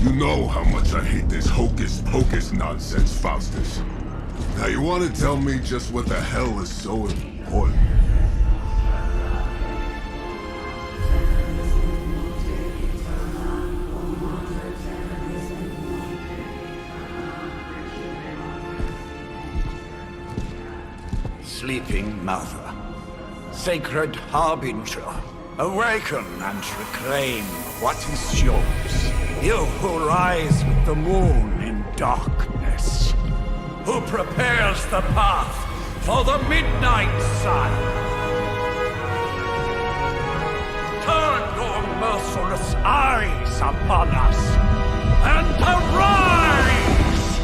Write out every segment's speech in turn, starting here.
You know how much I hate this hocus-pocus nonsense, Faustus. Now you want to tell me just what the hell is so important? Sleeping Mother, sacred harbinger, awaken and reclaim what is yours. You who rise with the moon in darkness, who prepares the path for the midnight sun. Turn your merciless eyes upon us, and arise!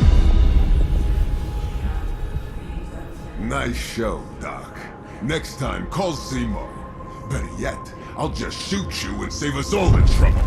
Nice show, Doc. Next time, call Seymour. Better yet, I'll just shoot you and save us all the trouble.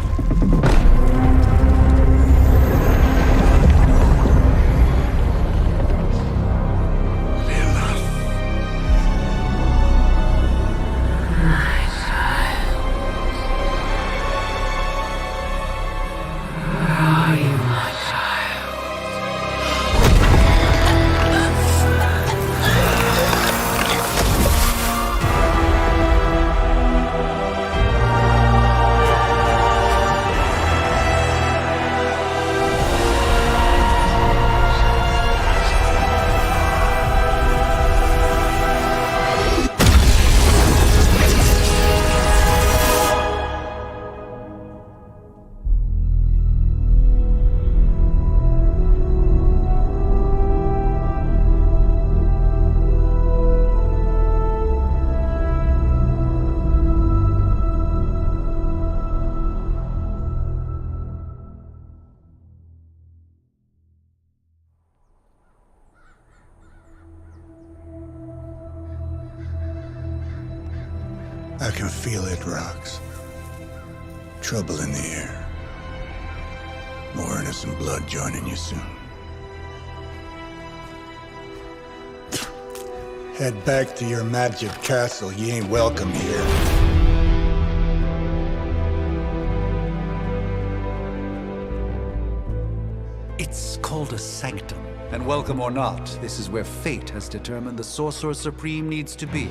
I can feel it, Rox. Trouble in the air. More innocent blood joining you soon. Head back to your magic castle. You ain't welcome here. It's called a sanctum. And welcome or not, this is where fate has determined the Sorcerer Supreme needs to be.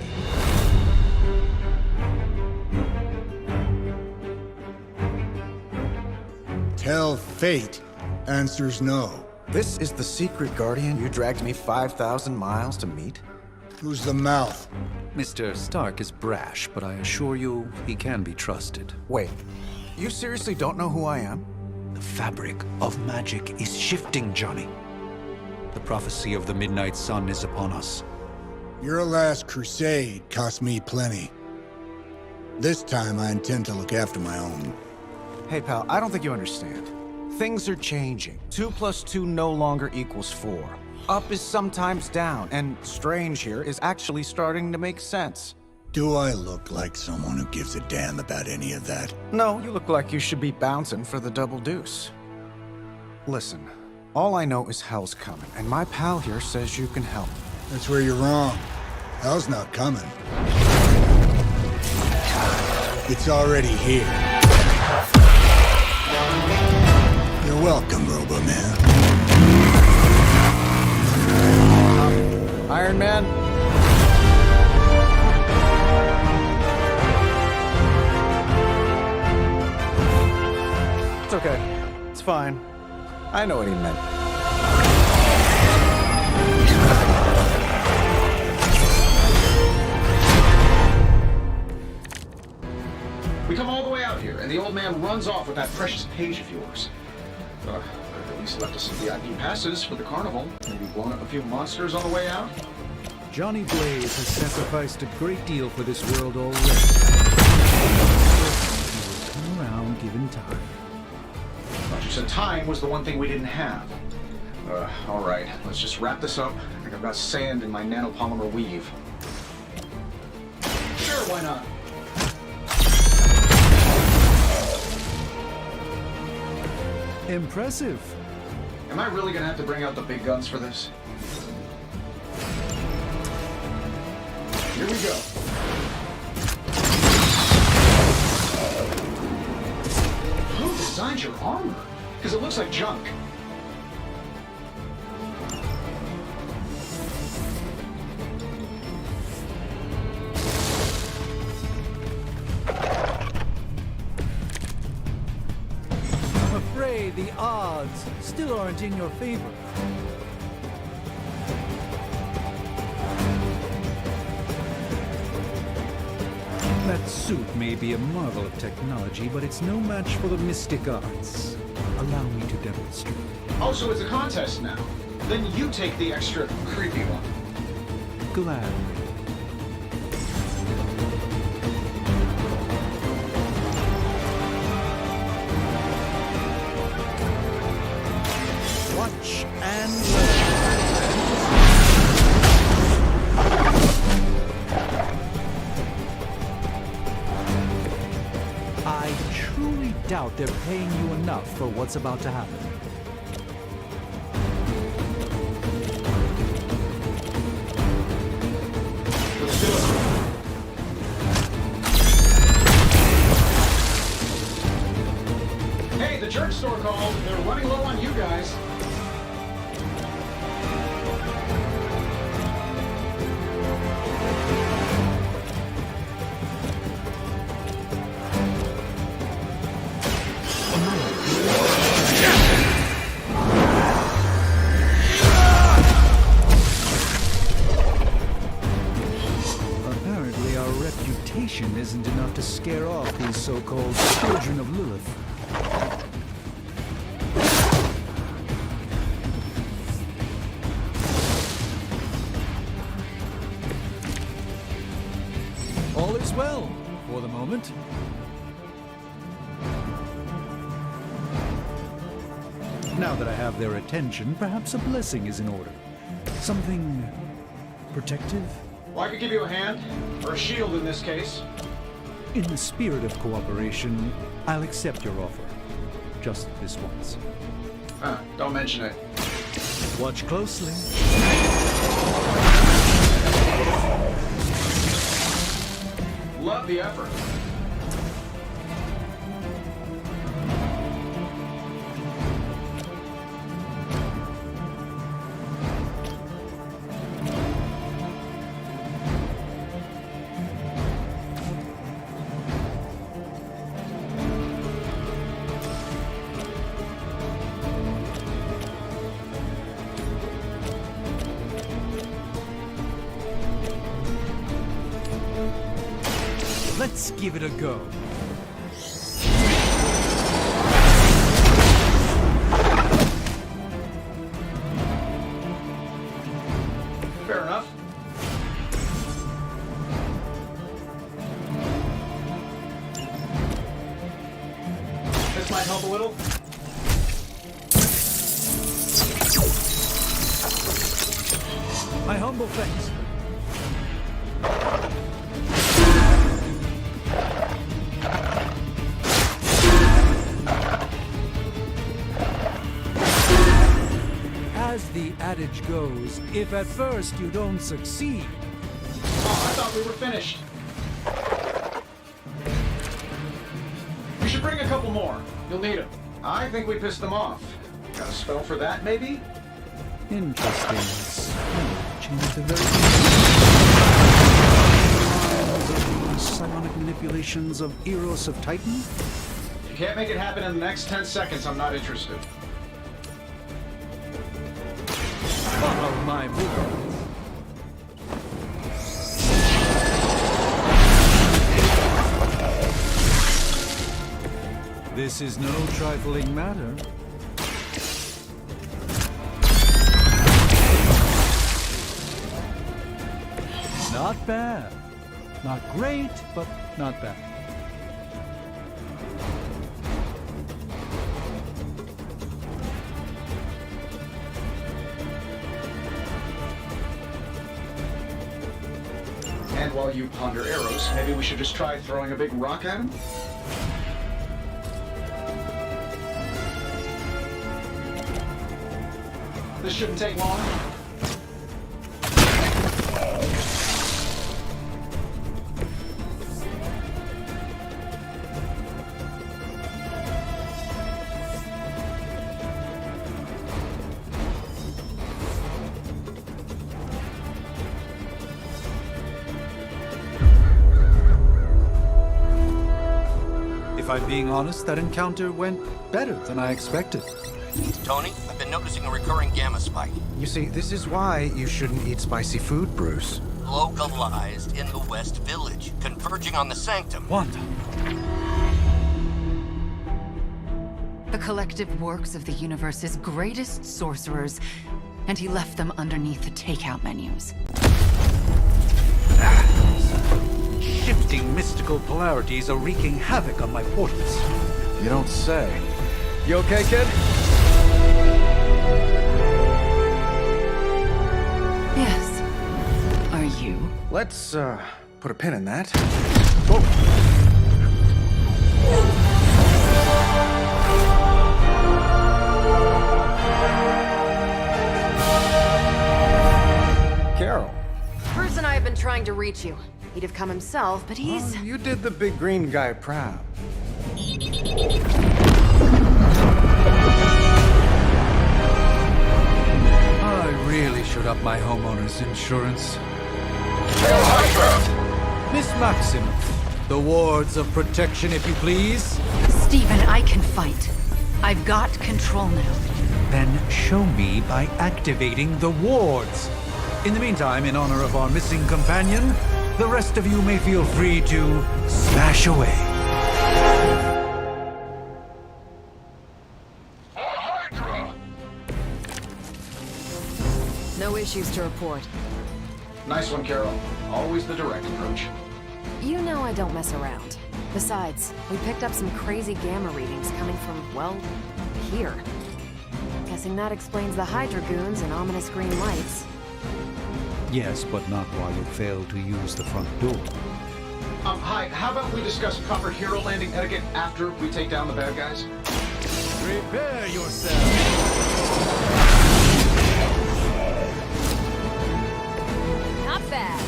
Tell fate. Answers no. This is the secret guardian you dragged me 5,000 miles to meet? Who's the mouth? Mr. Stark is brash, but I assure you, he can be trusted. Wait, you seriously don't know who I am? The fabric of magic is shifting, Johnny. The prophecy of the Midnight Sun is upon us. Your last crusade cost me plenty. This time I intend to look after my own. Hey pal, I don't think you understand. Things are changing. 2 + 2 no longer equals 4. Up is sometimes down, and strange here is actually starting to make sense. Do I look like someone who gives a damn about any of that? No, you look like you should be bouncing for the double deuce. Listen, all I know is hell's coming, and my pal here says you can help. That's where you're wrong. Hell's not coming. It's already here. You're welcome, Robo-Man. Iron Man? It's okay. It's fine. I know what he meant. We come all the way out here, and the old man runs off with that precious page of yours. At least left us some VIP passes for the carnival. Maybe blown up a few monsters on the way out. Johnny Blaze has sacrificed a great deal for this world already. He will come around given time. Thought you said time was the one thing we didn't have. All right, let's just wrap this up. I think I've got sand in my nanopolymer weave. Sure, why not? Impressive. Am I really gonna have to bring out the big guns for this? Here we go. Who designed your armor? Because it looks like junk. I'm afraid the odds still aren't in your favor. That suit may be a marvel of technology, but it's no match for the mystic arts. Allow me to demonstrate. Oh, so it's a contest now. Then you take the extra creepy one. Gladly. Watch and learn. I truly doubt they're paying you enough for what's about to happen. Let's do it. Hey, the jerk store called. They're running low on you guys. Apparently our reputation isn't enough to scare off these so-called children of Lilith. All is well, for the moment. Now that I have their attention, perhaps a blessing is in order. Something protective? Well, I could give you a hand, or a shield in this case. In the spirit of cooperation, I'll accept your offer. Just this once. Don't mention it. Watch closely. Love the effort. Let's give it a go. Fair enough. This might help a little. My humble thanks. As the adage goes, if at first you don't succeed, Oh, I thought we were finished. We should bring a couple more. You'll need them. I think we pissed them off. Got a spell for that, maybe? interesting. Change the very psionic manipulations of Eros of Titan? If you can't make it happen in the next 10 seconds, I'm not interested. Follow my movement. This is no trifling matter. Not bad. Not great, but not bad. And while you ponder arrows, maybe we should just try throwing a big rock at him? This shouldn't take long. I'm being honest, that encounter went better than I expected. Tony, I've been noticing a recurring gamma spike. You see, this is why you shouldn't eat spicy food, Bruce. Localized in the West Village, converging on the Sanctum. Wanda. The collective works of the universe's greatest sorcerers, and he left them underneath the takeout menus. Shifting mystical polarities are wreaking havoc on my portals. You don't say. You okay, kid? Yes. Are you? Let's, put a pin in that. Carol. Bruce and I have been trying to reach you. He'd have come himself, but he's... You did the big green guy proud. I really should up my homeowner's insurance. Miss Maximoff, the wards of protection, if you please. Stephen, I can fight. I've got control now. Then show me by activating the wards. In the meantime, in honor of our missing companion, the rest of you may feel free to smash away. No issues to report. Nice one, Carol. Always the direct approach. You know I don't mess around. Besides, we picked up some crazy gamma readings coming from, well, here. Guessing that explains the Hydra goons and ominous green lights. Yes, but not while you fail to use the front door. Hi, how about we discuss proper hero landing etiquette after we take down the bad guys? Prepare yourself. Not bad.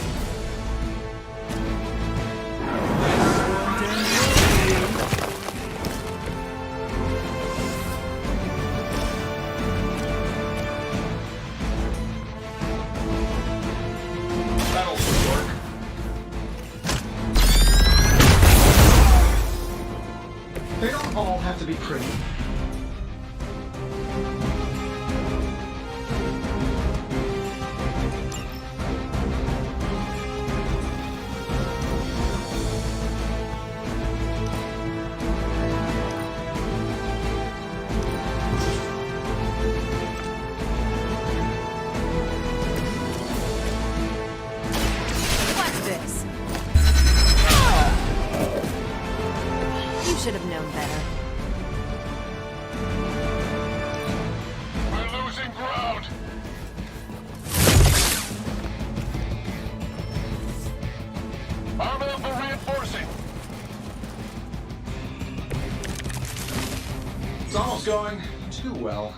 That'll work. They don't all have to be pretty. What's this? You should have known better. We're losing ground. Armor for reinforcing. It's almost going too well.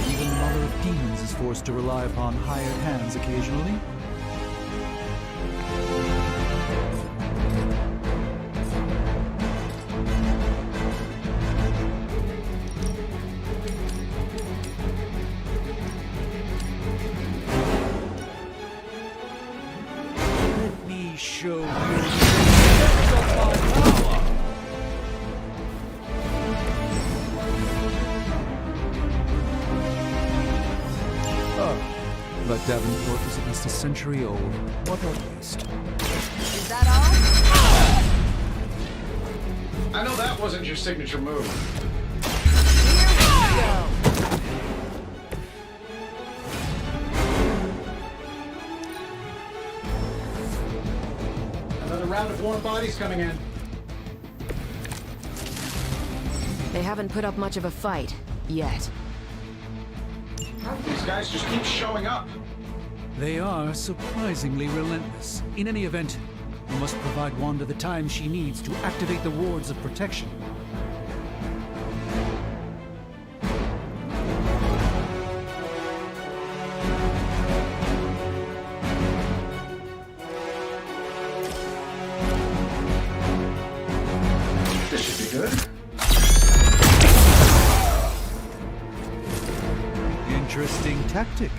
Even the Mother of Demons is forced to rely upon hired hands occasionally. Let me show you the depth of my power. But Davenport is at least a century old. What a waste. Is that all? I know that wasn't your signature move. Here we go. Another round of warm bodies coming in. They haven't put up much of a fight, yet. How do these guys just keep showing up? They are surprisingly relentless. In any event, we must provide Wanda the time she needs to activate the wards of protection. This should be good. Interesting tactic.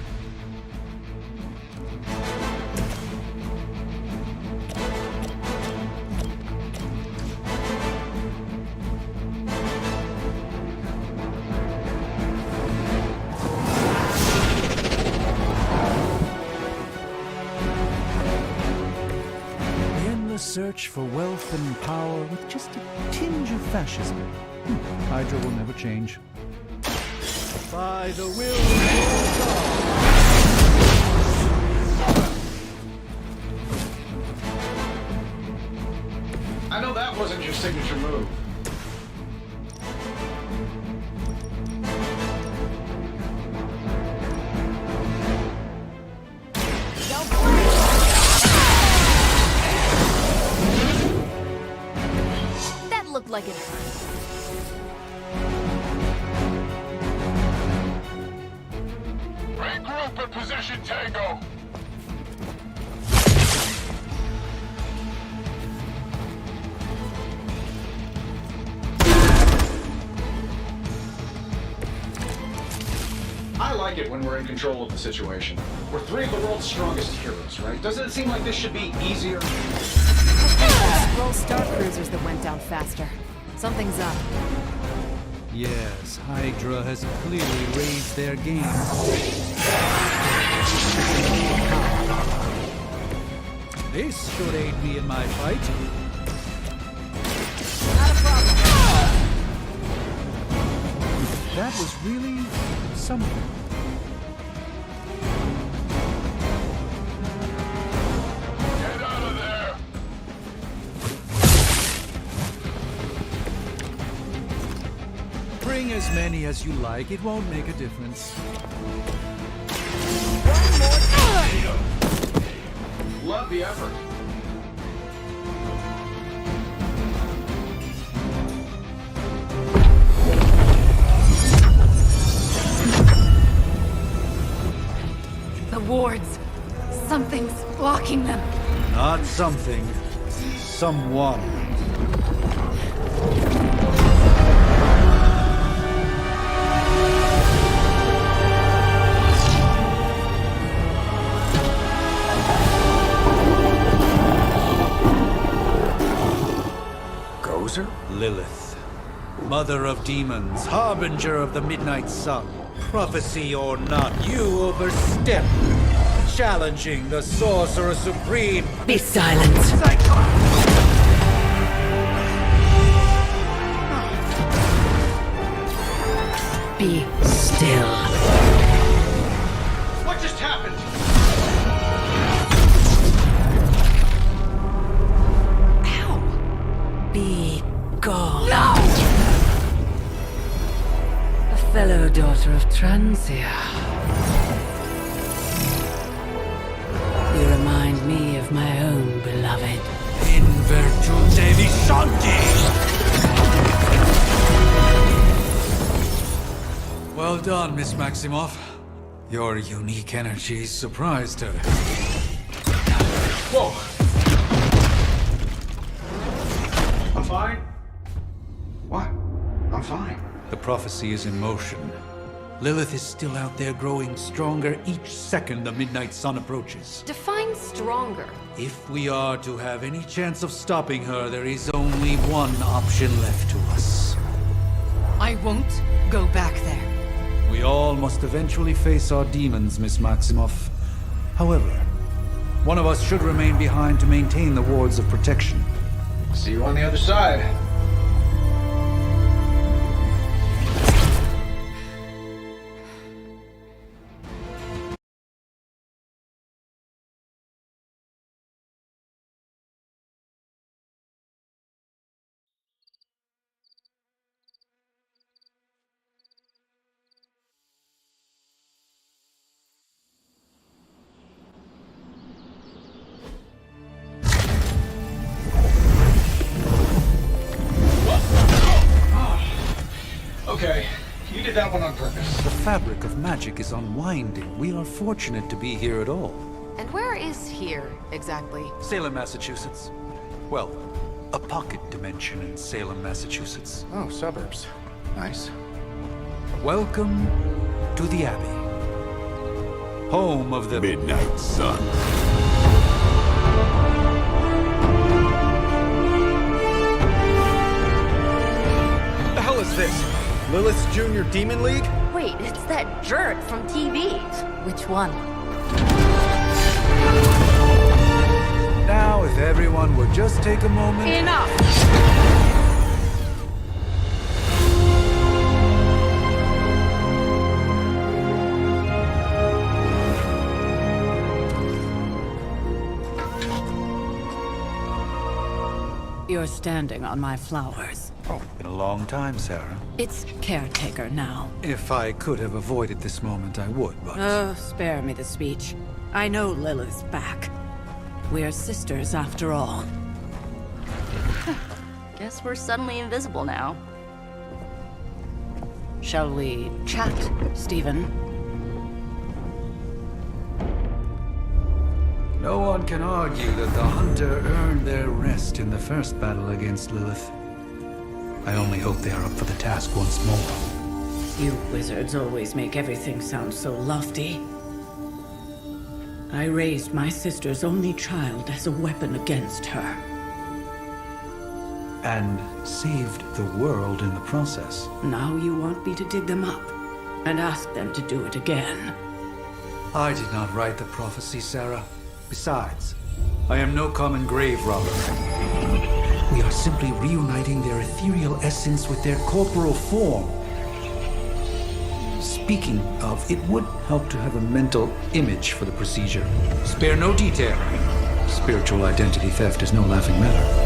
Search for wealth and power with just a tinge of fascism. Hydra will never change. By the will of God. I know that wasn't your signature move. Looked like it hurt. Regroup and position Tango. I like it when we're in control of the situation. We're three of the world's strongest heroes, right? Doesn't it seem like this should be easier? Roll star cruisers that went down faster. Something's up. Yes, Hydra has clearly raised their game. This should aid me in my fight. Not a problem. That was really something. Get out of there. Bring as many as you like, it won't make a difference. Love the effort. The wards. Something's blocking them. Not something. Someone. Gozer? Lilith. Mother of demons, harbinger of the midnight sun. Prophecy or not, you overstep. Challenging the Sorcerer Supreme. Be silent. Be still. What just happened? Ow! Be gone. No! A fellow daughter of Transia. You remind me of my own beloved. In virtute vishanti! Well done, Miss Maximoff. Your unique energies surprised her. Whoa! I'm fine. What? I'm fine. The prophecy is in motion. Lilith is still out there growing stronger each second the midnight sun approaches. Define stronger. If we are to have any chance of stopping her, there is only one option left to us. I won't go back there. We all must eventually face our demons, Miss Maximoff. However, one of us should remain behind to maintain the wards of protection. See you on the other side. that one on purpose. The fabric of magic is unwinding. We are fortunate to be here at all. And where is here, exactly? Salem, Massachusetts. Well, a pocket dimension in Salem, Massachusetts. Oh, suburbs. Nice. Welcome to the Abbey. Home of the Midnight Sun. The hell is this? Lilith's Junior Demon League? Wait, it's that jerk from TV. Which one? Now, if everyone would just take a moment... Enough! You're standing on my flowers. Oh, been a long time, Sarah. It's caretaker now. If I could have avoided this moment, I would, but... Oh, spare me the speech. I know Lilith's back. We're sisters after all. Guess we're suddenly invisible now. Shall we chat, Stephen? No one can argue that the Hunter earned their rest in the first battle against Lilith. I only hope they are up for the task once more. You wizards always make everything sound so lofty. I raised my sister's only child as a weapon against her. And saved the world in the process. Now you want me to dig them up and ask them to do it again. I did not write the prophecy, Sarah. Besides, I am no common grave robber. We are simply reuniting their ethereal essence with their corporal form. Speaking of, it would help to have a mental image for the procedure. Spare no detail. Spiritual identity theft is no laughing matter.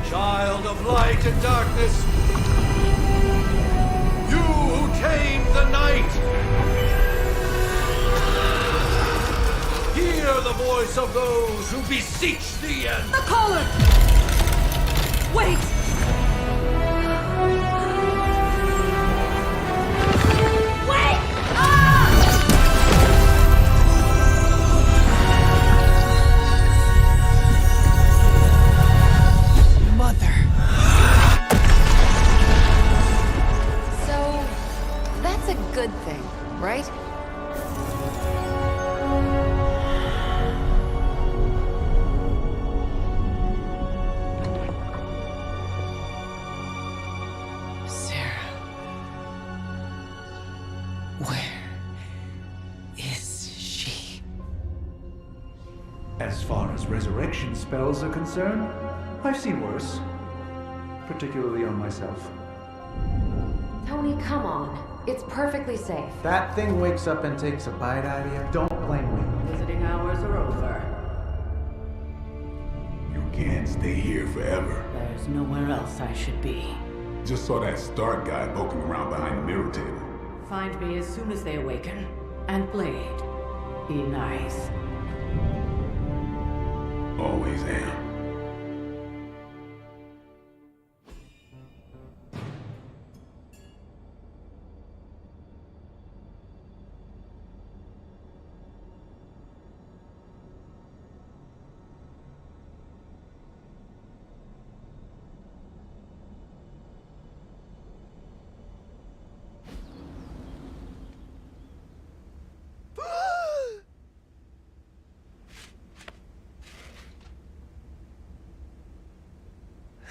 Child of light and darkness, you who tamed the night, hear the voice of those who beseech thee and... The collar! Wait! Wait! Ah! As far as resurrection spells are concerned, I've seen worse. Particularly on myself. Tony, come on. It's perfectly safe. That thing wakes up and takes a bite out of you. Don't blame me. Visiting hours are over. You can't stay here forever. There's nowhere else I should be. Just saw that Stark guy poking around behind the mirror table. Find me as soon as they awaken. And Blade, be nice. Always am.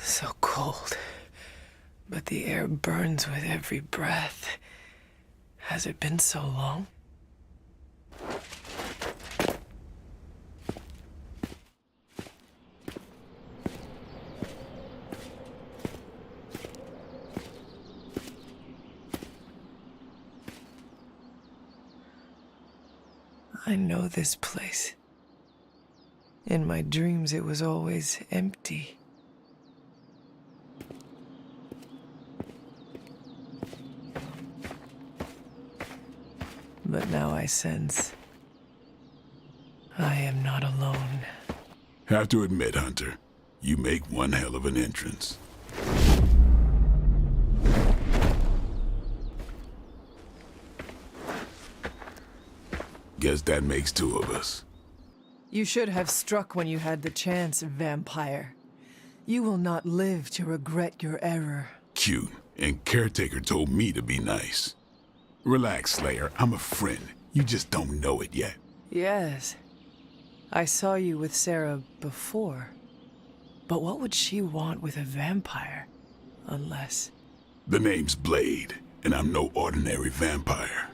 So cold, but the air burns with every breath. Has it been so long? I know this place. In my dreams, it was always empty. But now I sense I am not alone. Have to admit, Hunter, you make one hell of an entrance. Guess that makes two of us. You should have struck when you had the chance, vampire. You will not live to regret your error. Cute, and Caretaker told me to be nice. Relax, Slayer. I'm a friend. You just don't know it yet. Yes. I saw you with Sarah before. But what would she want with a vampire? Unless... The name's Blade, and I'm no ordinary vampire.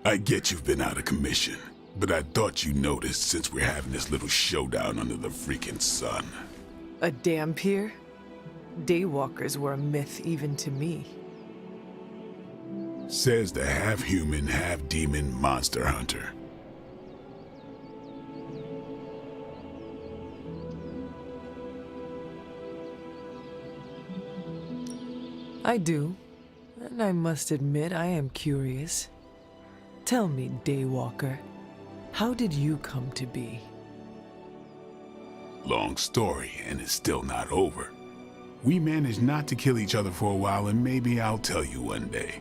I get you've been out of commission, but I thought you noticed since we're having this little showdown under the freaking sun. A Dhampir? Daywalkers were a myth even to me. Says the half-human, half-demon monster hunter. I do, and I must admit I am curious. Tell me, Daywalker, how did you come to be? Long story, and it's still not over. We managed not to kill each other for a while, and maybe I'll tell you one day.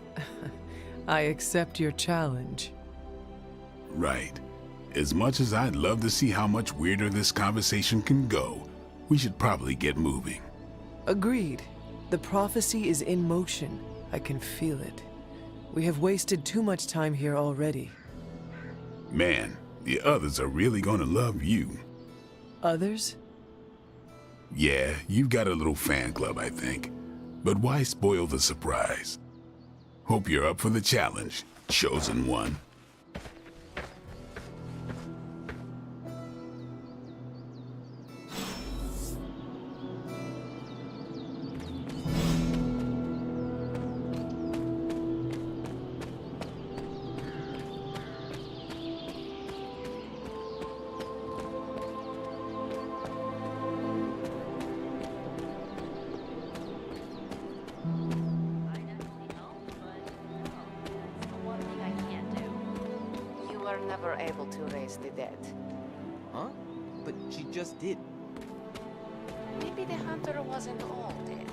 I accept your challenge. Right. As much as I'd love to see how much weirder this conversation can go, we should probably get moving. Agreed. The prophecy is in motion. I can feel it. We have wasted too much time here already. Man, the others are really gonna love you. Others? Yeah, you've got a little fan club, I think. But why spoil the surprise? Hope you're up for the challenge, Chosen One. Never able to raise the dead. Huh? But she just did. Maybe the hunter wasn't all dead.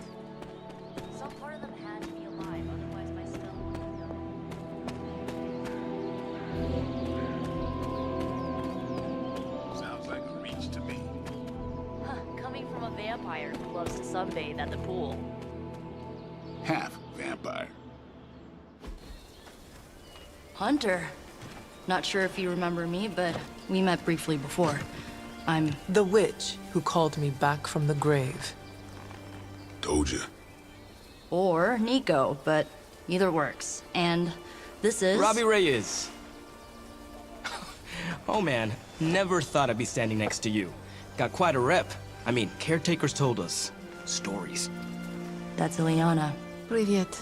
Some part of them had to be alive, otherwise my spell wouldn't go. Sounds like a reach to me. Huh, coming from a vampire who loves to sunbathe at the pool. Half vampire. Hunter. Not sure if you remember me, but we met briefly before. I'm... The witch who called me back from the grave. Told ya. Or Nico, but either works. And this is... Robbie Reyes. Oh man, Never thought I'd be standing next to you. Got quite a rep. I mean, caretakers told us stories. That's Ileana. Привет.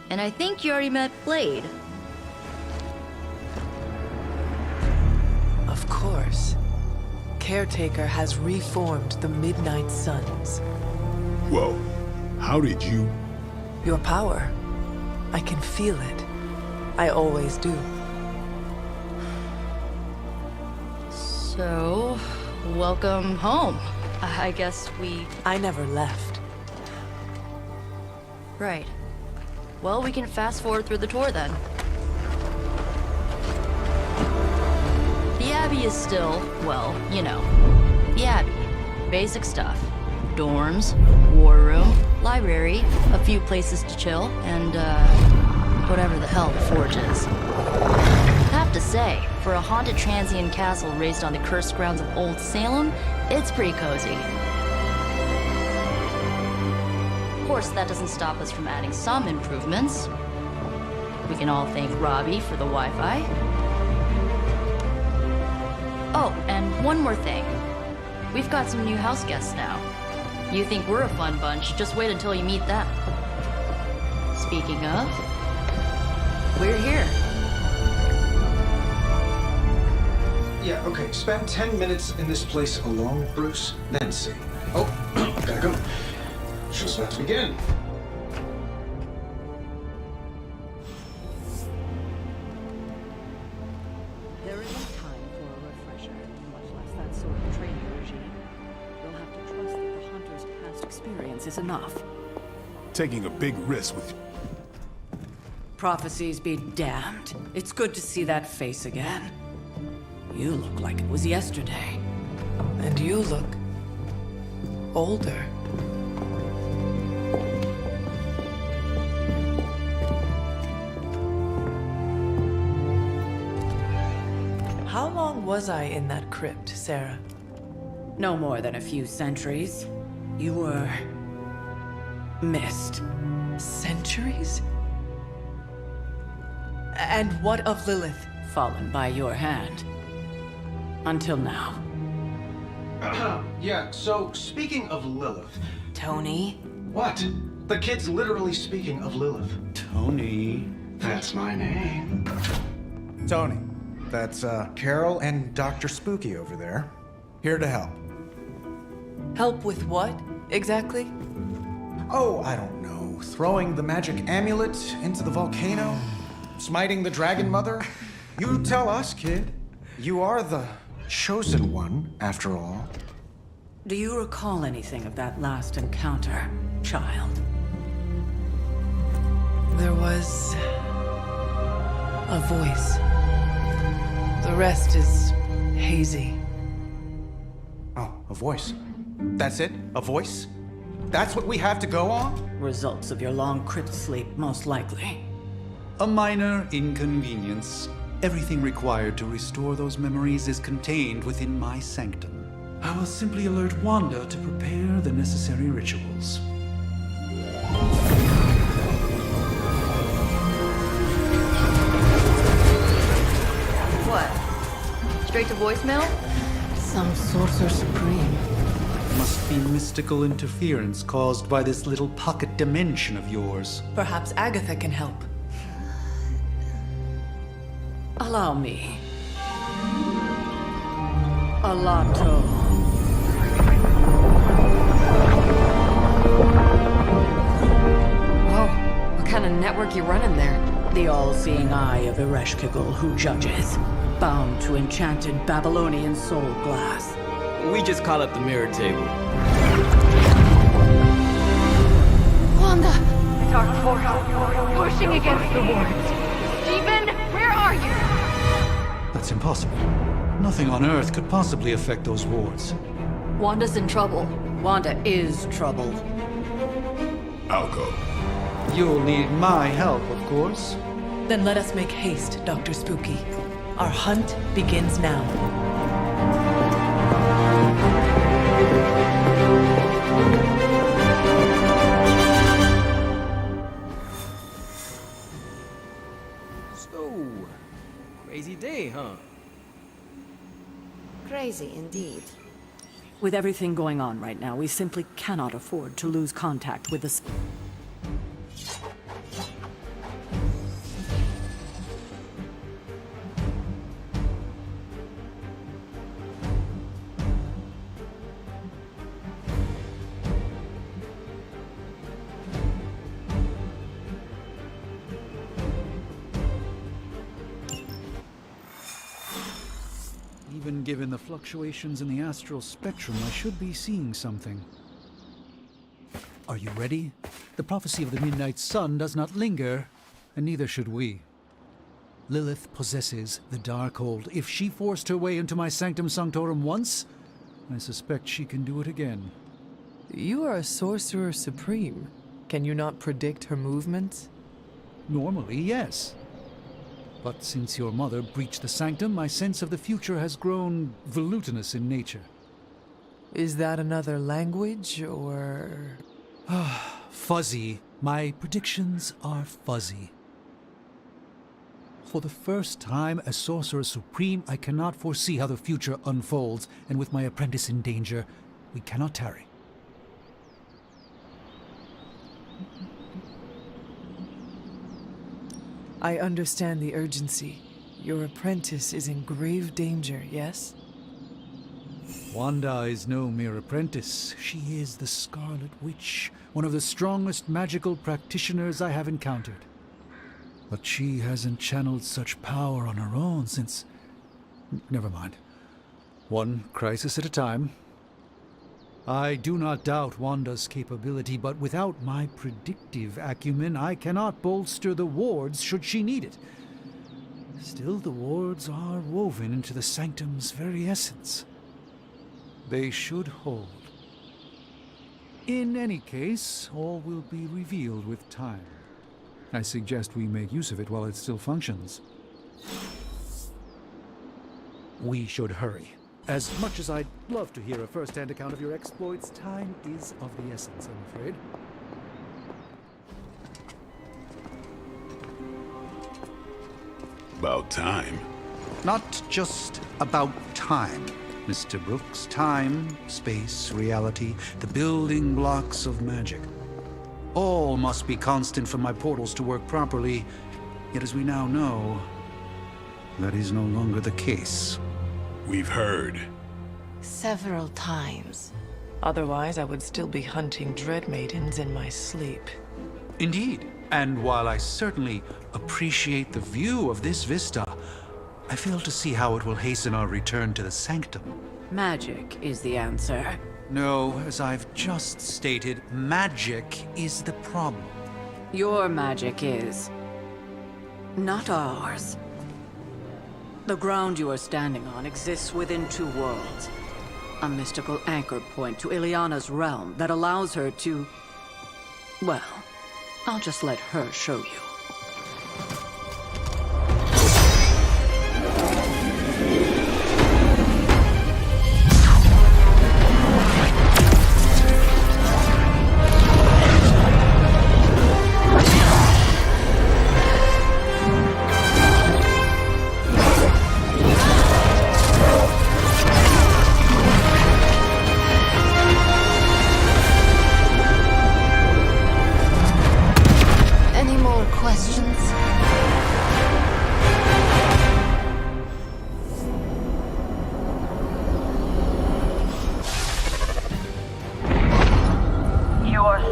And I think you already met Blade. Of course. Caretaker has reformed the Midnight Suns. Whoa. How did you... Your power. I can feel it. I always do. So, welcome home. I guess I never left. Right. Well, we can fast forward through the tour then. The Abbey is still, well, you know, the Abbey. Basic stuff. Dorms, war room, library, a few places to chill, and, whatever the hell the Forge is. Have to say, for a haunted transient castle raised on the cursed grounds of Old Salem, it's pretty cozy. Of course, that doesn't stop us from adding some improvements. We can all thank Robbie for the Wi-Fi. Oh, and one more thing. We've got some new house guests now. You think we're a fun bunch, just wait until you meet them. Speaking of, we're here. Yeah, okay. Spend 10 minutes in this place alone, Bruce, then see. Oh, gotta go. Show's about to begin. There isn't time for a refresher, much less that sort of training regime. You'll have to trust that the Hunter's past experience is enough. Taking a big risk with... Prophecies be damned. It's good to see that face again. You look like it was yesterday. And you look older. How long was I in that crypt, Sarah? No more than a few centuries. You were... missed. Centuries? And what of Lilith? Fallen by your hand. Until now. Yeah, so speaking of Lilith... Tony? What? The kid's literally speaking of Lilith. Tony. That's my name. Tony. That's, Carol and Dr. Spooky over there. Here to help. Help with what, exactly? Oh, I don't know. Throwing the magic amulet into the volcano? Smiting the Dragon Mother? You tell us, kid. You are the chosen one, after all. Do you recall anything of that last encounter, child? There was... a voice. The rest is hazy. Oh, a voice. That's it? A voice? That's what we have to go on? Results of your long crypt sleep, most likely. A minor inconvenience. Everything required to restore those memories is contained within my sanctum. I will simply alert Wanda to prepare the necessary rituals. What? Straight to voicemail? Some sorcerer supreme. Must be mystical interference caused by this little pocket dimension of yours. Perhaps Agatha can help. Allow me. Alato. Whoa, what kind of network you running there? The all-seeing eye of Ereshkigal who judges, bound to enchanted Babylonian soul glass. We just call it the mirror table. Wanda! Dark portal, pushing against the wards. Stephen, where are you? That's impossible. Nothing on Earth could possibly affect those wards. Wanda's in trouble. Wanda is troubled. I'll go. You'll need my help, of course. Then let us make haste, Dr. Spooky. Our hunt begins now. So, crazy day, huh? With everything going on right now, we simply cannot afford to lose contact with the... Even given the fluctuations in the astral spectrum, I should be seeing something. Are you ready? The prophecy of the Midnight Sun does not linger, and neither should we. Lilith possesses the Darkhold. If she forced her way into my Sanctum Sanctorum once, I suspect she can do it again. You are a sorcerer supreme. Can you not predict her movements? Normally, yes. But since your mother breached the sanctum, my sense of the future has grown volutinous in nature. Is that another language, or...? Fuzzy. My predictions are fuzzy. For the first time as Sorcerer Supreme, I cannot foresee how the future unfolds, and with my apprentice in danger, we cannot tarry. I understand the urgency. Your apprentice is in grave danger, yes? Wanda is no mere apprentice. She is the Scarlet Witch, one of the strongest magical practitioners I have encountered. But she hasn't channeled such power on her own since... Never mind. One crisis at a time. I do not doubt Wanda's capability, but without my predictive acumen, I cannot bolster the wards should she need it. Still, the wards are woven into the sanctum's very essence. They should hold. In any case, all will be revealed with time. I suggest we make use of it while it still functions. We should hurry. As much as I'd love to hear a first-hand account of your exploits, time is of the essence, I'm afraid. About time. Not just about time, Mr. Brooks. Time, space, reality, the building blocks of magic. All must be constant for my portals to work properly, yet as we now know, that is no longer the case. We've heard. Several times. Otherwise, I would still be hunting Dread Maidens in my sleep. Indeed. And while I certainly appreciate the view of this vista, I fail to see how it will hasten our return to the sanctum. Magic is the answer. No, as I've just stated, magic is the problem. Your magic is... not ours. The ground you are standing on exists within two worlds. A mystical anchor point to Ileana's realm that allows her to... well, I'll just let her show you.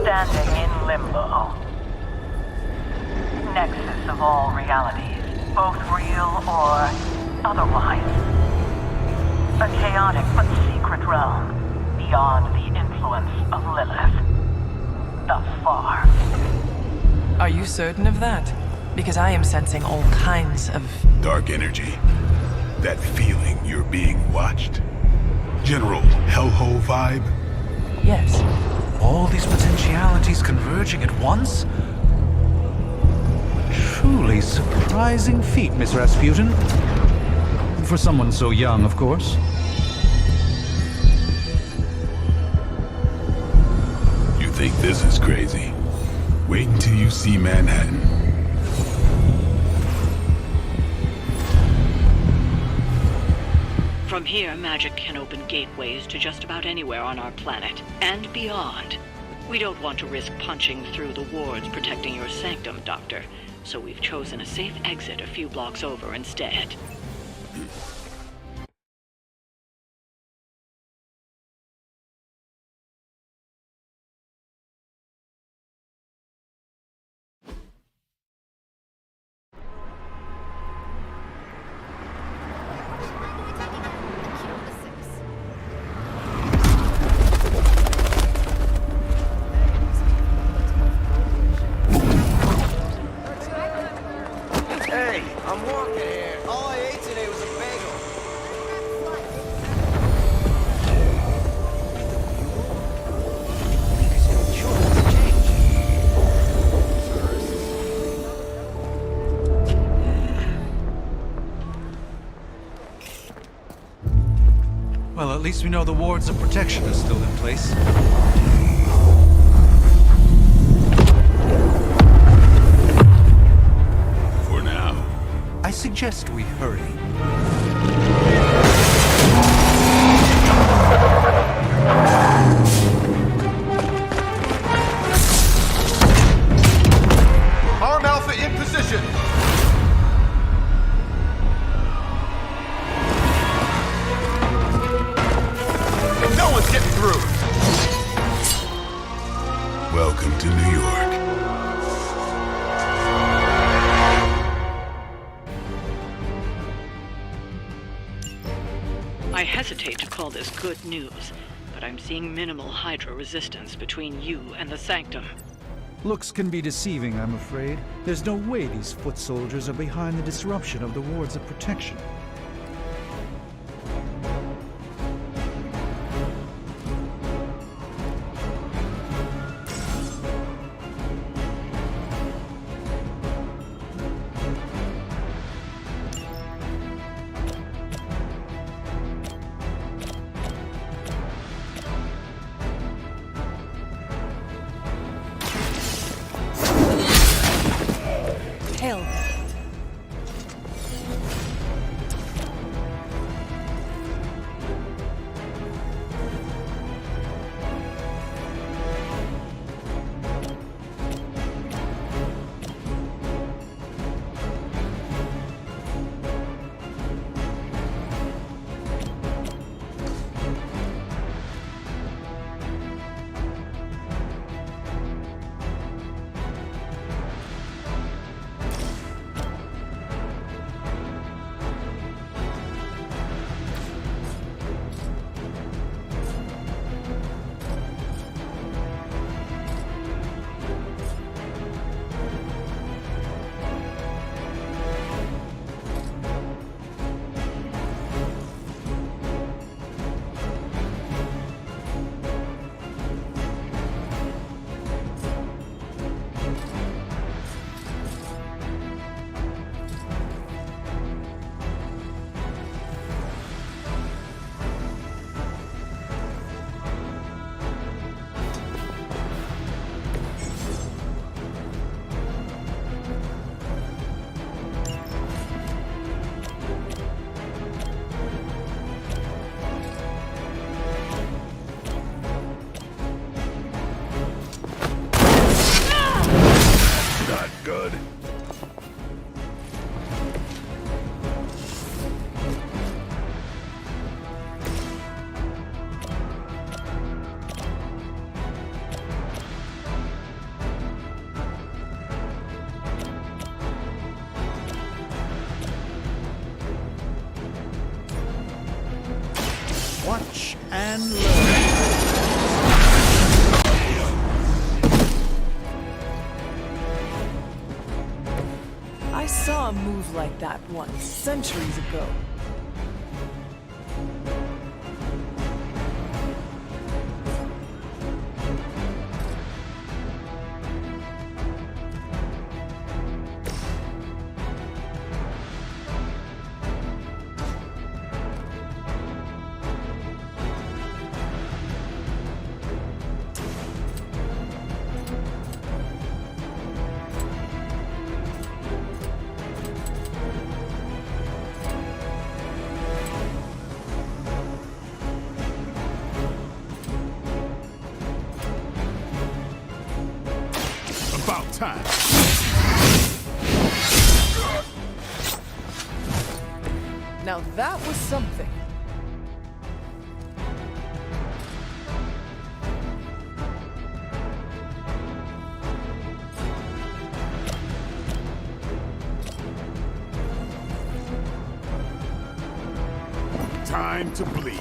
Standing in limbo. Nexus of all realities, both real or otherwise. A chaotic but secret realm, beyond the influence of Lilith. Thus far. Are you certain of that? Because I am sensing all kinds of... dark energy. That feeling you're being watched. General hellhole vibe? Yes. All these potentialities converging at once? Truly surprising feat, Miss Rasputin. For someone so young, of course. You think this is crazy? Wait until you see Manhattan. From here, magic can open gateways to just about anywhere on our planet, and beyond. We don't want to risk punching through the wards protecting your sanctum, Doctor, so we've chosen a safe exit a few blocks over instead. Hey, I'm walking here. All I ate today was a bagel. Well, at least we know the wards of protection are still in place. For now. I suggest we hurry. Arm Alpha in position. No one's getting through. Welcome to New York. I hesitate to call this good news, but I'm seeing minimal Hydra resistance between you and the Sanctum. Looks can be deceiving, I'm afraid. There's no way these foot soldiers are behind the disruption of the wards of protection. Hell. Not good. Watch and learn. I saw a move like that once, centuries ago. time. Now that was something. Time to bleed.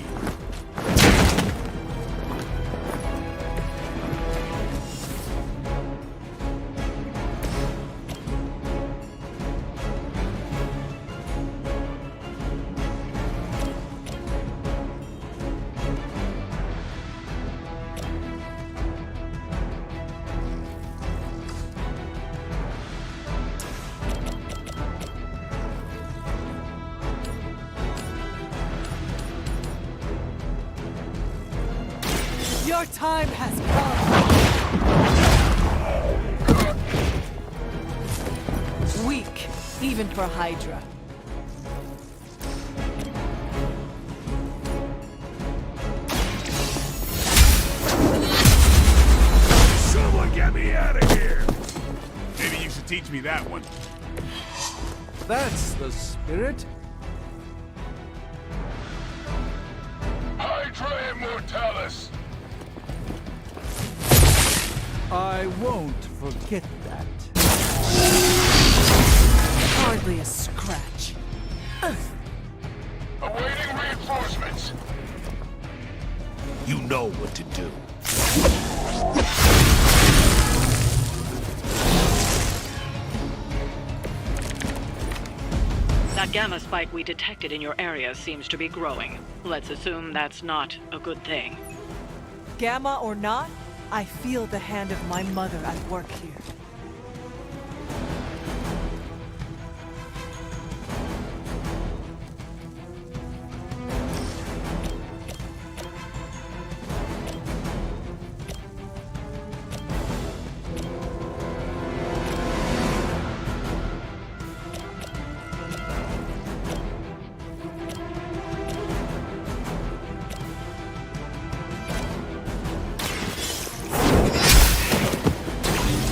Your time has come. Weak, even for Hydra. Someone get me out of here! Maybe you should teach me that one. That's the spirit. Hydra Immortalis! I won't forget that. Hardly a scratch. Awaiting reinforcements. You know what to do. That gamma spike we detected in your area seems to be growing. Let's assume that's not a good thing. Gamma or not, I feel the hand of my mother at work here.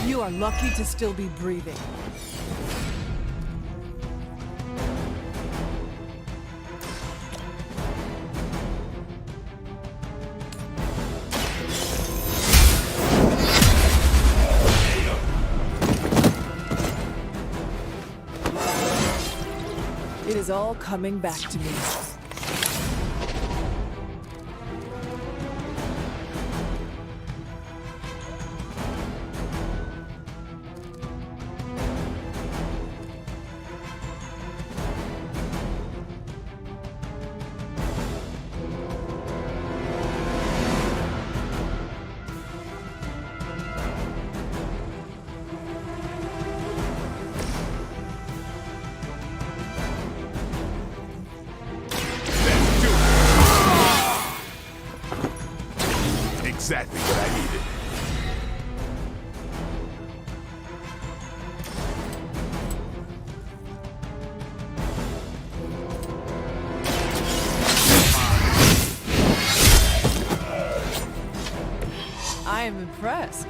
You are lucky to still be breathing. It is all coming back to me. Exactly what I needed. I am impressed.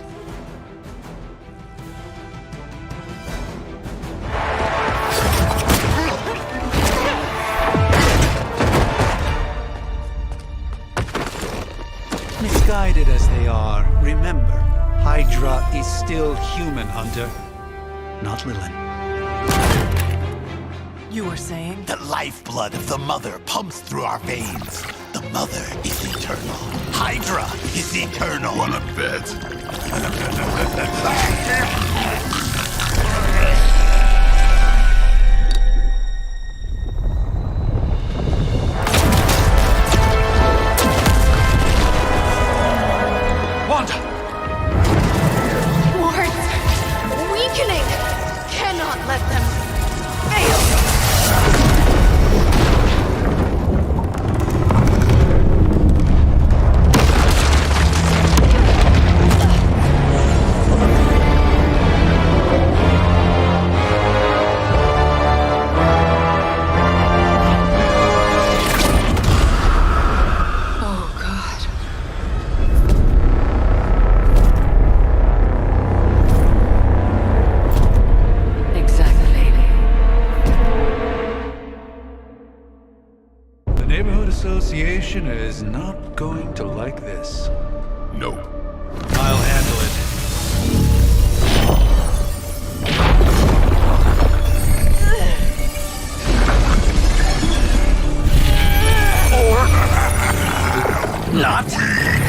Misguided as they are, remember, Hydra is still human, Hunter. Not Lilin. You were saying? The lifeblood of the Mother pumps through our veins. The Mother is eternal. Hydra is eternal. Wanna bet? Commissioner is not going to like this. No. I'll handle it. Not. We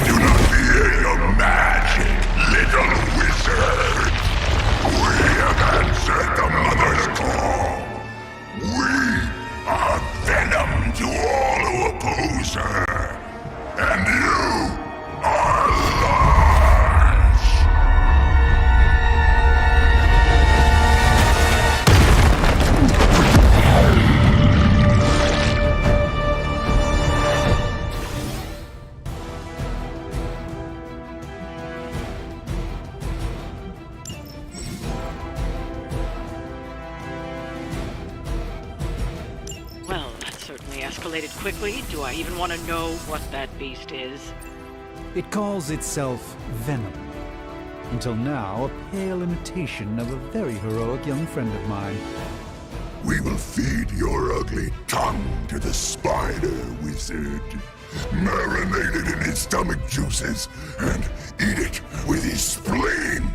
do not fear your magic, little wizard. We have answered the Mother's call. We are venom to all who oppose her. And you are large. Well, that certainly escalated quickly. Do I even want to know what that beast is? It calls itself Venom. Until now, a pale imitation of a very heroic young friend of mine. We will feed your ugly tongue to the spider wizard. Marinate it in his stomach juices and eat it with his spleen.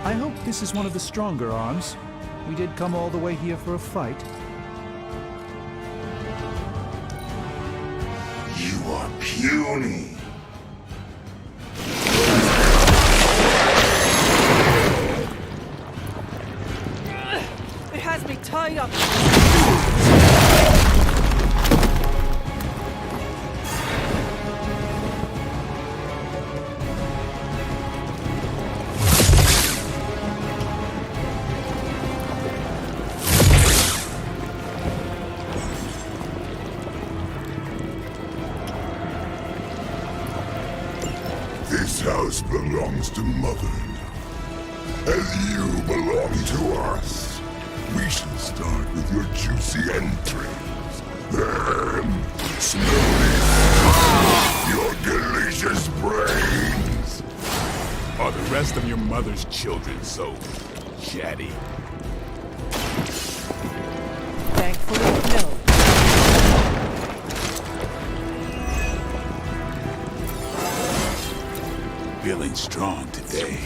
I hope this is one of the stronger arms. We did come all the way here for a fight. You are puny. It has me tied up. This house belongs to Mother, as you belong to us. We shall start with your juicy entrails, then slowly your delicious brains. Are the rest of your mother's children so chatty? Thankfully, no. Feeling strong today.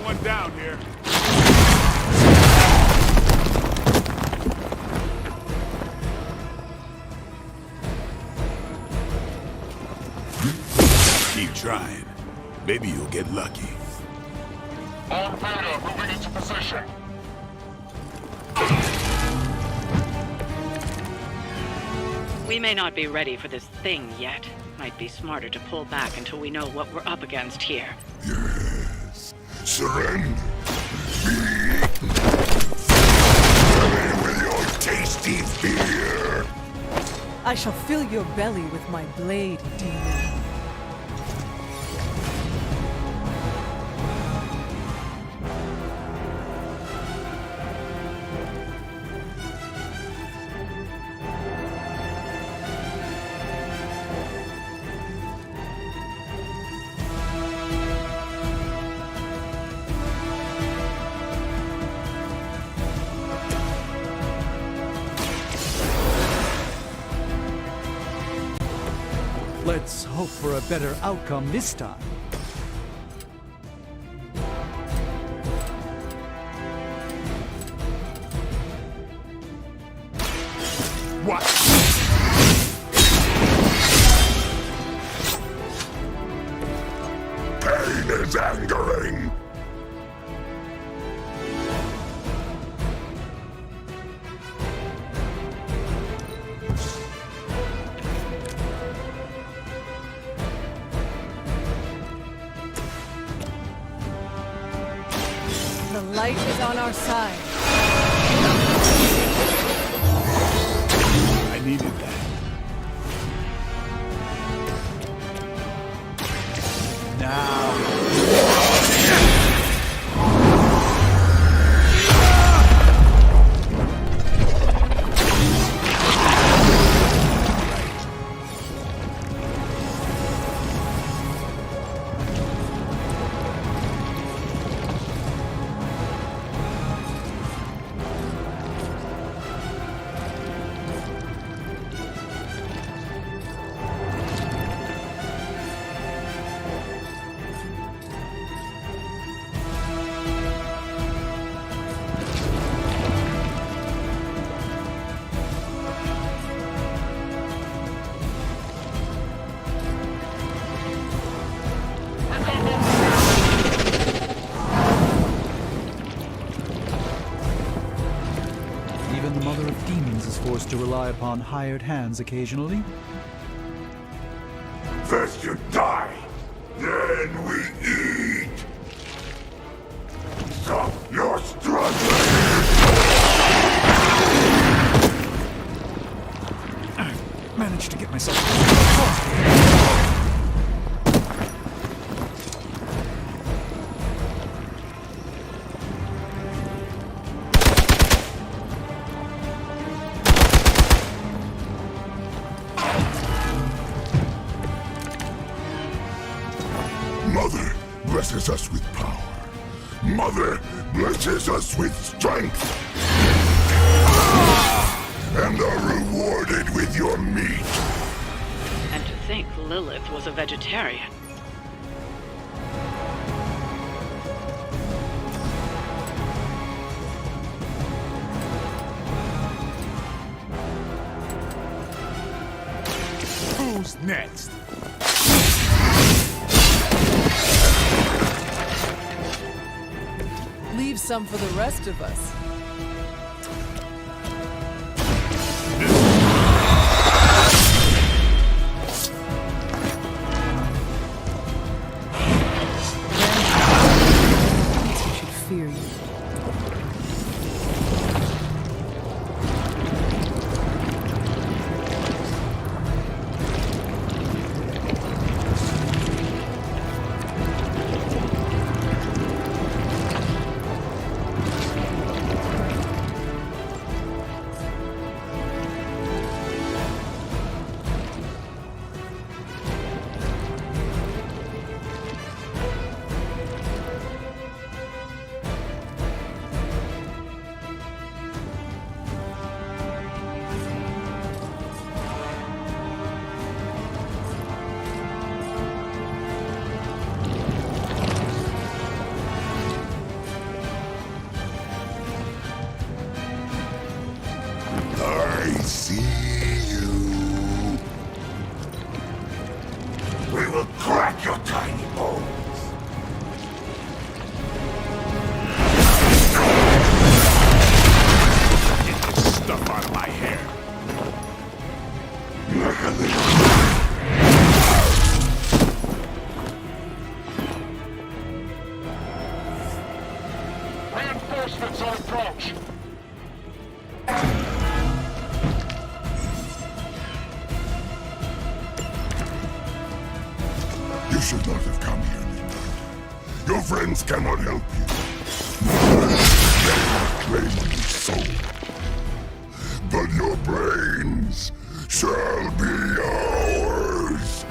one down here. Keep trying. Maybe you'll get lucky. On Beta, moving into position. We may not be ready for this thing yet. Might be smarter to pull back until we know what we're up against here. Yes. Surrender. Fill me with your tasty fear. I shall fill your belly with my blade, demon. Let's hope for a better outcome this time. What? Pain is angering. The light is on our side. I needed that. Even the Mother of Demons is forced to rely upon hired hands occasionally. First you die, then we eat. Stop your struggling. I managed to get myself. Mother blesses us with power. Mother blesses us with strength. And are rewarded with your meat. And to think Lilith was a vegetarian. Who's next? Leave some for the rest of us. He should fear you. Reinforcements on approach. You should not have come here, Midnight. Your friends cannot help you. They cannot claim on your soul. But your brains shall be ours.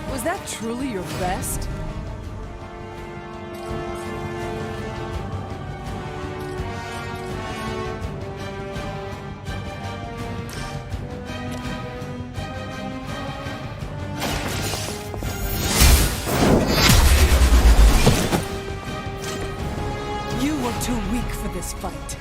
Was that truly your best? You were too weak for this fight.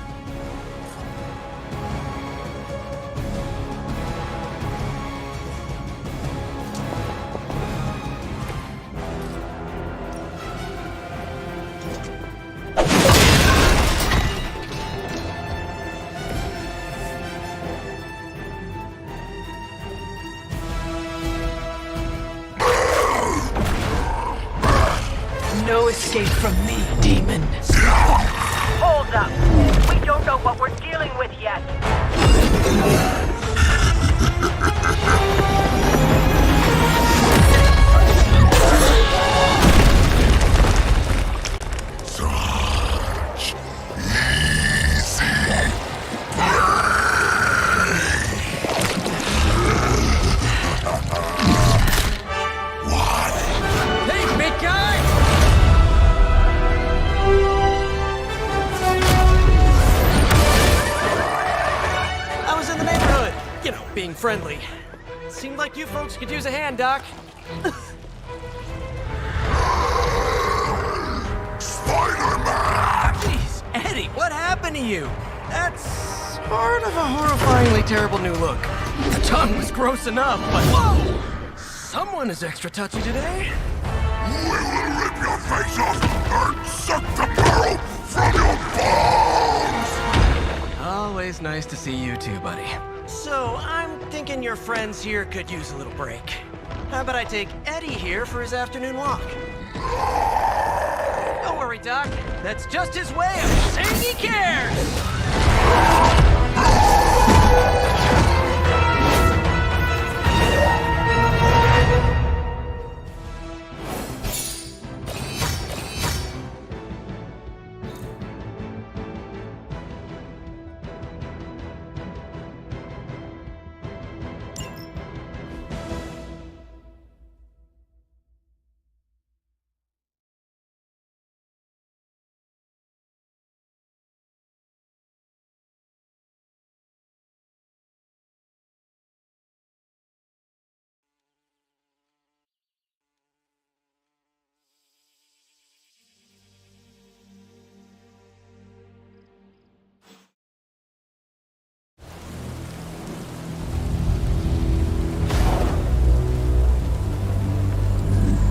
No escape from me, demon. Hold up. We don't know what we're dealing with yet. Such easy Hey, big guy! I was in the neighborhood. You know, being friendly. Seemed like you folks could use a hand, Doc. Spider-Man! Jeez, Eddie, what happened to you? That's sort of a horrifyingly terrible new look. The tongue was gross enough, but whoa! Someone is extra touchy today. We will rip your face off and suck the marrow from your bones! Always nice to see you too, buddy. So, I'm thinking your friends here could use a little break. How about I take Eddie here for his afternoon walk? Don't worry, Doc. That's just his way of saying he cares!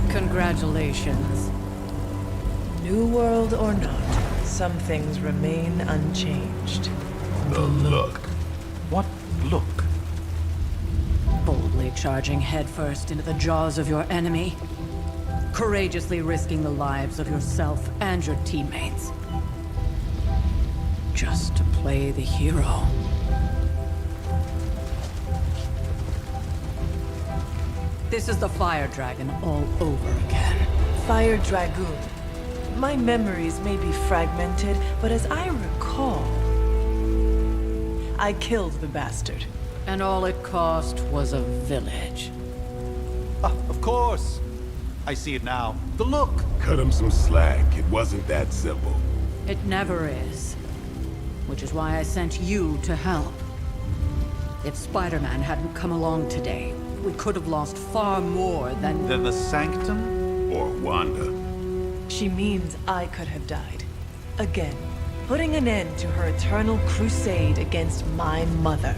Congratulations. New world or not, some things remain unchanged. The look. What look? Boldly charging headfirst into the jaws of your enemy. Courageously risking the lives of yourself and your teammates. Just to play the hero. This is the Fire Dragon all over again. Fire Dragoon. My memories may be fragmented, but as I recall, I killed the bastard. And all it cost was a village. Of course. I see it now. The look. Cut him some slack. It wasn't that simple. It never is. Which is why I sent you to help. If Spider-Man hadn't come along today, we could have lost far more than... The Sanctum? Or Wanda. She means I could have died. Again. putting an end to her eternal crusade against my mother.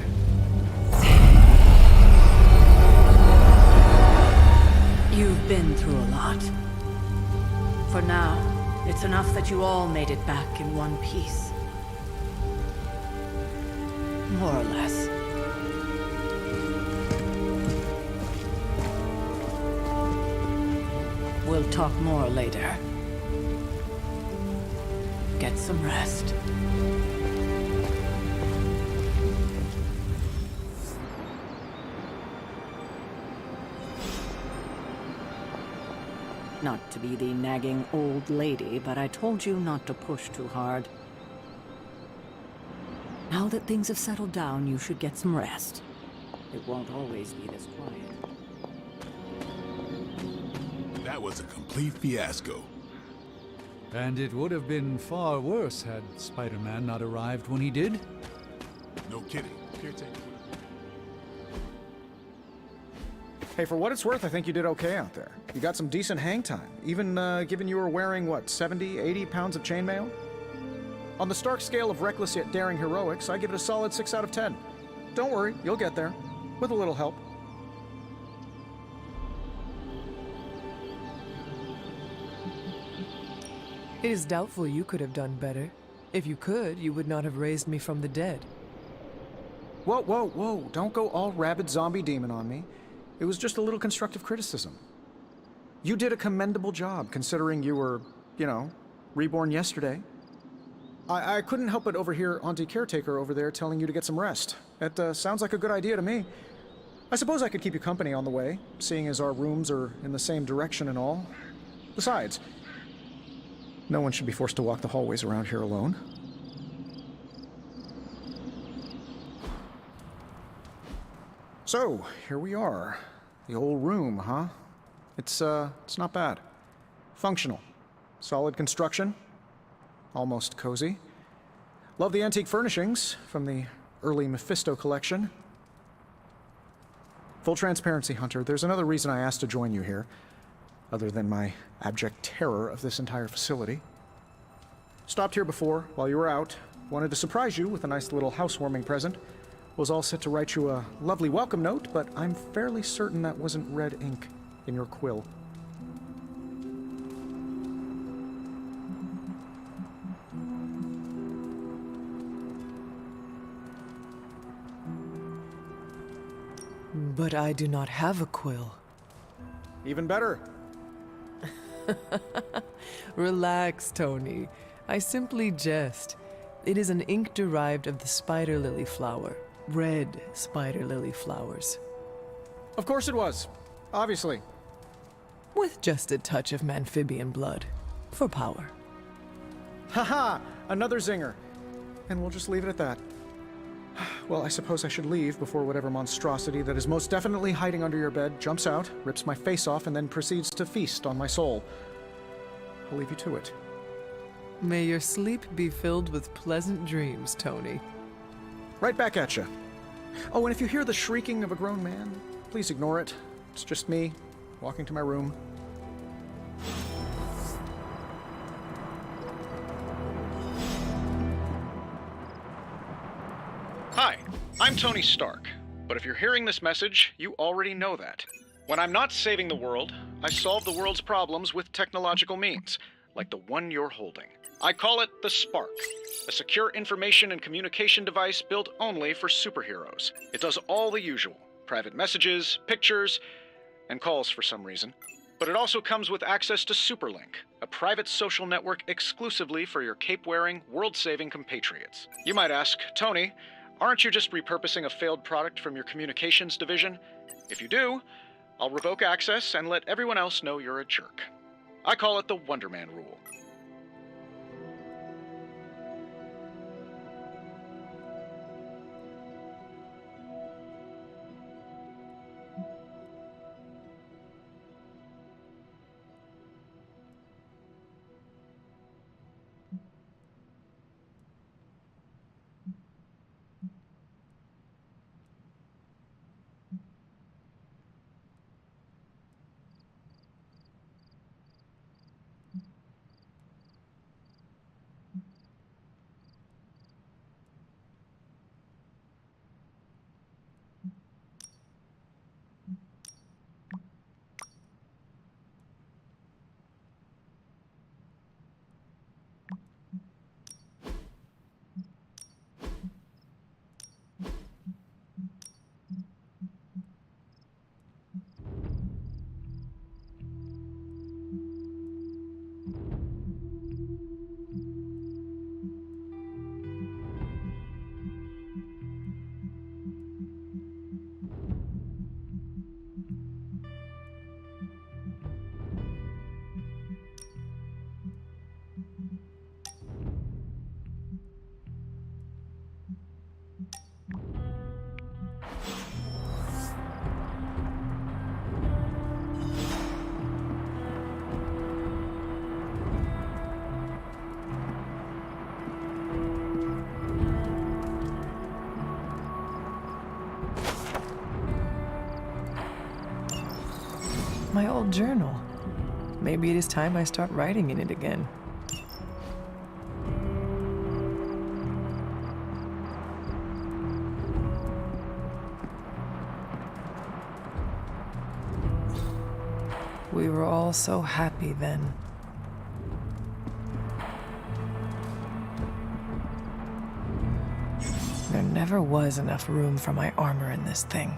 You've been through a lot. For now, it's enough that you all made it back in one piece. More or less. We'll talk more later. Get some rest. Not to be the nagging old lady, but I told you not to push too hard. Now that things have settled down, you should get some rest. It won't always be this quiet. That was a complete fiasco. And it would have been far worse had Spider-Man not arrived when he did. No kidding. Caretaker. Hey, for what it's worth, I think you did okay out there. You got some decent hang time, even given you were wearing, what, 70, 80 pounds of chainmail? On the Stark scale of reckless yet daring heroics, I give it a solid 6 out of 10. Don't worry, you'll get there. With a little help. It is doubtful you could have done better. If you could, you would not have raised me from the dead. Whoa, whoa, whoa. Don't go all rabid zombie demon on me. It was just a little constructive criticism. You did a commendable job, considering you were, you know, reborn yesterday. I couldn't help but overhear Auntie Caretaker over there telling you to get some rest. It sounds like a good idea to me. I suppose I could keep you company on the way, seeing as our rooms are in the same direction and all. Besides, no one should be forced to walk the hallways around here alone. So, here we are. The old room, huh? It's not bad. Functional. Solid construction. Almost cozy. Love the antique furnishings from the early Mephisto collection. Full transparency, Hunter, there's another reason I asked to join you here, other than my abject terror of this entire facility. Stopped here before, while you were out. Wanted to surprise you with a nice little housewarming present. Was all set to write you a lovely welcome note, but I'm fairly certain that wasn't red ink in your quill. But I do not have a quill. Even better. Relax, Tony. I simply jest. It is an ink derived of the spider lily flower. Red spider lily flowers. Of course it was. Obviously. With just a touch of amphibian blood. For power. Haha! Another zinger. And we'll just leave it at that. Well, I suppose I should leave before whatever monstrosity that is most definitely hiding under your bed jumps out, rips my face off, and then proceeds to feast on my soul. I'll leave you to it. May your sleep be filled with pleasant dreams, Tony. Right back at you. Oh, and if you hear the shrieking of a grown man, please ignore it. It's just me, walking to my room. Hi, I'm Tony Stark, but if you're hearing this message, you already know that. When I'm not saving the world, I solve the world's problems with technological means, like the one you're holding. I call it the Spark, a secure information and communication device built only for superheroes. It does all the usual, private messages, pictures, and calls for some reason. But it also comes with access to Superlink, a private social network exclusively for your cape-wearing, world-saving compatriots. You might ask, Tony, aren't you just repurposing a failed product from your communications division? If you do, I'll revoke access and let everyone else know you're a jerk. I call it the Wonder Man rule. old journal. Maybe it is time I start writing in it again. We were all so happy then. There never was enough room for my armor in this thing.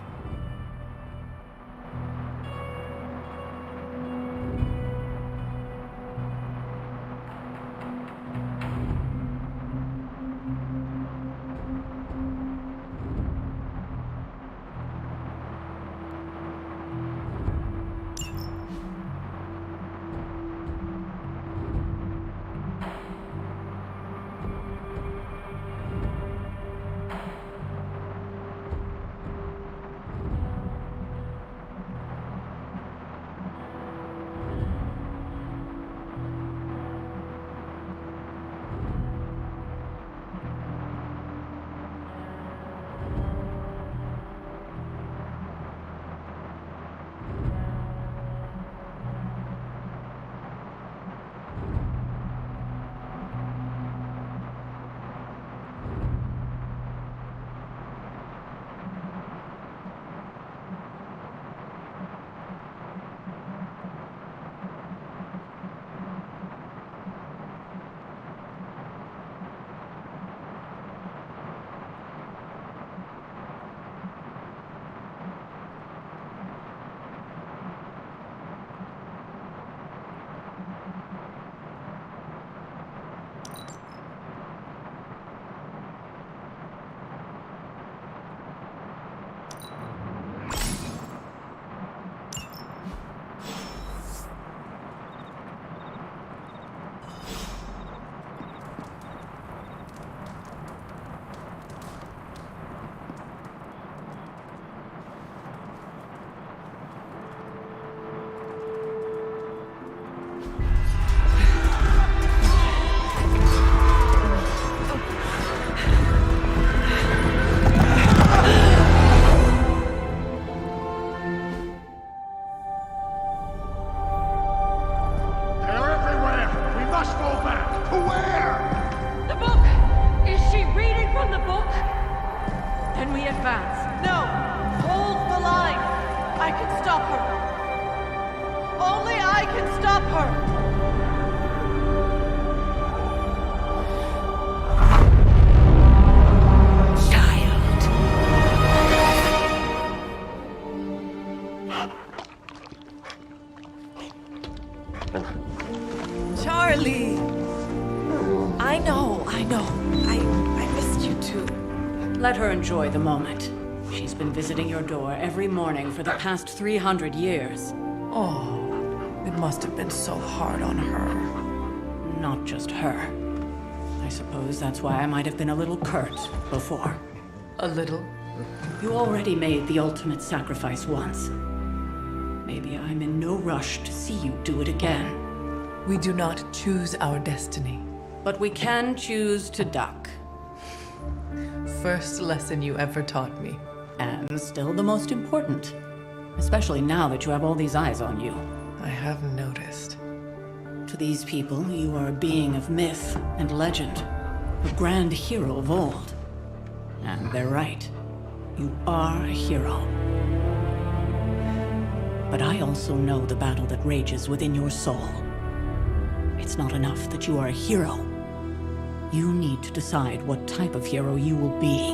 Charlie! I know. I missed you too. Let her enjoy the moment. She's been visiting your door every morning for the past 300 years. Oh, it must have been so hard on her. Not just her. I suppose that's why I might have been a little curt before. A little? You already made the ultimate sacrifice once. Maybe I'm in no rush to see you do it again. We do not choose our destiny. But we can choose to duck. First lesson you ever taught me. And still the most important. Especially now that you have all these eyes on you. I have noticed. To these people, you are a being of myth and legend. A grand hero of old. And they're right. You are a hero. But I also know the battle that rages within your soul. It's not enough that you are a hero. You need to decide what type of hero you will be.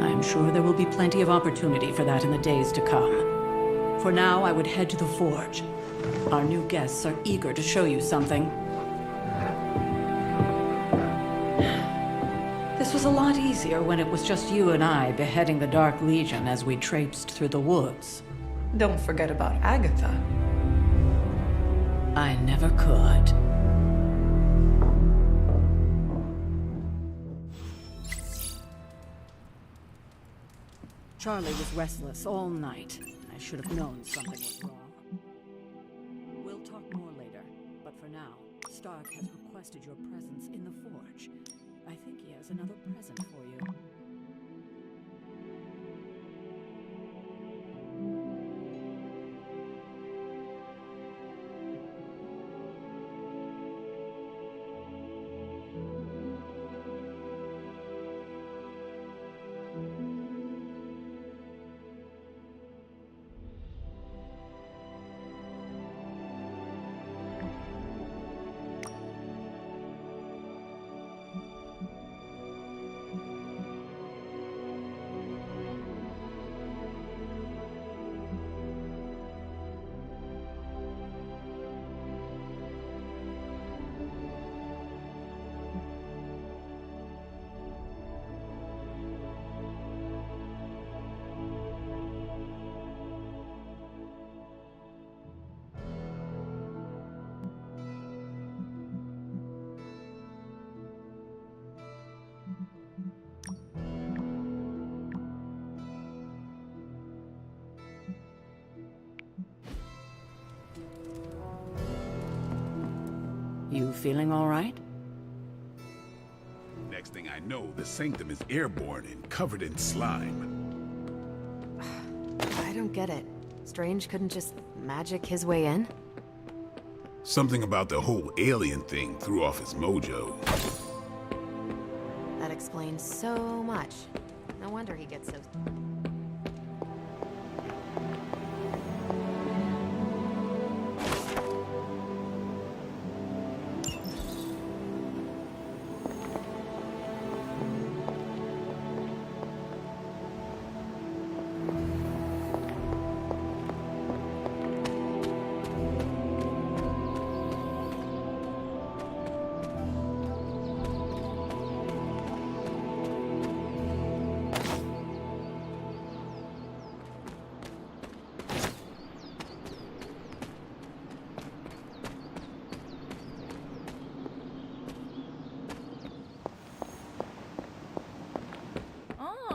I'm sure there will be plenty of opportunity for that in the days to come. For now, I would head to the Forge. Our new guests are eager to show you something. This was a lot easier when it was just you and I beheading the Dark Legion as we traipsed through the woods. Don't forget about Agatha. I never could. Charlie was restless all night. I should have known something was wrong. We'll talk more later, but for now, Stark has requested your presence in the Forge. I think he has another present for you. You feeling all right? Next thing I know, the Sanctum is airborne and covered in slime. I don't get it. Strange couldn't just magic his way in? Something about the whole alien thing threw off his mojo. That explains so much. No wonder he gets so...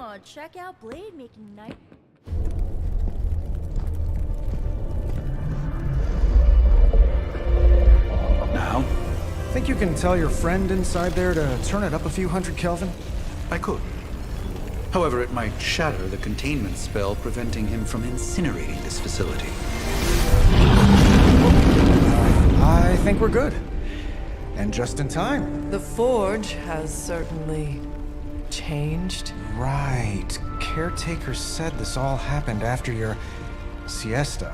Oh, check out Blade making night. Now? Think you can tell your friend inside there to turn it up a few hundred Kelvin? I could. However, it might shatter the containment spell preventing him from incinerating this facility. I think we're good. And just in time. The Forge has certainly changed. Right. Caretaker said this all happened after your siesta.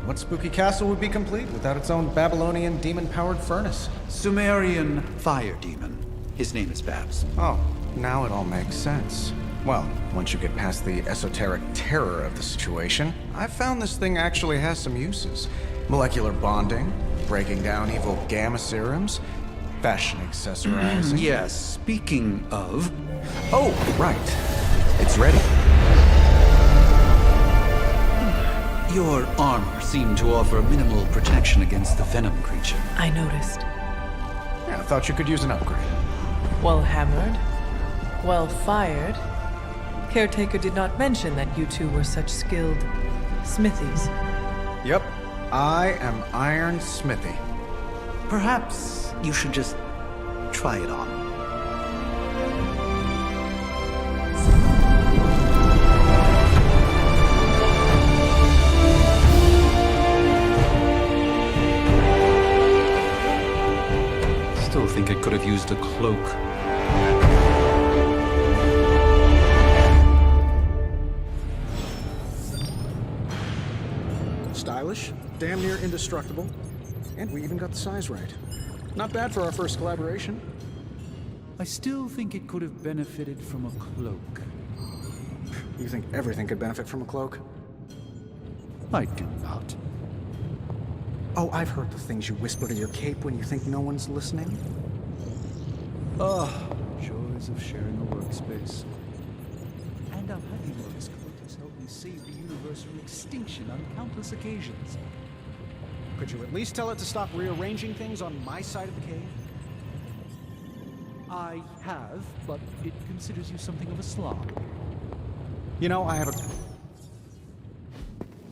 What spooky castle would be complete without its own Babylonian demon-powered furnace? Sumerian fire demon. His name is Babs. Oh, now it all makes sense. Well, once you get past the esoteric terror of the situation, I've found this thing actually has some uses. Molecular bonding, breaking down evil gamma serums, fashion accessorizing. Yes, speaking of... Oh, right. It's ready. Your armor seemed to offer minimal protection against the venom creature. I noticed. Yeah, I thought you could use an upgrade. Well hammered, well fired. Caretaker did not mention that you two were such skilled smithies. Yep, I am Iron Smithy. Perhaps you should just try it on. Still think it could have used a cloak. Stylish, damn near indestructible, and we even got the size right. Not bad for our first collaboration. I still think it could have benefited from a cloak. You think everything could benefit from a cloak? I do not. Oh, I've heard the things you whisper to your cape when you think no one's listening. Joys of sharing a workspace. And I'm happy that this cloak has helped me save the universe from extinction on countless occasions. Could you at least tell it to stop rearranging things on my side of the cave? I have, but it considers you something of a slob. You know, I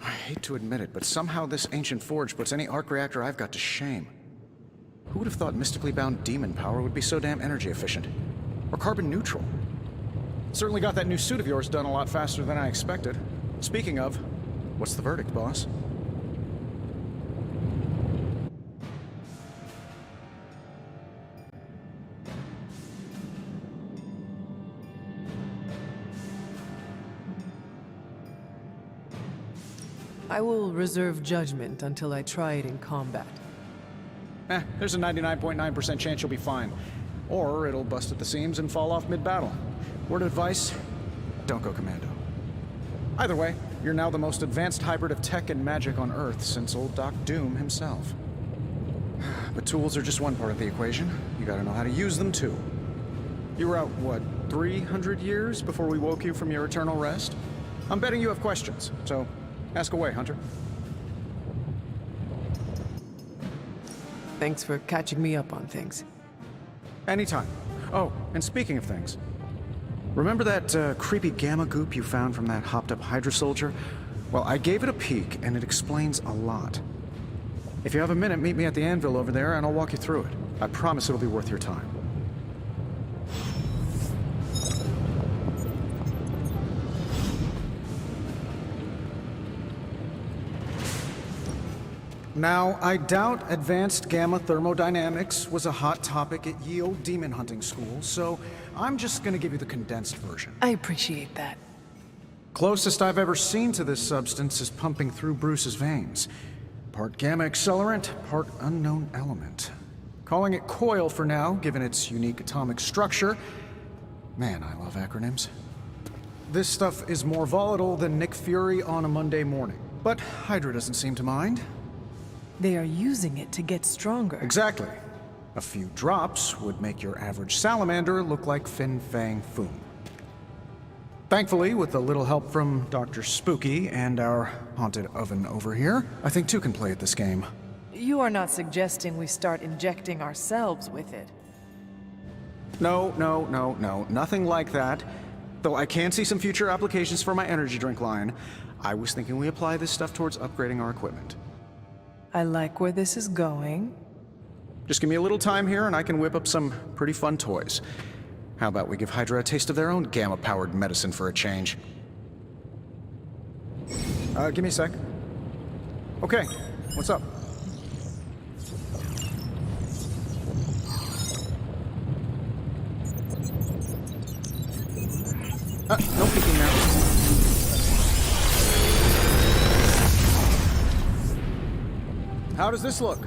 hate to admit it, but somehow this ancient forge puts any arc reactor I've got to shame. Who would have thought mystically bound demon power would be so damn energy efficient? Or carbon neutral? Certainly got that new suit of yours done a lot faster than I expected. Speaking of, what's the verdict, boss? I will reserve judgment until I try it in combat. There's a 99.9% chance you'll be fine. Or it'll bust at the seams and fall off mid-battle. Word of advice, don't go commando. Either way, you're now the most advanced hybrid of tech and magic on Earth since old Doc Doom himself. But tools are just one part of the equation. You gotta know how to use them too. You were out, what, 300 years before we woke you from your eternal rest? I'm betting you have questions, so ask away, Hunter. Thanks for catching me up on things. Anytime. Oh, and speaking of things, remember that creepy gamma goop you found from that hopped-up Hydra soldier? Well, I gave it a peek, and it explains a lot. If you have a minute, meet me at the anvil over there, and I'll walk you through it. I promise it'll be worth your time. Now, I doubt advanced gamma thermodynamics was a hot topic at Ye Olde Demon Hunting School, so I'm just gonna give you the condensed version. I appreciate that. Closest I've ever seen to this substance is pumping through Bruce's veins. Part gamma accelerant, part unknown element. Calling it coil for now, given its unique atomic structure. Man, I love acronyms. This stuff is more volatile than Nick Fury on a Monday morning, but Hydra doesn't seem to mind. They are using it to get stronger. Exactly. A few drops would make your average salamander look like Fin Fang Foom. Thankfully, with a little help from Dr. Spooky and our haunted oven over here, I think two can play at this game. You are not suggesting we start injecting ourselves with it. No, nothing like that. Though I can see some future applications for my energy drink line. I was thinking we apply this stuff towards upgrading our equipment. I like where this is going. Just give me a little time here and I can whip up some pretty fun toys. How about we give Hydra a taste of their own gamma-powered medicine for a change? Give me a sec. Okay, what's up? No peeking now. How does this look?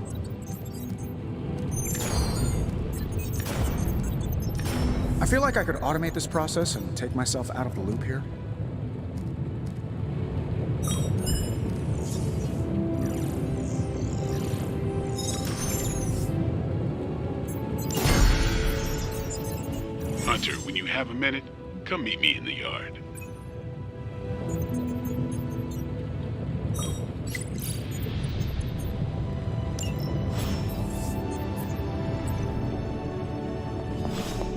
I feel like I could automate this process and take myself out of the loop here. Hunter, when you have a minute, come meet me in the yard.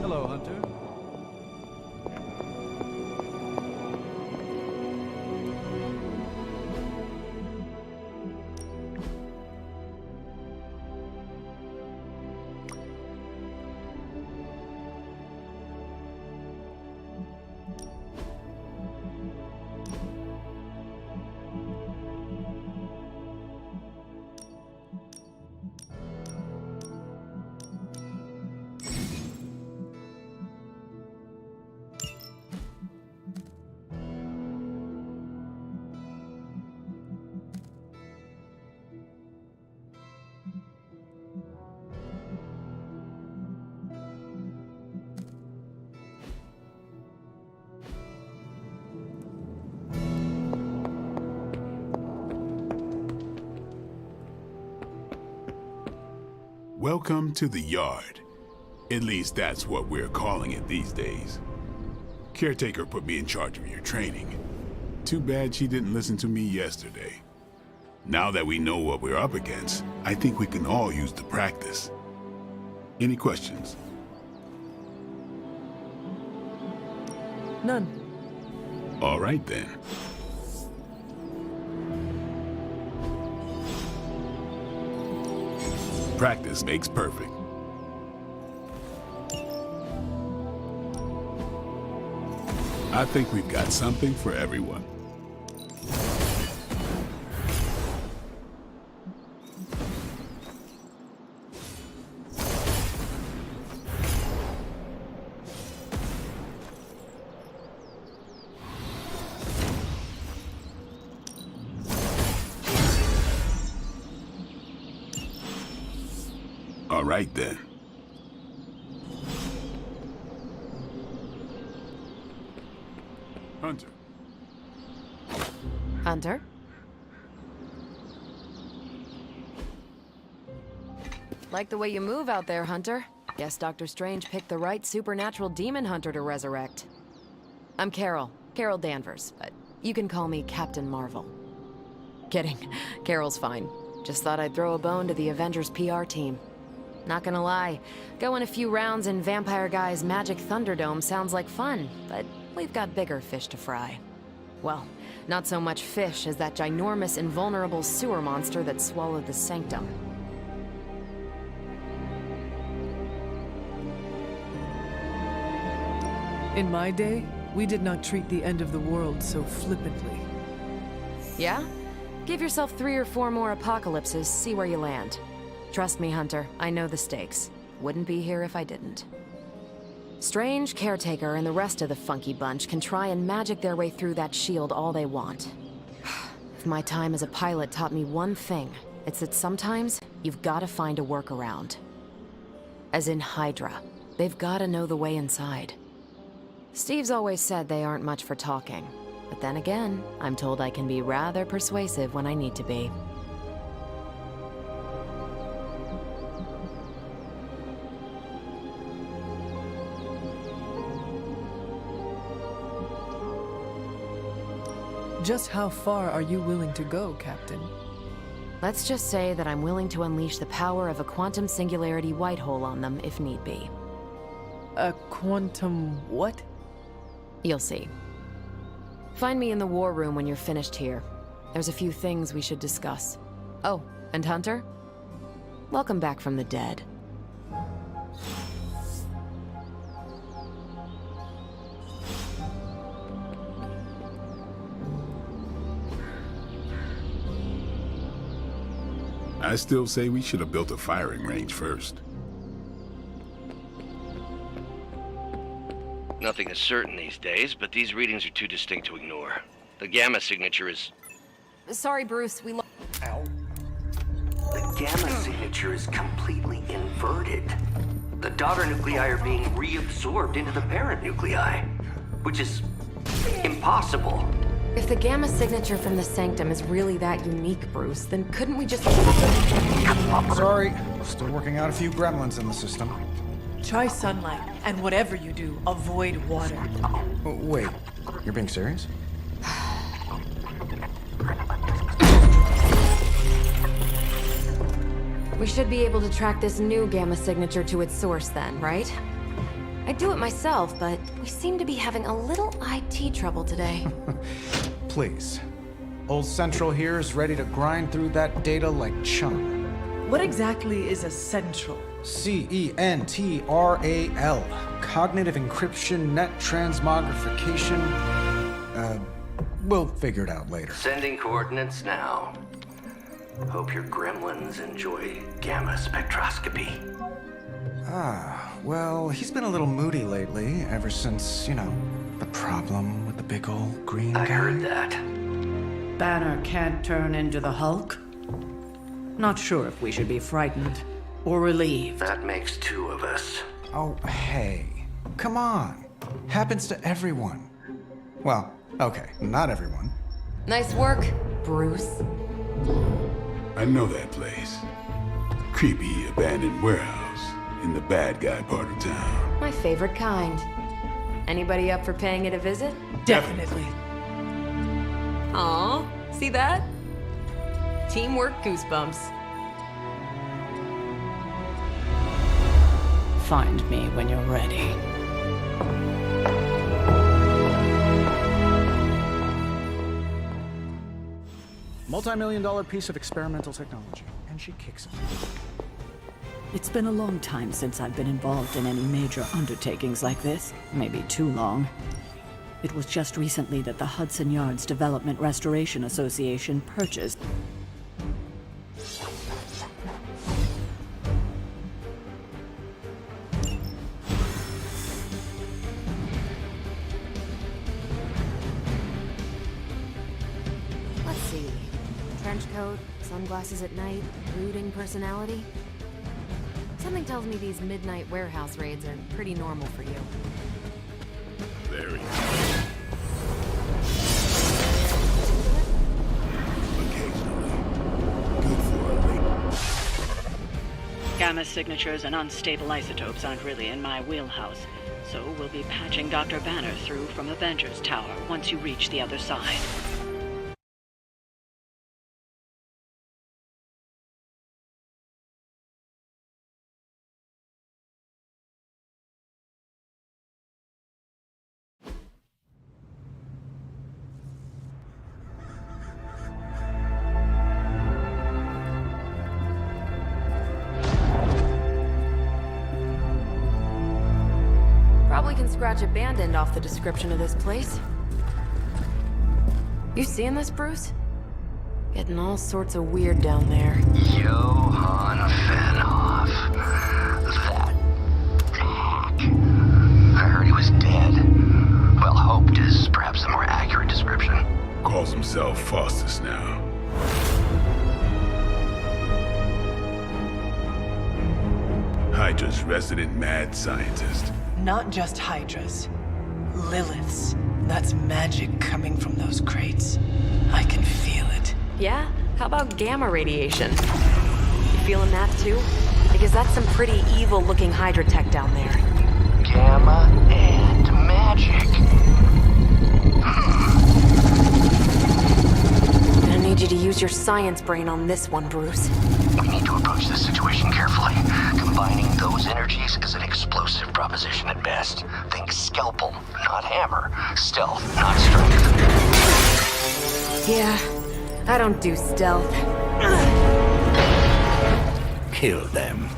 Hello, Hunter. Welcome to the yard. At least that's what we're calling it these days. Caretaker put me in charge of your training. Too bad she didn't listen to me yesterday. Now that we know what we're up against, I think we can all use the practice. Any questions? None. All right then. Practice makes perfect. I think we've got something for everyone. All right, then. Hunter. Hunter? Like the way you move out there, Hunter. Guess Dr. Strange picked the right supernatural demon hunter to resurrect. I'm Carol Danvers, but you can call me Captain Marvel. Kidding, Carol's fine. Just thought I'd throw a bone to the Avengers PR team. Not gonna lie, going a few rounds in Vampire Guy's Magic Thunderdome sounds like fun, but we've got bigger fish to fry. Well, not so much fish as that ginormous invulnerable sewer monster that swallowed the Sanctum. In my day, we did not treat the end of the world so flippantly. Yeah? Give yourself 3 or 4 more apocalypses, see where you land. Trust me, Hunter, I know the stakes. Wouldn't be here if I didn't. Strange, Caretaker, and the rest of the funky bunch can try and magic their way through that shield all they want. If my time as a pilot taught me one thing, it's that sometimes you've gotta find a workaround. As in Hydra. They've gotta know the way inside. Steve's always said they aren't much for talking. But then again, I'm told I can be rather persuasive when I need to be. Just how far are you willing to go, Captain? Let's just say that I'm willing to unleash the power of a quantum singularity white hole on them if need be. A quantum what? You'll see. Find me in the war room when you're finished here. There's a few things we should discuss. Oh, and Hunter? Welcome back from the dead. I still say we should have built a firing range first. Nothing is certain these days, but these readings are too distinct to ignore. The gamma signature is... Sorry, Bruce, we Ow. The gamma signature is completely inverted. The daughter nuclei are being reabsorbed into the parent nuclei, which is impossible. If the gamma signature from the Sanctum is really that unique, Bruce, then couldn't we just... Sorry, still working out a few gremlins in the system. Try sunlight, and whatever you do, avoid water. Wait, you're being serious? We should be able to track this new gamma signature to its source then, right? I'd do it myself, but we seem to be having a little IT trouble today. Please. Old Central here is ready to grind through that data like chum. What exactly is a central? CENTRAL. Cognitive encryption, net transmogrification. We'll figure it out later. Sending coordinates now. Hope your gremlins enjoy gamma spectroscopy. Ah, well, he's been a little moody lately, ever since, you know, the problem with the big old green guy. I heard that. Banner can't turn into the Hulk? Not sure if we should be frightened or relieved. That makes 2 of us. Oh, hey. Come on. Happens to everyone. Well, okay, not everyone. Nice work, Bruce. I know that place. Creepy abandoned warehouse in the bad guy part of town. My favorite kind. Anybody up for paying it a visit? Definitely. Aw, see that? Teamwork goosebumps. Find me when you're ready. Multi-million-dollar piece of experimental technology, and she kicks it. It's been a long time since I've been involved in any major undertakings like this. Maybe too long. It was just recently that the Hudson Yards Development Restoration Association purchased... Let's see. Trench coat, sunglasses at night, brooding personality. Something tells me these midnight warehouse raids are pretty normal for you. There he is. Gamma signatures and unstable isotopes aren't really in my wheelhouse, so we'll be patching Dr. Banner through from Avengers Tower once you reach the other side. Probably can scratch a band end off the description of this place. You seeing this, Bruce? Getting all sorts of weird down there. Johann Fenhoff. That hack. I heard he was dead. Well, hoped is perhaps the more accurate description. Calls himself Faustus now. Hydra's resident mad scientist. Not just Hydras. Liliths. That's magic coming from those crates. I can feel it. Yeah? How about gamma radiation? You feeling that too? Because that's some pretty evil-looking Hydra tech down there. Gamma and magic. Gonna need you to use your science brain on this one, Bruce. We need to approach this situation carefully. Combining those energies is an explosive proposition at best. Think scalpel, not hammer. Stealth, not strength. Yeah, I don't do stealth. Kill them.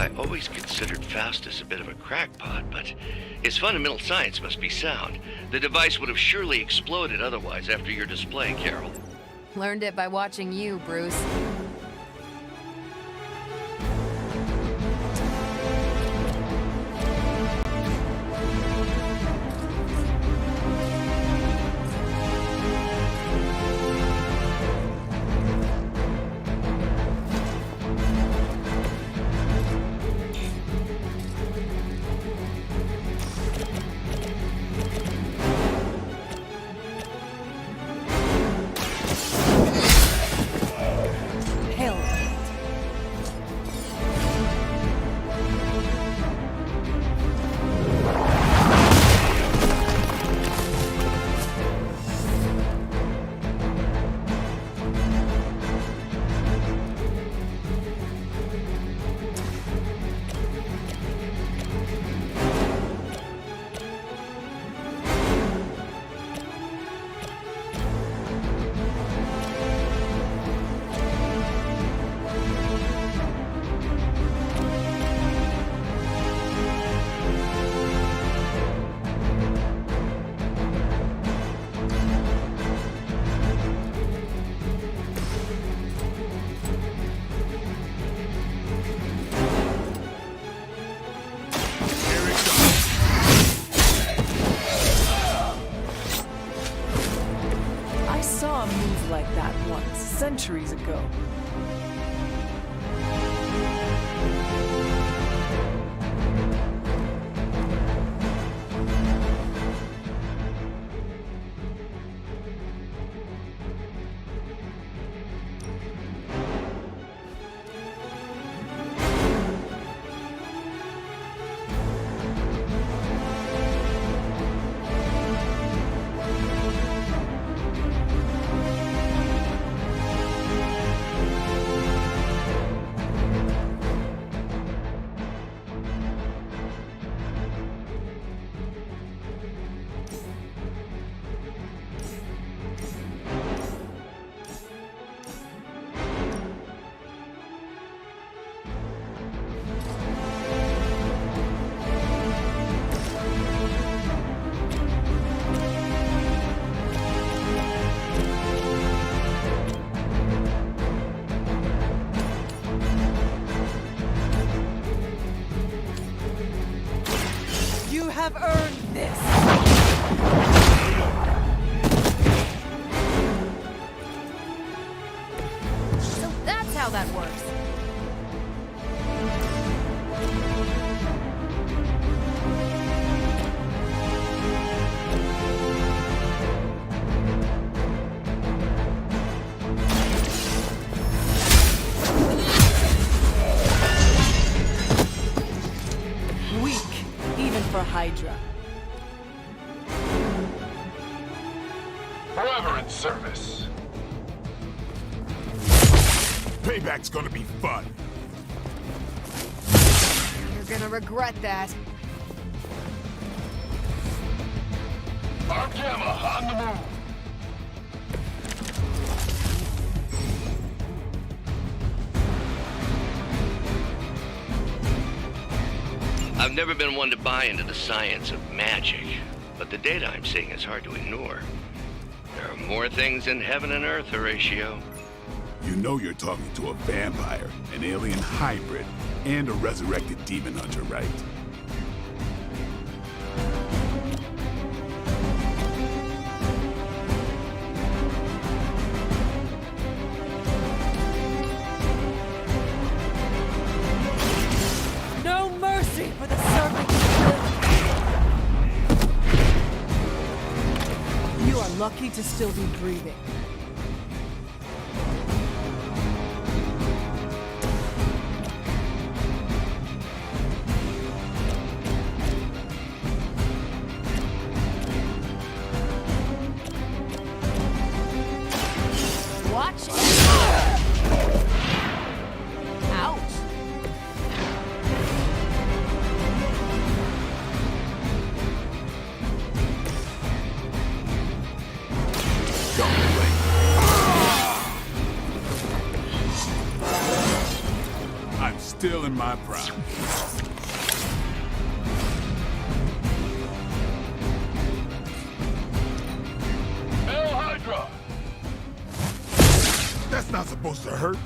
I always considered Faustus a bit of a crackpot, but his fundamental science must be sound. The device would have surely exploded otherwise after your display, Carol. Learned it by watching you, Bruce. I saw a move like that once, centuries ago. You have earned this. So that's how that works. Weak, even for Hydra. Forever in service. Payback's gonna be fun. You're gonna regret that. Our Gamma on the move. I've never been one to buy into the science of magic, but the data I'm seeing is hard to ignore. There are more things in heaven and earth, Horatio. You know you're talking to a vampire, an alien hybrid, and a resurrected demon hunter, right? No mercy for the servant. You are lucky to still be breathing. Watch it. Ouch. I'm still in my prime. Hail Hydra! That's not supposed to hurt.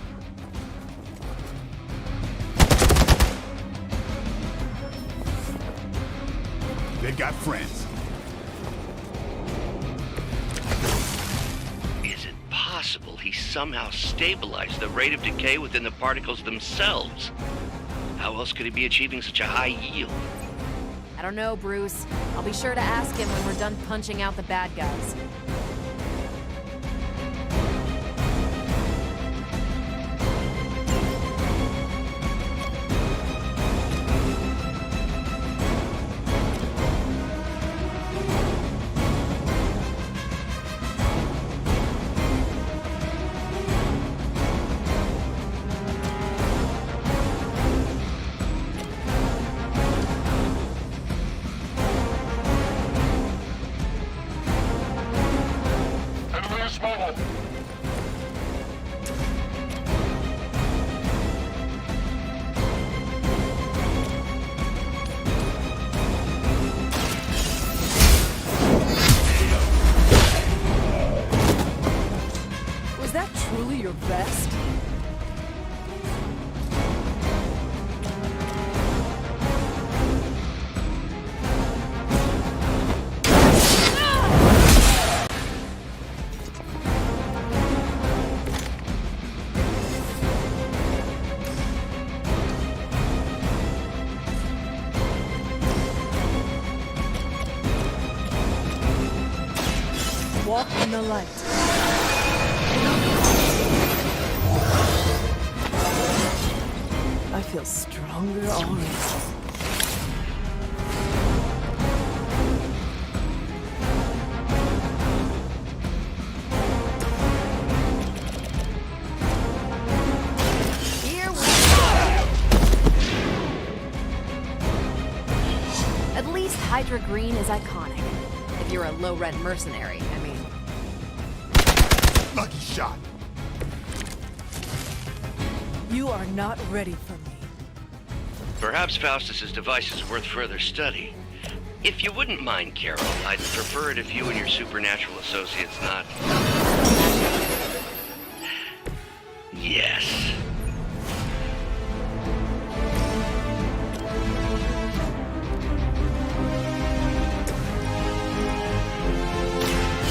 They've got friends. Is it possible he somehow stabilized the rate of decay within the particles themselves? How else could he be achieving such a high yield? I don't know, Bruce. I'll be sure to ask him when we're done punching out the bad guys. Enemy mobile. Was that truly your best? Walk in the light. I feel stronger already. Here we go! At least Hydra Green is iconic. If you're a low-rent mercenary, I mean. Lucky shot. You are not ready for me. Perhaps Faustus's device is worth further study. If you wouldn't mind, Carol, I'd prefer it if you and your supernatural associates not... Yes.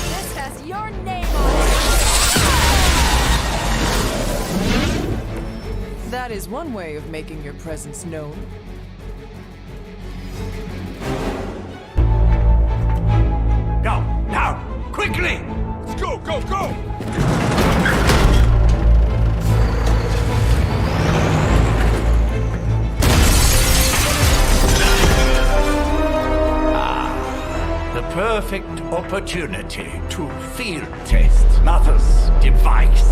This has your name on it! That is one way of making your presence known. Go, now, quickly! Let's go, go, go! The perfect opportunity to field test Mother's device.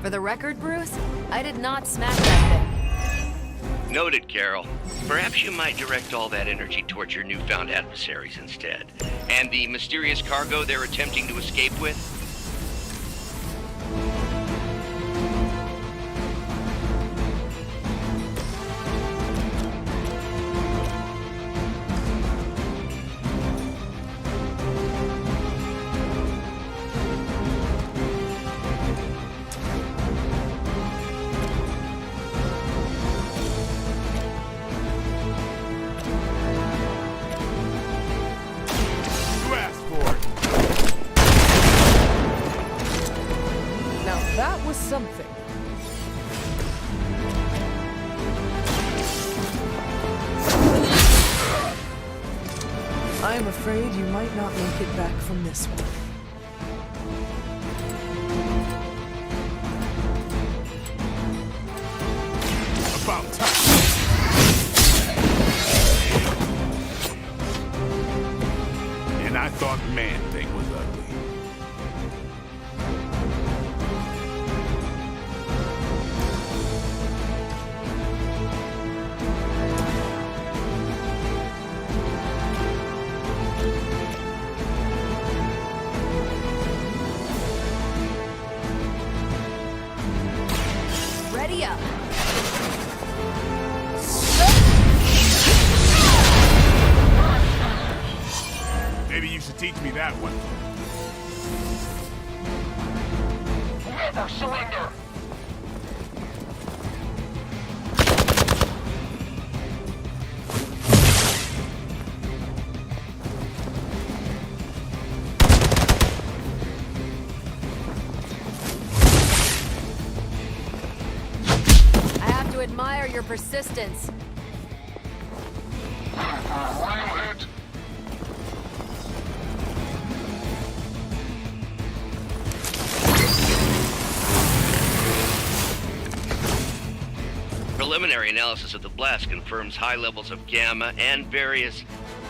For the record, Bruce, I did not smash that thing. Noted, Carol. Perhaps you might direct all that energy towards your newfound adversaries instead. And the mysterious cargo they're attempting to escape with? That was something. I am afraid you might not make it back from this one. About time. And I thought Man-Thing was ugly. Ready up. Maybe you should teach me that one. Never surrender! I have to admire your persistence. Preliminary analysis of the blast confirms high levels of gamma and various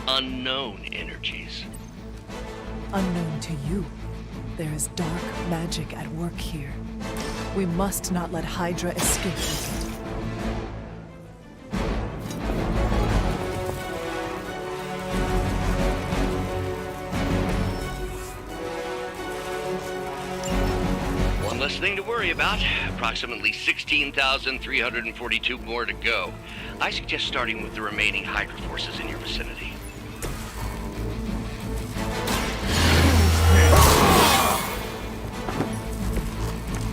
unknown energies. Unknown to you, there is dark magic at work here. We must not let Hydra escape with it. One less thing to worry about. Approximately 16,342 more to go. I suggest starting with the remaining Hydra forces in your vicinity.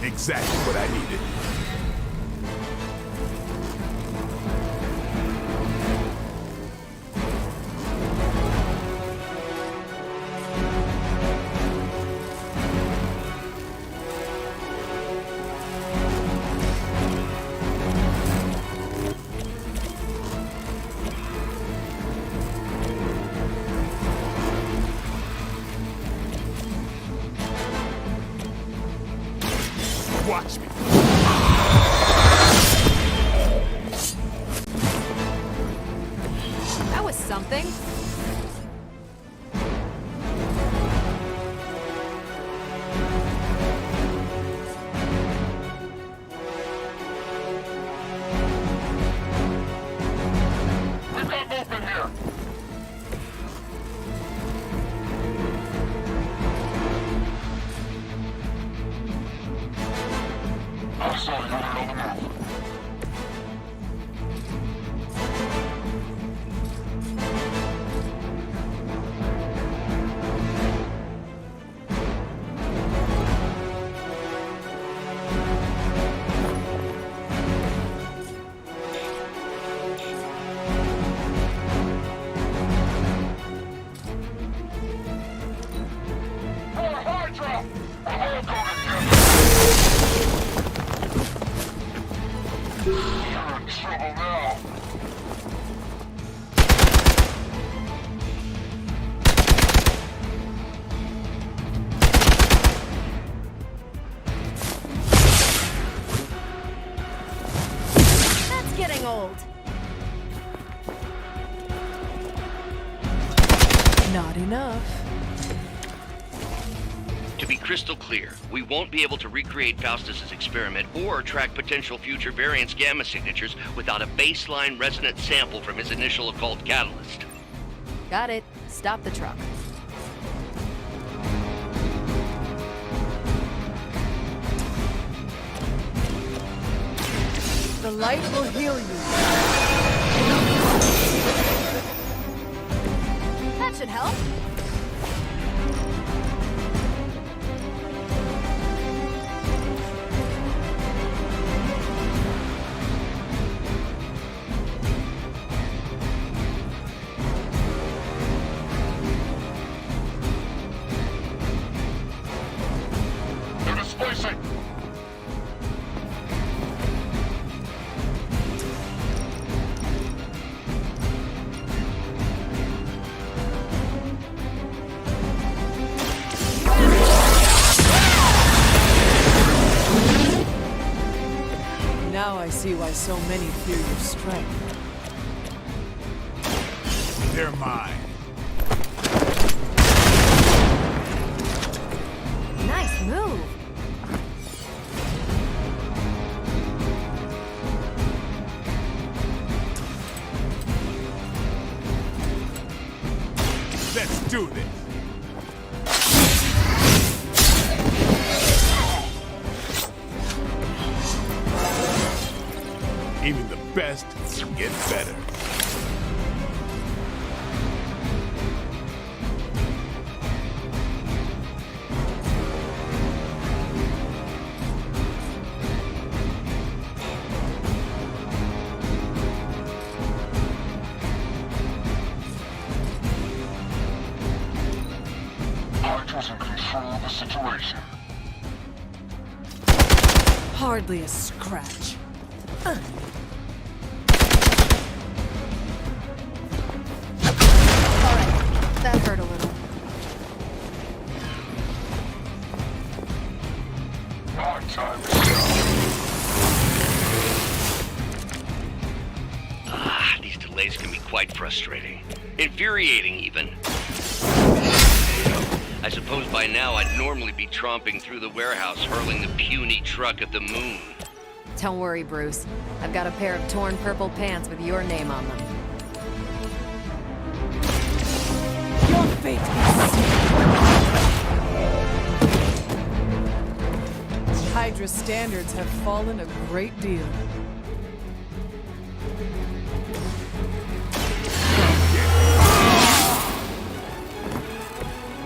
Exactly what I needed. Watch me. That was something. We've got movement here! I'm sorry, you're on the move. Hydra! I'm all going You're in trouble now. old. Not enough. To be crystal clear, we won't be able to recreate Faustus's experiment or track potential future variants' gamma signatures without a baseline resonant sample from his initial occult catalyst. Got it. Stop the truck. The light will heal you. That should help. They're displacing! Now I see why so many fear your strength. They're mine. Nice move. Let's do this. Even the best get better. Hydra's in control of the situation. Hardly a scratch. That hurt a little. My time is These delays can be quite frustrating. Infuriating, even. I suppose by now I'd normally be tromping through the warehouse, hurling the puny truck at the moon. Don't worry, Bruce. I've got a pair of torn purple pants with your name on them. Your fate is sealed. Hydra's standards have fallen a great deal.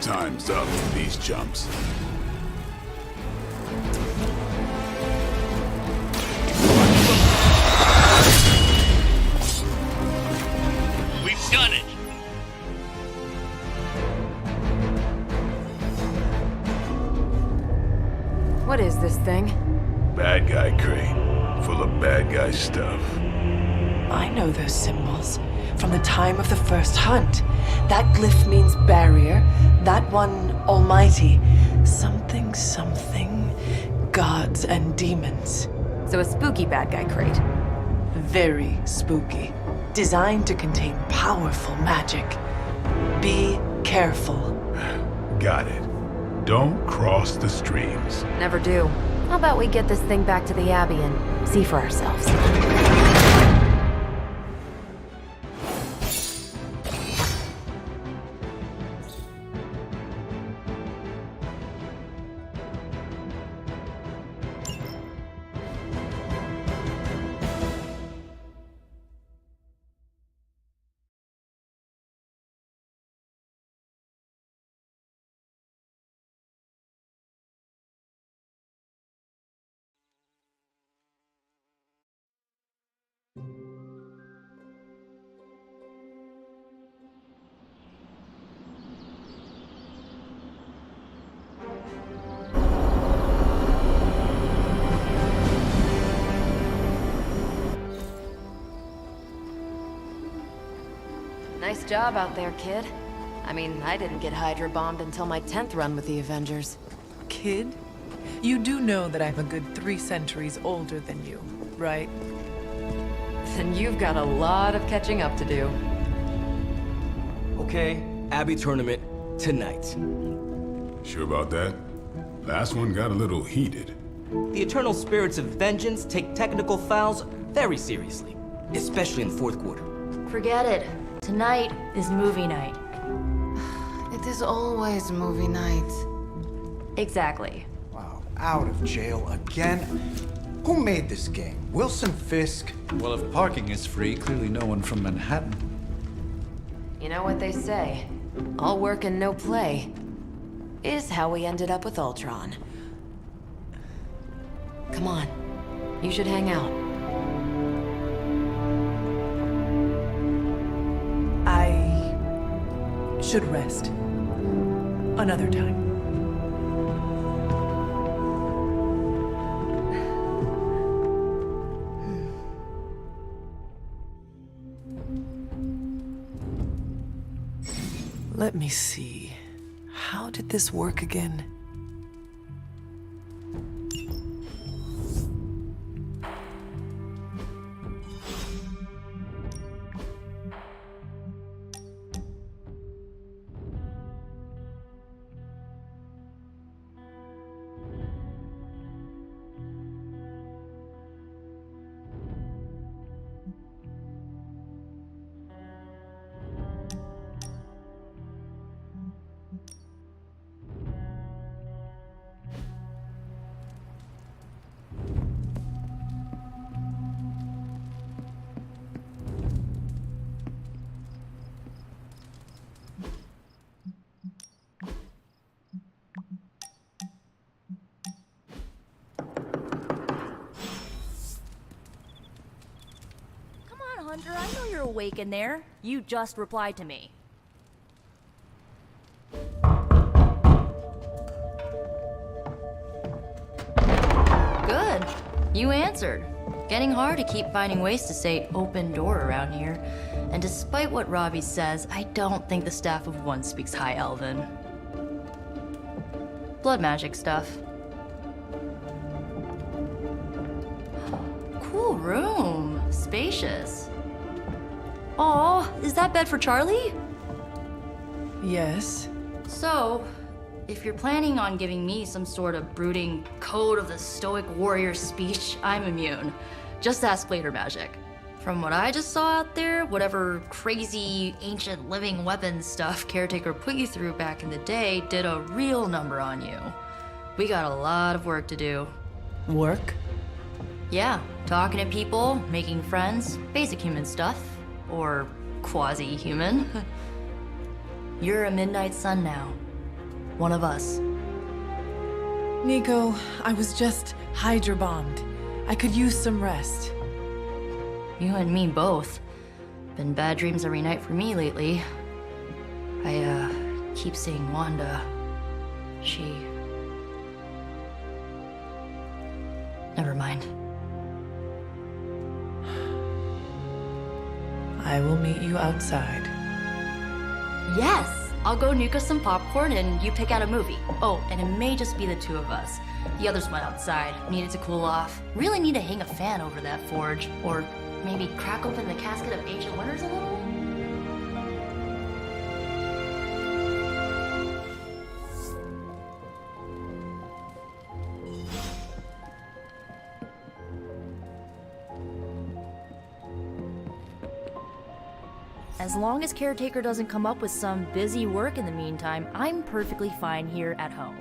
Time's up for these chumps. We've done it! What is this thing? Bad guy crate, full of bad guy stuff. I know those symbols from the time of the first hunt. That glyph means barrier, that one almighty. Something, something, gods and demons. So a spooky bad guy crate. Very spooky. Designed to contain powerful magic. Be careful. Got it. Don't cross the streams. Never do. How about we get this thing back to the Abbey and see for ourselves? Nice job out there, kid. I mean, I didn't get Hydra bombed until my 10th run with the Avengers. Kid, you do know that I'm a good 3 centuries older than you, right? Then you've got a lot of catching up to do. Okay, Abbey tournament tonight. Sure about that? Last one got a little heated. The eternal spirits of vengeance take technical fouls very seriously, especially in the fourth quarter. Forget it. Tonight is movie night. It is always movie night. Exactly. Wow, out of jail again? Who made this game? Wilson Fisk? Well, if parking is free, clearly no one from Manhattan. You know what they say? All work and no play is how we ended up with Ultron. Come on. You should hang out. I should rest. Another time. Let me see. How did this work again? Hunter, I know you're awake in there. You just replied to me. Good. You answered. Getting hard to keep finding ways to say open door around here. And despite what Robbie says, I don't think the staff of One speaks High Elven. Blood magic stuff. Cool room. Spacious. Aw, is that bed for Charlie? Yes. So, if you're planning on giving me some sort of brooding code of the stoic warrior speech, I'm immune. Just ask later, Magic. From what I just saw out there, whatever crazy ancient living weapons stuff Caretaker put you through back in the day did a real number on you. We got a lot of work to do. Work? Yeah, talking to people, making friends, basic human stuff. Or quasi-human. You're a Midnight Sun now. One of us. Nico, I was just Hydra bombed. I could use some rest. You and me both. Been bad dreams every night for me lately. I, keep seeing Wanda. She... Never mind. I will meet you outside. Yes! I'll go nuke us some popcorn and you pick out a movie. Oh, and it may just be the two of us. The others went outside, needed to cool off. Really need to hang a fan over that forge. Or maybe crack open the casket of Ancient Wonders a little? As long as Caretaker doesn't come up with some busy work in the meantime, I'm perfectly fine here at home.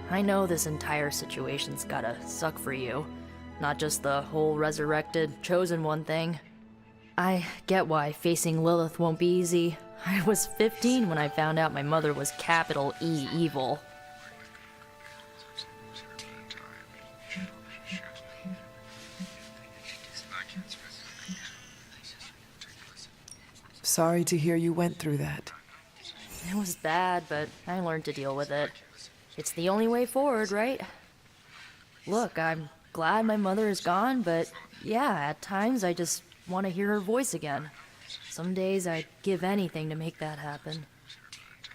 I know this entire situation's gotta suck for you. Not just the whole resurrected, chosen one thing. I get why facing Lilith won't be easy. I was 15 when I found out my mother was capital E evil. Sorry to hear you went through that. It was bad, but I learned to deal with it. It's the only way forward, right? Look, I'm glad my mother is gone, but yeah, at times I just want to hear her voice again. Some days I'd give anything to make that happen.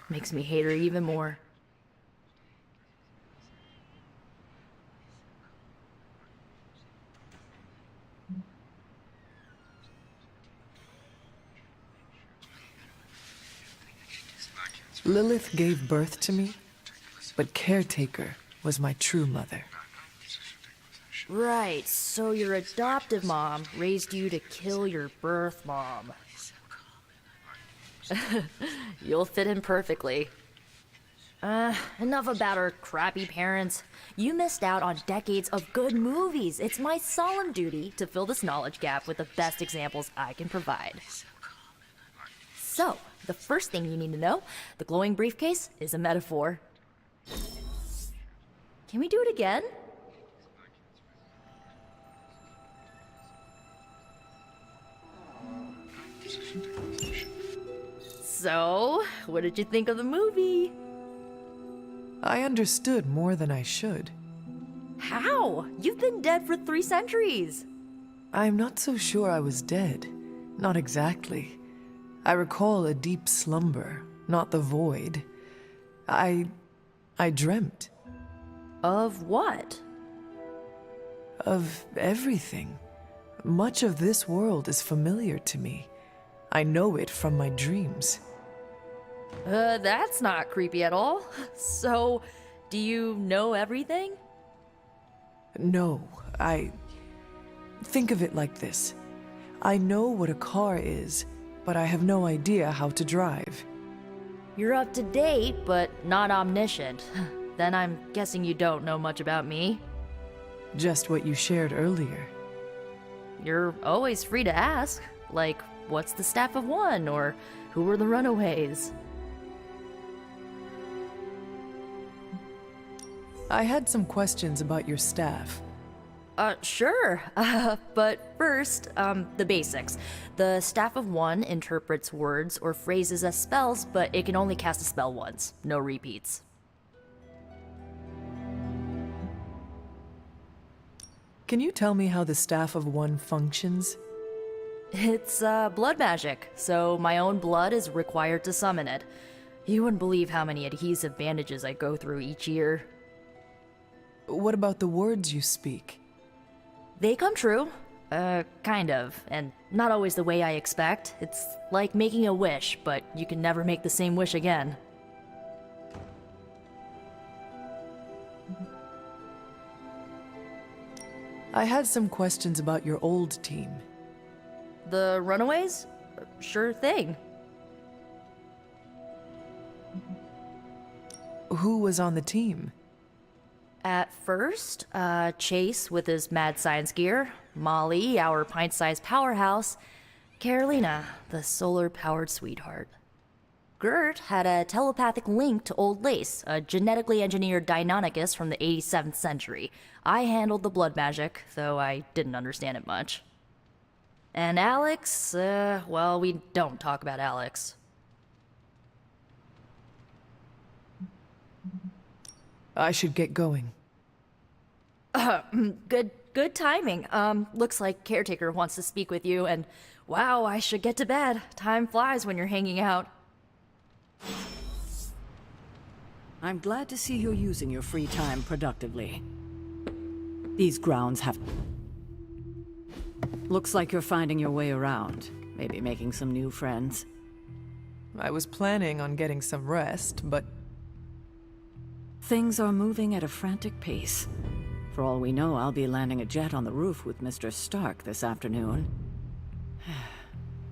Makes me hate her even more. Lilith gave birth to me, but Caretaker was my true mother. Right, so your adoptive mom raised you to kill your birth mom. You'll fit in perfectly. Enough about our crappy parents. You missed out on decades of good movies. It's my solemn duty to fill this knowledge gap with the best examples I can provide. So, the first thing you need to know, the glowing briefcase is a metaphor. Can we do it again? So, what did you think of the movie? I understood more than I should. How? You've been dead for 3 centuries. I'm not so sure I was dead. Not exactly. I recall a deep slumber, not the void. I dreamt. Of what? Of everything. Much of this world is familiar to me. I know it from my dreams. That's not creepy at all. So, do you know everything? No, Think of it like this. I know what a car is, but I have no idea how to drive. You're up to date, but not omniscient. Then I'm guessing you don't know much about me. Just what you shared earlier. You're always free to ask. Like, what's the Staff of One? Or who were the Runaways? I had some questions about your staff. Sure. But first, the basics. The Staff of One interprets words or phrases as spells, but it can only cast a spell once. No repeats. Can you tell me how the Staff of One functions? It's, blood magic, so my own blood is required to summon it. You wouldn't believe how many adhesive bandages I go through each year. What about the words you speak? They come true. Kind of. And not always the way I expect. It's like making a wish, but you can never make the same wish again. I had some questions about your old team. The Runaways? Sure thing. Who was on the team? At first, Chase with his mad science gear, Molly, our pint-sized powerhouse, Carolina, the solar-powered sweetheart. Gert had a telepathic link to Old Lace, a genetically engineered Deinonychus from the 87th century. I handled the blood magic, though I didn't understand it much. And Alex, well, we don't talk about Alex. I should get going. Good timing. Looks like Caretaker wants to speak with you, and wow, I should get to bed. Time flies when you're hanging out. I'm glad to see you're using your free time productively. These grounds have... Looks like you're finding your way around. Maybe making some new friends. I was planning on getting some rest, but... Things are moving at a frantic pace. For all we know, I'll be landing a jet on the roof with Mr. Stark this afternoon.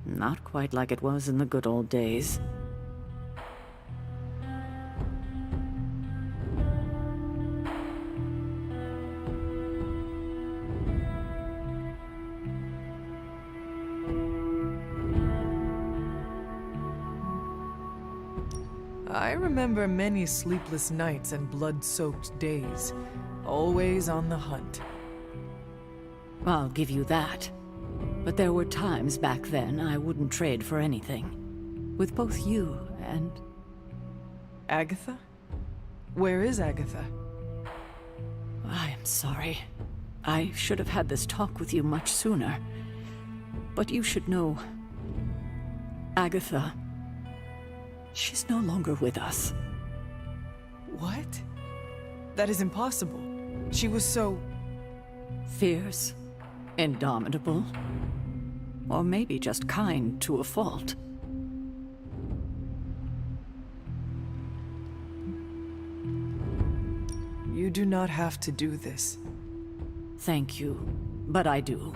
Not quite like it was in the good old days. I remember many sleepless nights and blood-soaked days, always on the hunt. I'll give you that. But there were times back then I wouldn't trade for anything. With both you and... Agatha? Where is Agatha? I am sorry. I should have had this talk with you much sooner. But you should know... Agatha... She's no longer with us. What? That is impossible. She was so... Fierce, indomitable, or maybe just kind to a fault. You do not have to do this. Thank you, but I do.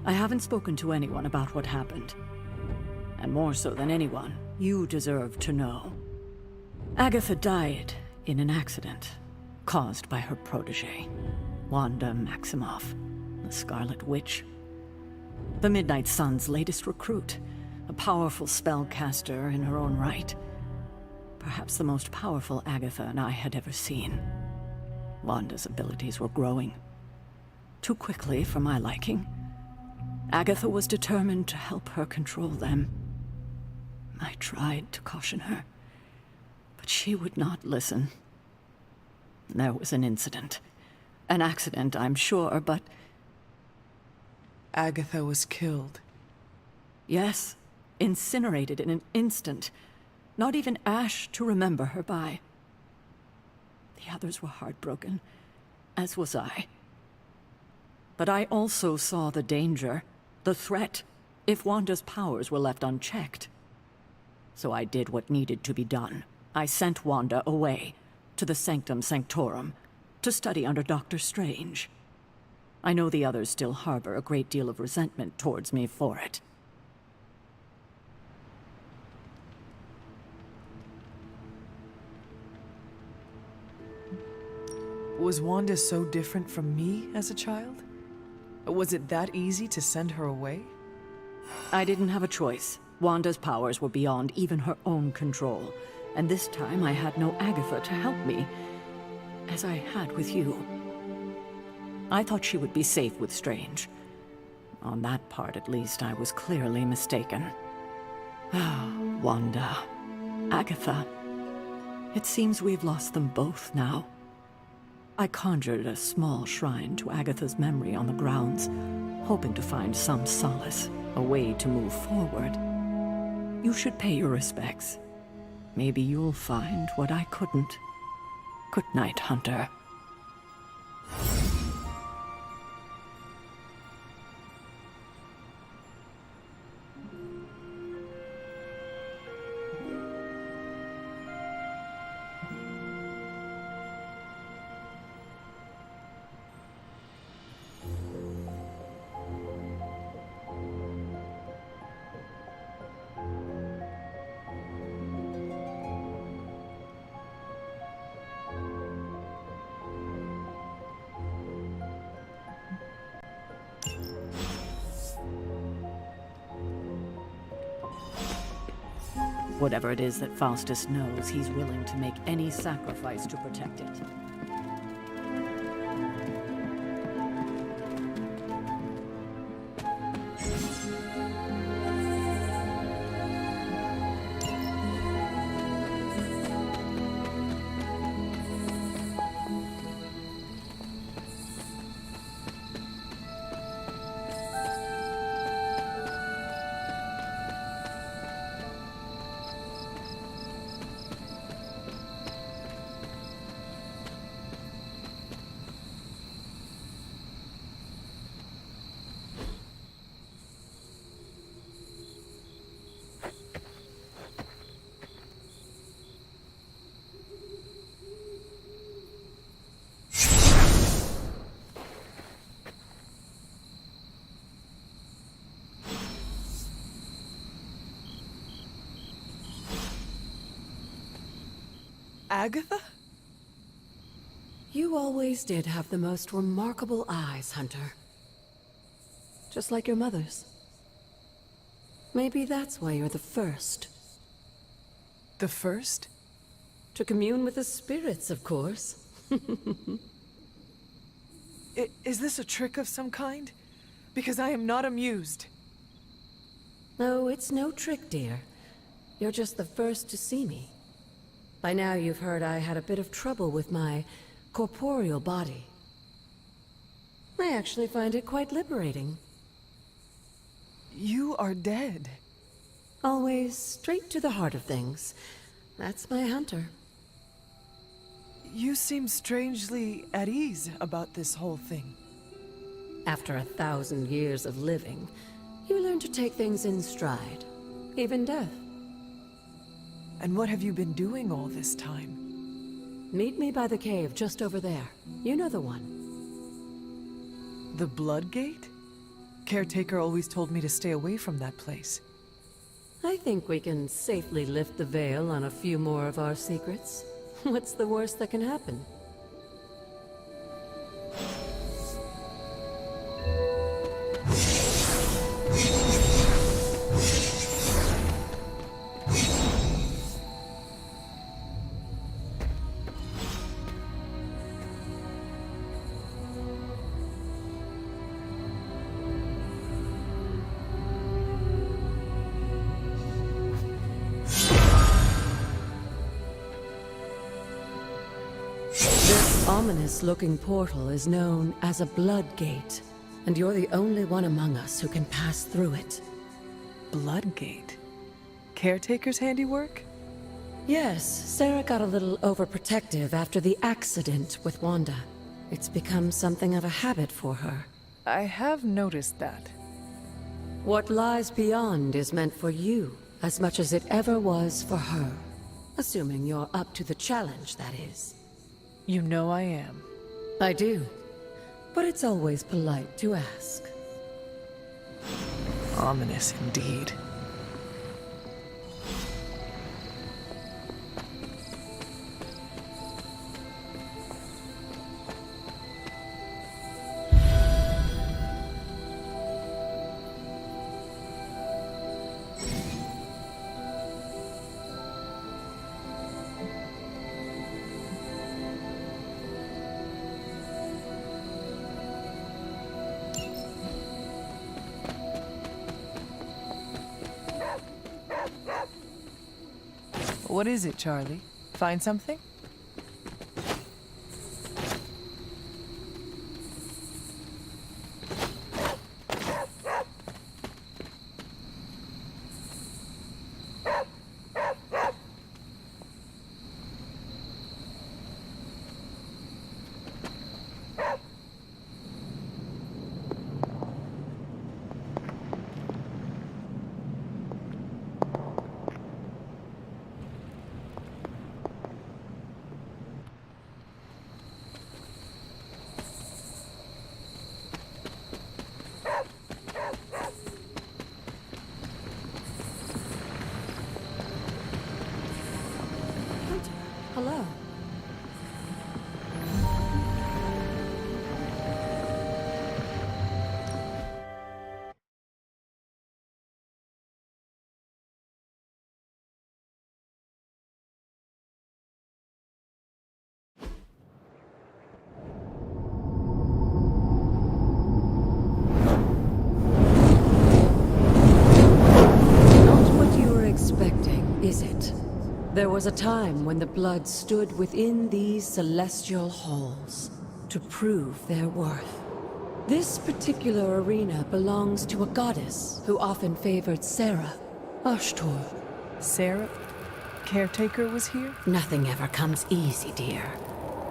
I haven't spoken to anyone about what happened. And more so than anyone, you deserve to know. Agatha died in an accident caused by her protege, Wanda Maximoff, the Scarlet Witch. The Midnight Sun's latest recruit, a powerful spellcaster in her own right. Perhaps the most powerful Agatha and I had ever seen. Wanda's abilities were growing. Too quickly for my liking. Agatha was determined to help her control them. I tried to caution her, but she would not listen. There was an incident. An accident, I'm sure, but... Agatha was killed. Yes, incinerated in an instant. Not even ash to remember her by. The others were heartbroken, as was I. But I also saw the danger, the threat, if Wanda's powers were left unchecked. So I did what needed to be done. I sent Wanda away, to the Sanctum Sanctorum, to study under Doctor Strange. I know the others still harbor a great deal of resentment towards me for it. Was Wanda so different from me as a child? Was it that easy to send her away? I didn't have a choice. Wanda's powers were beyond even her own control, and this time I had no Agatha to help me, as I had with you. I thought she would be safe with Strange. On that part, at least, I was clearly mistaken. Ah, Wanda. Agatha. It seems we've lost them both now. I conjured a small shrine to Agatha's memory on the grounds, hoping to find some solace, a way to move forward. You should pay your respects. Maybe you'll find what I couldn't. Good night, Hunter. Whatever it is that Faustus knows, he's willing to make any sacrifice to protect it. Agatha? You always did have the most remarkable eyes, Hunter. Just like your mother's. Maybe that's why you're the first. The first? To commune with the spirits, of course. Is this a trick of some kind? Because I am not amused. No, it's no trick, dear. You're just the first to see me. By now you've heard I had a bit of trouble with my corporeal body. I actually find it quite liberating. You are dead. Always straight to the heart of things. That's my hunter. You seem strangely at ease about this whole thing. After 1,000 years of living, you learn to take things in stride, even death. And what have you been doing all this time? Meet me by the cave just over there. You know the one. The Blood Gate? Caretaker always told me to stay away from that place. I think we can safely lift the veil on a few more of our secrets. What's the worst that can happen? Ominous-looking portal is known as a Blood Gate, and you're the only one among us who can pass through it. Blood Gate? Caretaker's handiwork? Yes, Sarah got a little overprotective after the accident with Wanda. It's become something of a habit for her. I have noticed that. What lies beyond is meant for you as much as it ever was for her. Assuming you're up to the challenge, that is. You know I am. I do. But it's always polite to ask. Ominous indeed. What is it, Charlie? Find something? Hello. Not what you were expecting, is it? There was a time when the Blood stood within these celestial halls to prove their worth. This particular arena belongs to a goddess who often favored Sarah, Ashtor. Sarah? Caretaker was here? Nothing ever comes easy, dear.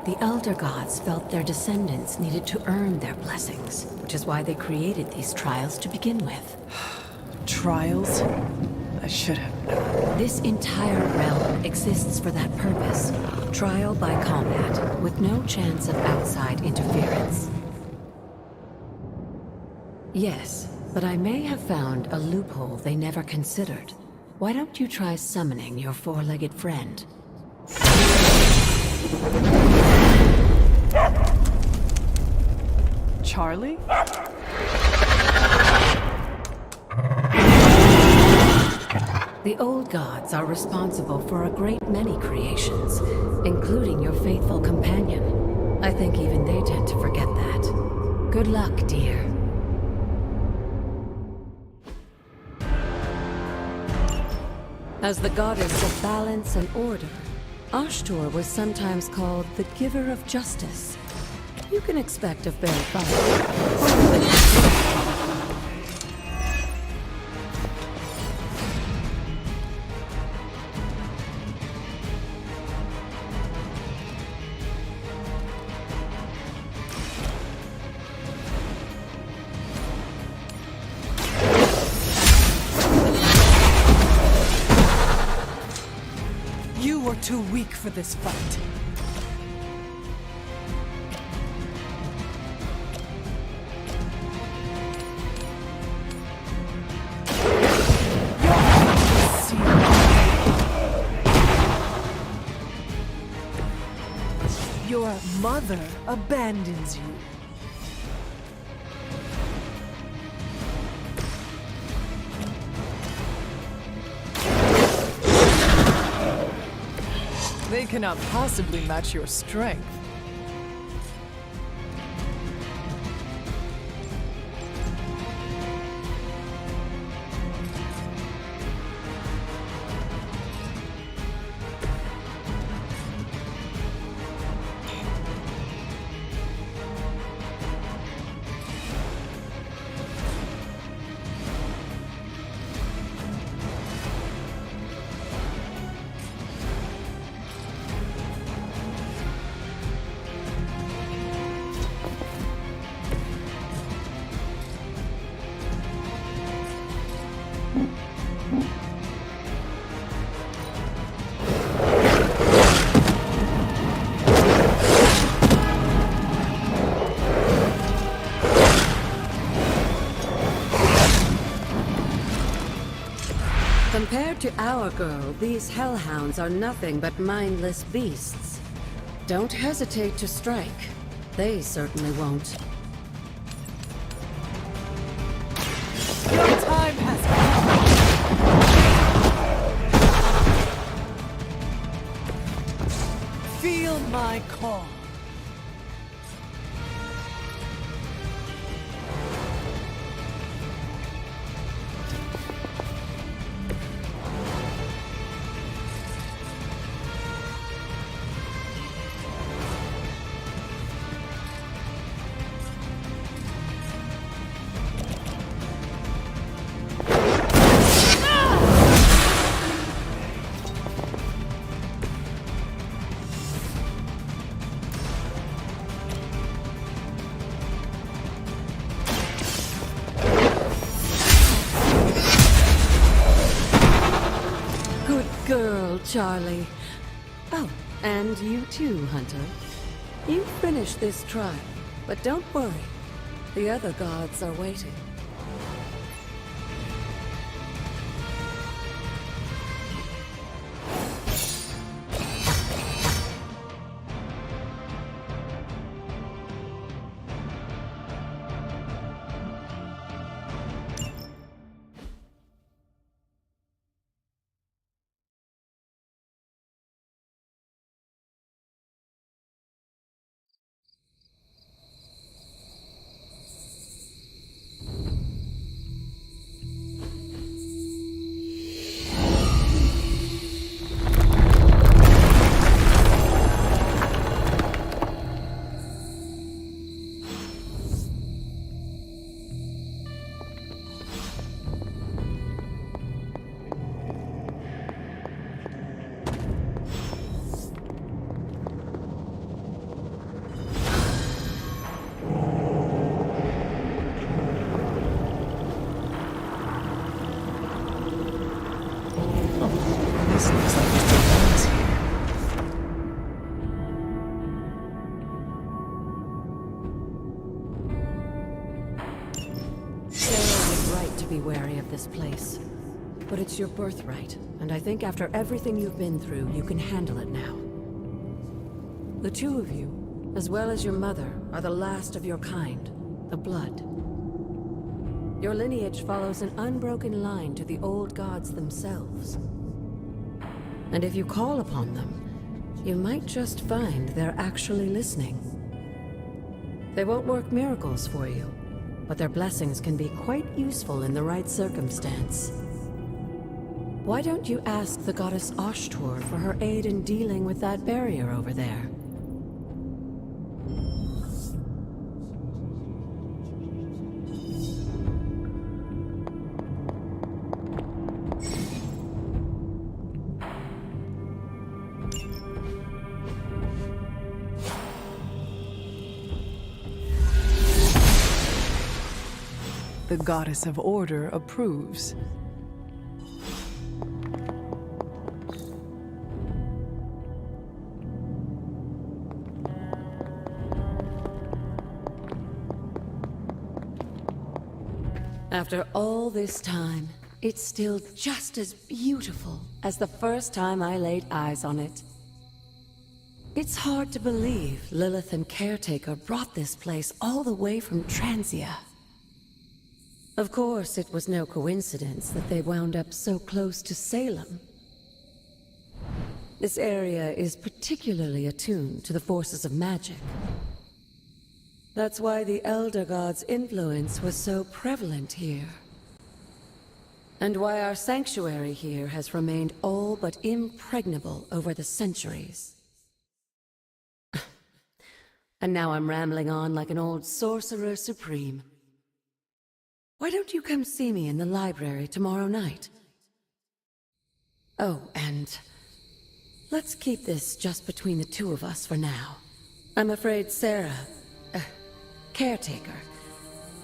The Elder Gods felt their descendants needed to earn their blessings, which is why they created these trials to begin with. Trials? I should have known. This entire realm exists for that purpose. Trial by combat, with no chance of outside interference. Yes, but I may have found a loophole they never considered. Why don't you try summoning your four-legged friend? Charlie? The old gods are responsible for a great many creations, including your faithful companion. I think even they tend to forget that. Good luck, dear. As the goddess of balance and order, Ashtor was sometimes called the giver of justice. You can expect a fair fight. You were too weak for this fight. Your mother abandons you. They cannot possibly match your strength. Compared to our girl, these hellhounds are nothing but mindless beasts. Don't hesitate to strike. They certainly won't. Your time has come. Feel my call. Charlie. Oh, and you too, Hunter. You finished this trial, but don't worry. The other gods are waiting. This place. But it's your birthright, and I think after everything you've been through, you can handle it now. The two of you, as well as your mother, are the last of your kind, the Blood. Your lineage follows an unbroken line to the old gods themselves. And if you call upon them, you might just find they're actually listening. They won't work miracles for you, but their blessings can be quite useful in the right circumstance. Why don't you ask the goddess Ashtur for her aid in dealing with that barrier over there? The goddess of order approves. After all this time, it's still just as beautiful as the first time I laid eyes on it. It's hard to believe Lilith and Caretaker brought this place all the way from Transia. Of course, it was no coincidence that they wound up so close to Salem. This area is particularly attuned to the forces of magic. That's why the Elder God's influence was so prevalent here. And why our sanctuary here has remained all but impregnable over the centuries. And now I'm rambling on like an old sorcerer supreme. Why don't you come see me in the library tomorrow night? Oh, and let's keep this just between the two of us for now. I'm afraid Sarah, Caretaker,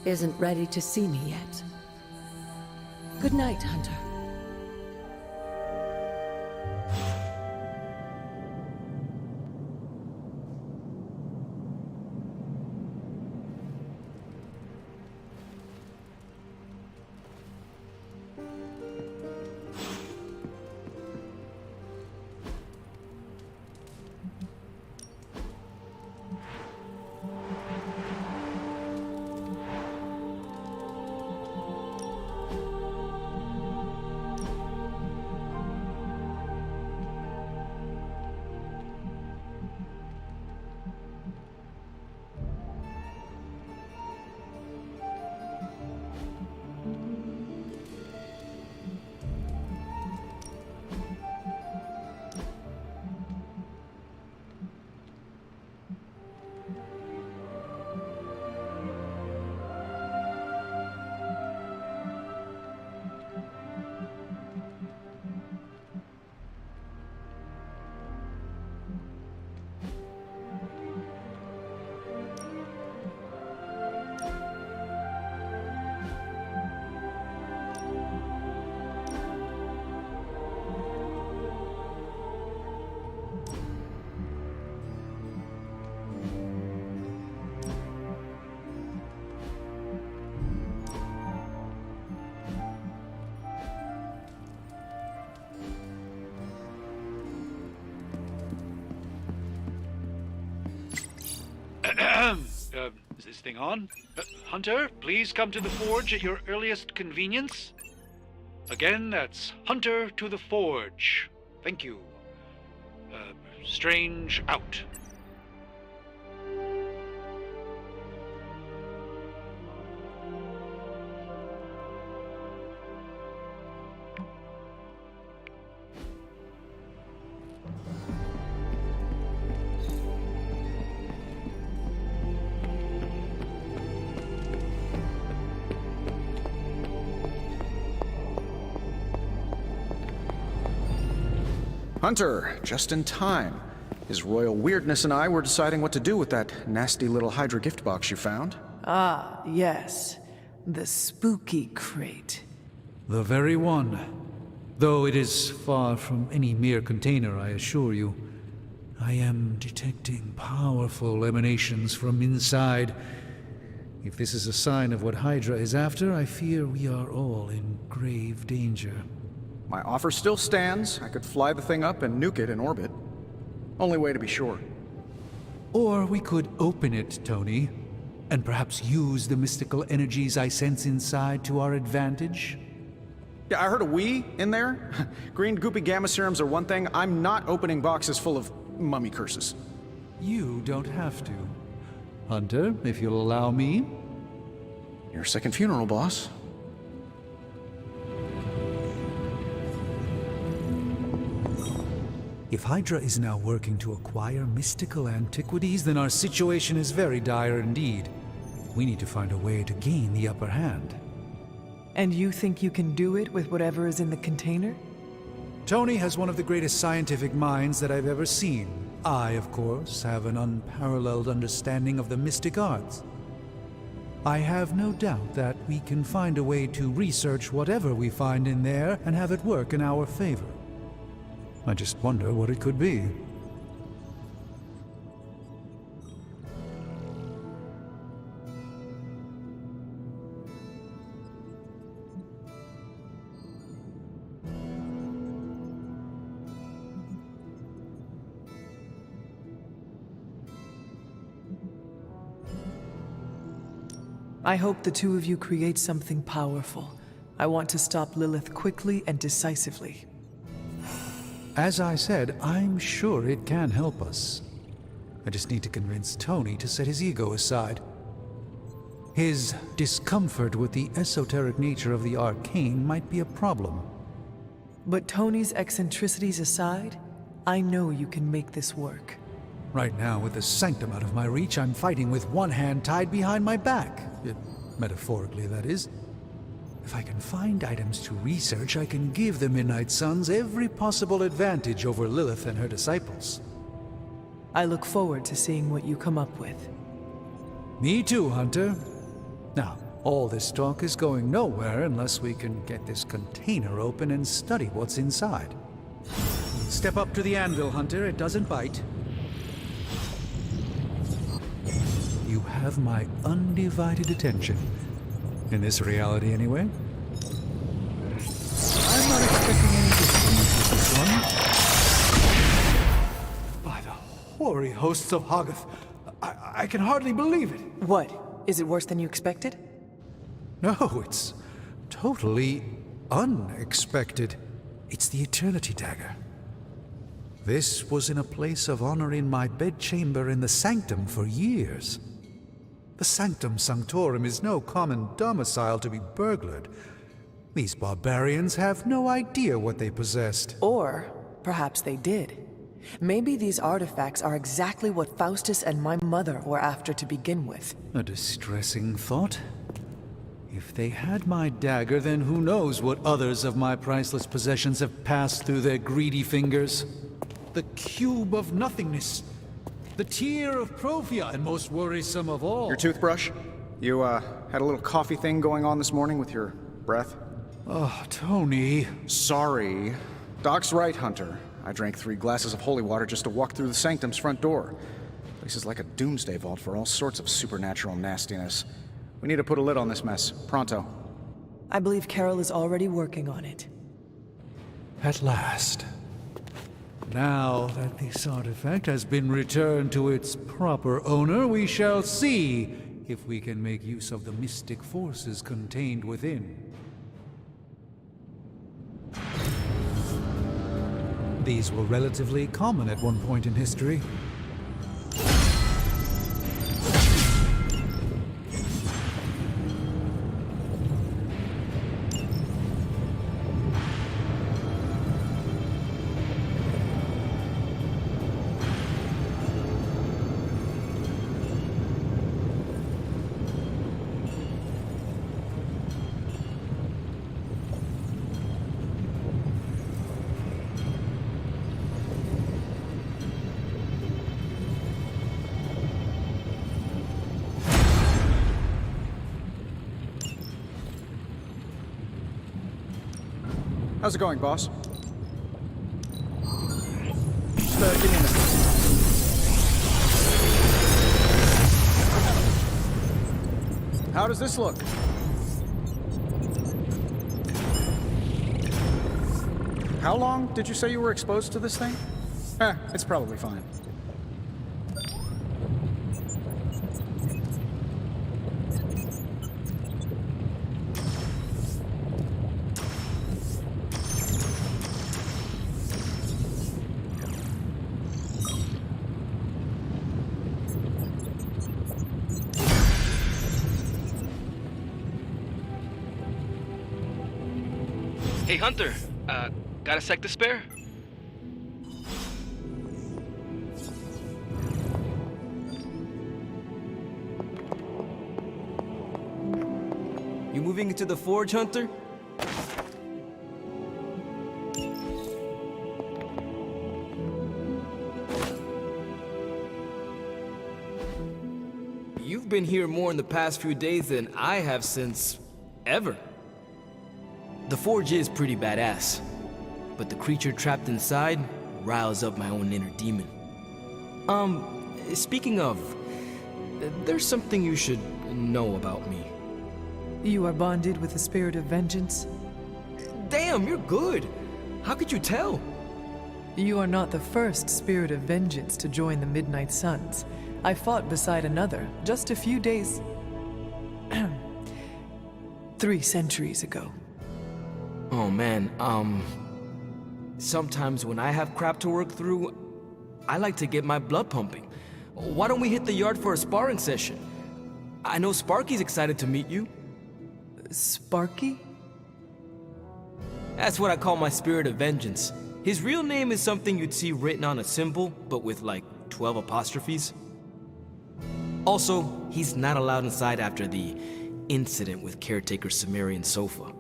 isn't ready to see me yet. Good night, Hunter. Is this thing on? Hunter, please come to the forge at your earliest convenience. Again, that's Hunter to the forge. Thank you. Strange out. Hunter, just in time. His royal weirdness and I were deciding what to do with that nasty little Hydra gift box you found. Ah, yes. The spooky crate. The very one. Though it is far from any mere container, I assure you. I am detecting powerful emanations from inside. If this is a sign of what Hydra is after, I fear we are all in grave danger. My offer still stands. I could fly the thing up and nuke it in orbit. Only way to be sure. Or we could open it, Tony, and perhaps use the mystical energies I sense inside to our advantage. Yeah, I heard a "we" in there. Green goopy gamma serums are one thing. I'm not opening boxes full of mummy curses. You don't have to. Hunter, if you'll allow me. Your second funeral, boss. If Hydra is now working to acquire mystical antiquities, then our situation is very dire indeed. We need to find a way to gain the upper hand. And you think you can do it with whatever is in the container? Tony has one of the greatest scientific minds that I've ever seen. I, of course, have an unparalleled understanding of the mystic arts. I have no doubt that we can find a way to research whatever we find in there and have it work in our favor. I just wonder what it could be. I hope the two of you create something powerful. I want to stop Lilith quickly and decisively. As I said, I'm sure it can help us. I just need to convince Tony to set his ego aside. His discomfort with the esoteric nature of the arcane might be a problem. But Tony's eccentricities aside, I know you can make this work. Right now, with the sanctum out of my reach, I'm fighting with one hand tied behind my back. Metaphorically, that is. If I can find items to research, I can give the Midnight Suns every possible advantage over Lilith and her disciples. I look forward to seeing what you come up with. Me too, Hunter. Now, all this talk is going nowhere unless we can get this container open and study what's inside. Step up to the anvil, Hunter. It doesn't bite. You have my undivided attention. In this reality, anyway. I'm not expecting any difference with this one. By the hoary hosts of Hoggoth, I can hardly believe it. What? Is it worse than you expected? No, it's totally unexpected. It's the Eternity Dagger. This was in a place of honor in my bedchamber in the Sanctum for years. The Sanctum Sanctorum is no common domicile to be burglared. These barbarians have no idea what they possessed. Or perhaps they did. Maybe these artifacts are exactly what Faustus and my mother were after to begin with. A distressing thought. If they had my dagger, then who knows what others of my priceless possessions have passed through their greedy fingers. The cube of nothingness. The tear of Profia, and most worrisome of all. Your toothbrush? You, had a little coffee thing going on this morning with your breath? Oh, Tony. Sorry. Doc's right, Hunter. I drank 3 glasses of holy water just to walk through the Sanctum's front door. Place is like a doomsday vault for all sorts of supernatural nastiness. We need to put a lid on this mess. Pronto. I believe Carol is already working on it. At last. Now that this artifact has been returned to its proper owner, we shall see if we can make use of the mystic forces contained within. These were relatively common at one point in history. How's it going, boss? Just, give me a minute. How does this look? How long did you say you were exposed to this thing? It's probably fine. Hey, Hunter, got a sec to spare? You moving into the forge, Hunter? You've been here more in the past few days than I have since ever. The forge is pretty badass, but the creature trapped inside riles up my own inner demon. Speaking of, there's something you should know about me. You are bonded with the spirit of vengeance? Damn, you're good. How could you tell? You are not the first spirit of vengeance to join the Midnight Suns. I fought beside another just a few days. 3 centuries ago. Oh man, sometimes when I have crap to work through, I like to get my blood pumping. Why don't we hit the yard for a sparring session? I know Sparky's excited to meet you. Sparky? That's what I call my spirit of vengeance. His real name is something you'd see written on a symbol, but with like 12 apostrophes. Also, he's not allowed inside after the incident with caretaker Sumerian Sofa.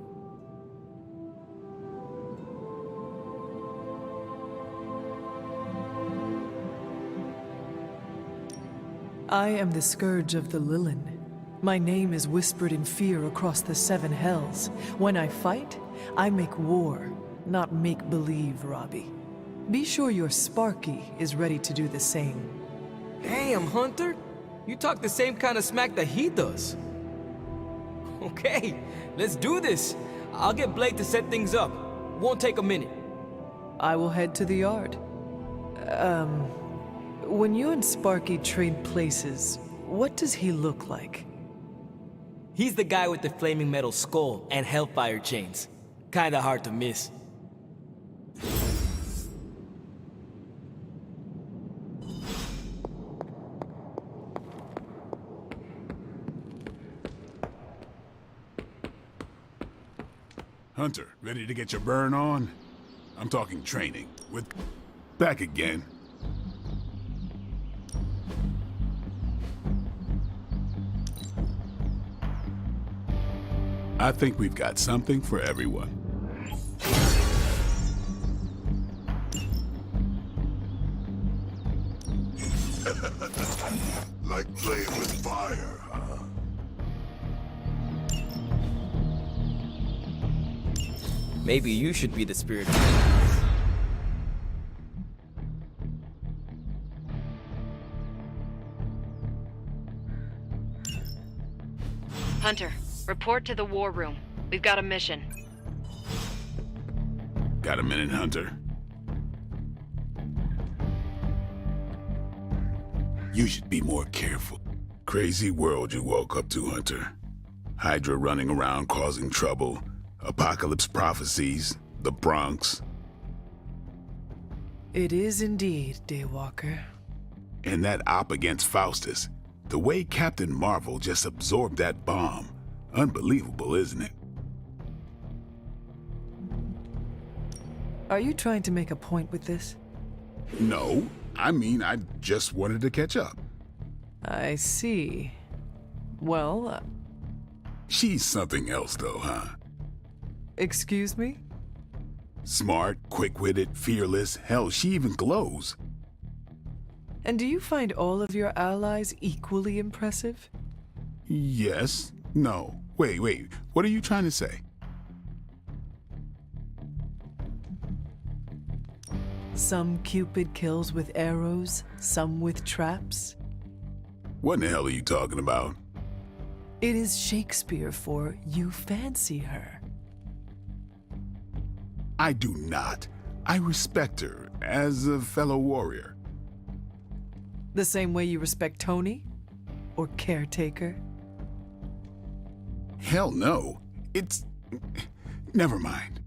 I am the Scourge of the Lilin. My name is whispered in fear across the 7 hells. When I fight, I make war, not make-believe, Robbie. Be sure your Sparky is ready to do the same. Damn, Hunter! You talk the same kind of smack that he does. Okay, let's do this. I'll get Blake to set things up. Won't take a minute. I will head to the yard. When you and Sparky trade places, what does he look like? He's the guy with the flaming metal skull and hellfire chains. Kinda hard to miss. Hunter, ready to get your burn on? I'm talking training. With... back again. I think we've got something for everyone. Like playing with fire, huh? Maybe you should be the spirit. Hunter, report to the war room. We've got a mission. Got a minute, Hunter? You should be more careful. Crazy world you woke up to, Hunter. Hydra running around causing trouble. Apocalypse prophecies. The Bronx. It is indeed, Daywalker. And that op against Faustus. The way Captain Marvel just absorbed that bomb. Unbelievable, isn't it? Are you trying to make a point with this? No. I mean, I just wanted to catch up. I see. Well... She's something else, though, huh? Excuse me? Smart, quick-witted, fearless. Hell, she even glows. And do you find all of your allies equally impressive? Yes. No. Wait. What are you trying to say? Some Cupid kills with arrows, some with traps. What in the hell are you talking about? It is Shakespeare for you fancy her. I do not. I respect her as a fellow warrior. The same way you respect Tony? Or Caretaker? Hell no. It's... never mind.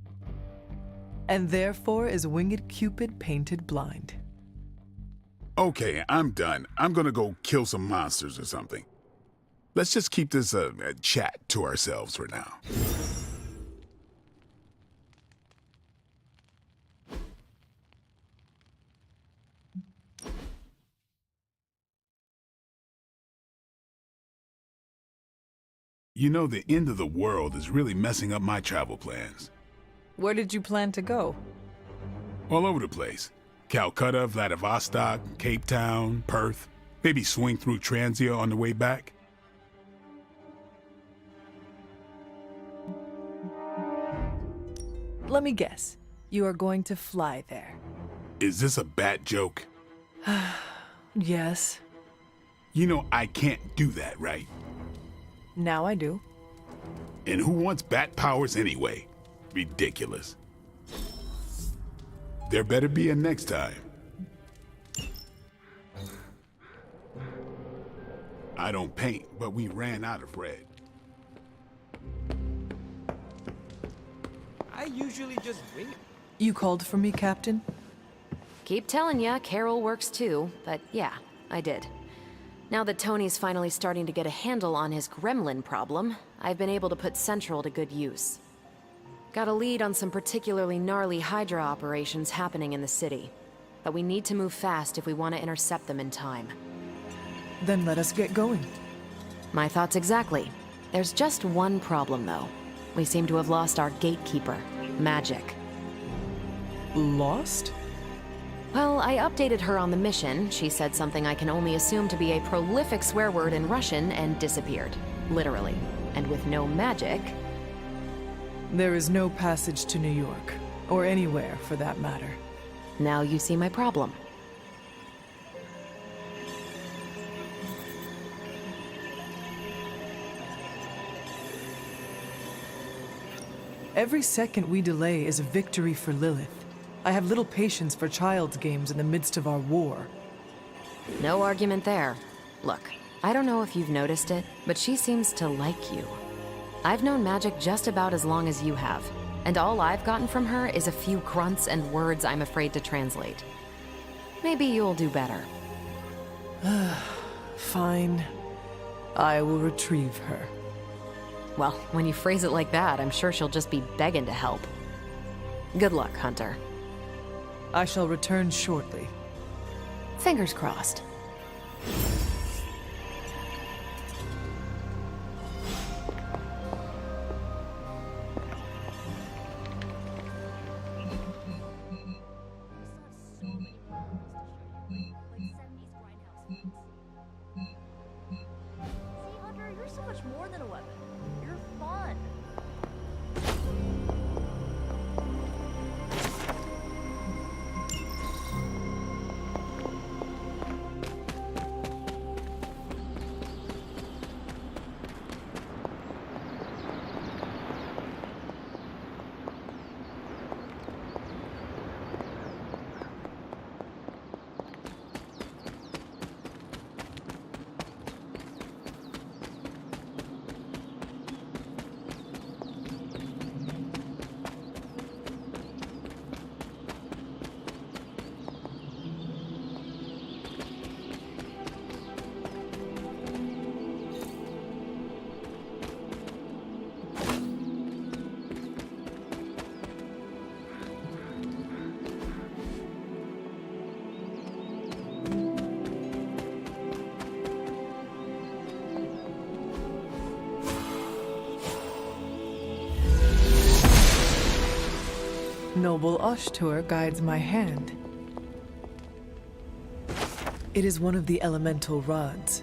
And therefore is Winged Cupid painted blind. Okay, I'm done. I'm gonna go kill some monsters or something. Let's just keep this a chat to ourselves for now. You know, the end of the world is really messing up my travel plans. Where did you plan to go? All over the place. Calcutta, Vladivostok, Cape Town, Perth. Maybe swing through Transia on the way back. Let me guess. You are going to fly there. Is this a bat joke? Yes. You know I can't do that, right? Now I do. And who wants bat powers anyway? Ridiculous. There better be a next time. I don't paint, but we ran out of red. usually just wing it. You called for me, Captain? Keep telling ya, Carol works too, but yeah, I did. Now that Tony's finally starting to get a handle on his gremlin problem, I've been able to put Central to good use. Got a lead on some particularly gnarly Hydra operations happening in the city, but we need to move fast if we want to intercept them in time. Then let us get going. My thoughts exactly. There's just one problem, though. We seem to have lost our gatekeeper, Magic. Lost? Well, I updated her on the mission. She said something I can only assume to be a prolific swear word in Russian and disappeared. Literally. And with no magic... There is no passage to New York. Or anywhere, for that matter. Now you see my problem. Every second we delay is a victory for Lilith. I have little patience for child's games in the midst of our war. No argument there. Look, I don't know if you've noticed it, but she seems to like you. I've known Magic just about as long as you have, and all I've gotten from her is a few grunts and words I'm afraid to translate. Maybe you'll do better. Fine. I will retrieve her. Well, when you phrase it like that, I'm sure she'll just be begging to help. Good luck, Hunter. I shall return shortly. Fingers crossed. Noble Ashtur guides my hand. It is one of the elemental rods.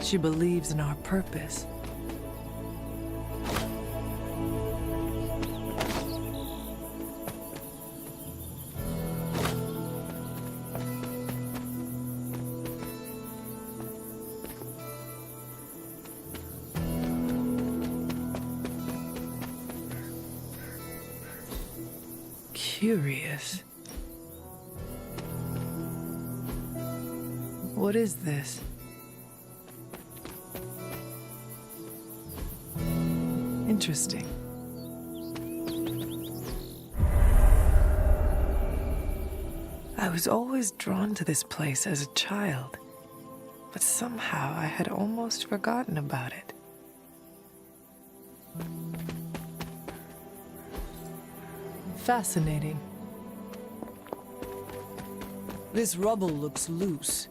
She believes in our purpose. Curious. What is this? Interesting. I was always drawn to this place as a child, but somehow I had almost forgotten about it. Fascinating. This rubble looks loose.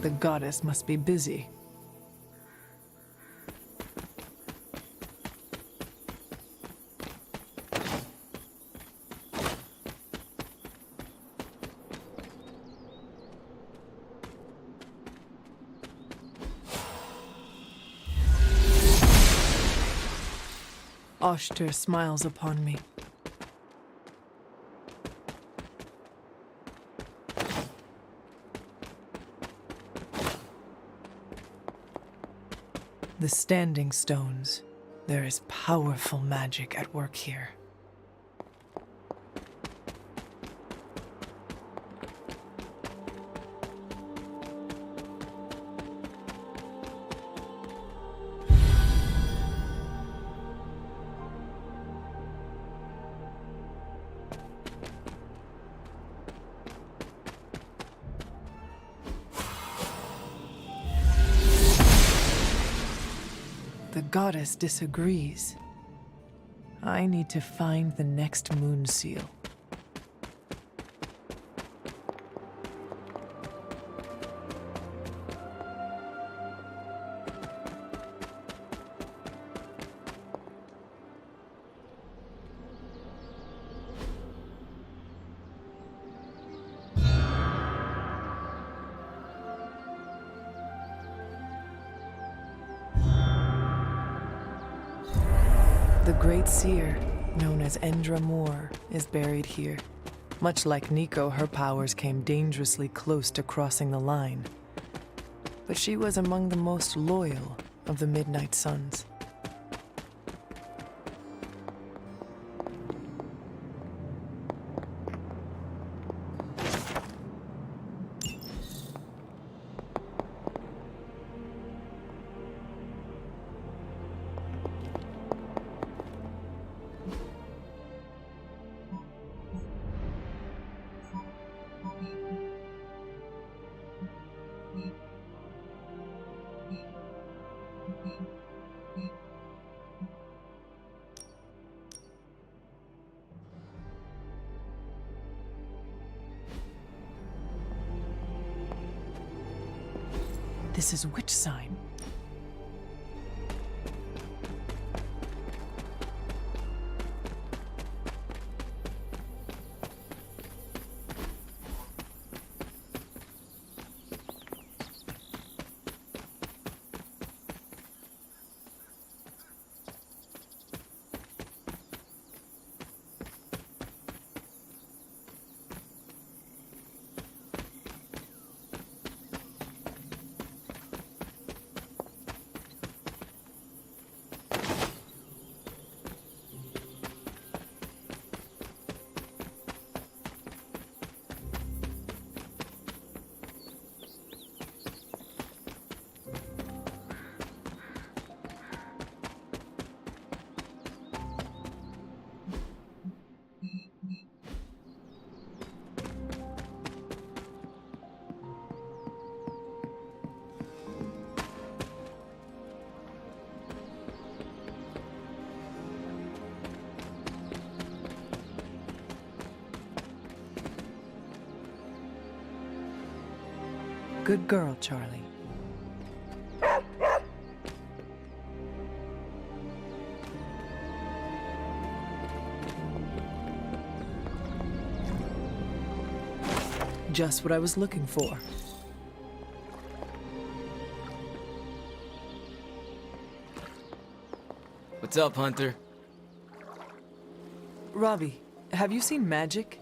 The goddess must be busy. Oshter smiles upon me. The Standing Stones. There is powerful magic at work here. The goddess disagrees. I need to find the next moon seal. The Great Seer, known as Endra Moore, is buried here. Much like Nico, her powers came dangerously close to crossing the line. But she was among the most loyal of the Midnight Suns. This is which sign? Good girl, Charlie. Just what I was looking for. What's up, Hunter? Robbie, have you seen magic?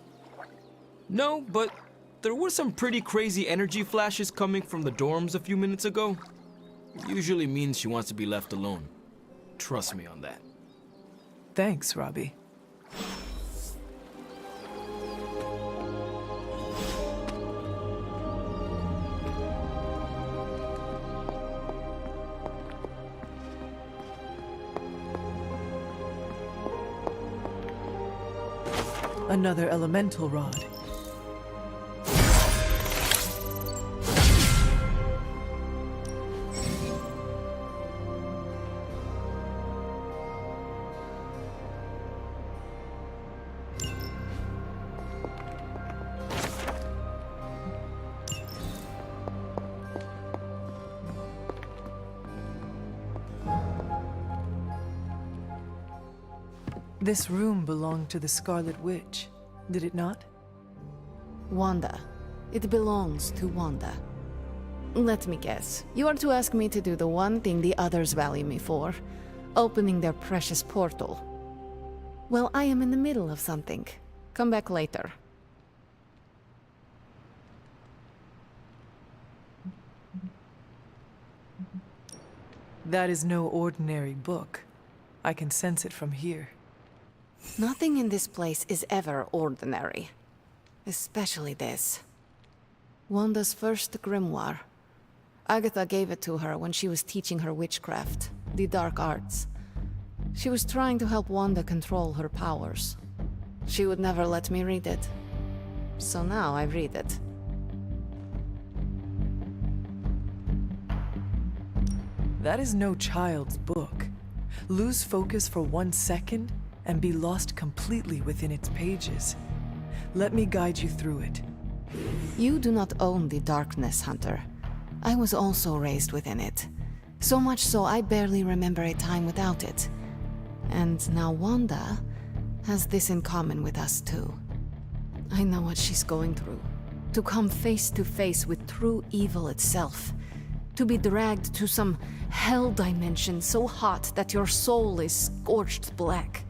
No, but there were some pretty crazy energy flashes coming from the dorms a few minutes ago. Usually means she wants to be left alone. Trust me on that. Thanks, Robbie. Another elemental rod. This room belonged to the Scarlet Witch, did it not? Wanda. It belongs to Wanda. Let me guess. You are to ask me to do the one thing the others value me for. Opening their precious portal. Well, I am in the middle of something. Come back later. That is no ordinary book. I can sense it from here. Nothing in this place is ever ordinary. Especially this. Wanda's first grimoire. Agatha gave it to her when she was teaching her witchcraft, the dark arts. She was trying to help Wanda control her powers. She would never let me read it. So now I read it. That is no child's book. Lose focus for 1 second and be lost completely within its pages. Let me guide you through it. You do not own the darkness, Hunter. I was also raised within it. So much so I barely remember a time without it. And now Wanda has this in common with us too. I know what she's going through. To come face to face with true evil itself. To be dragged to some hell dimension so hot that your soul is scorched black.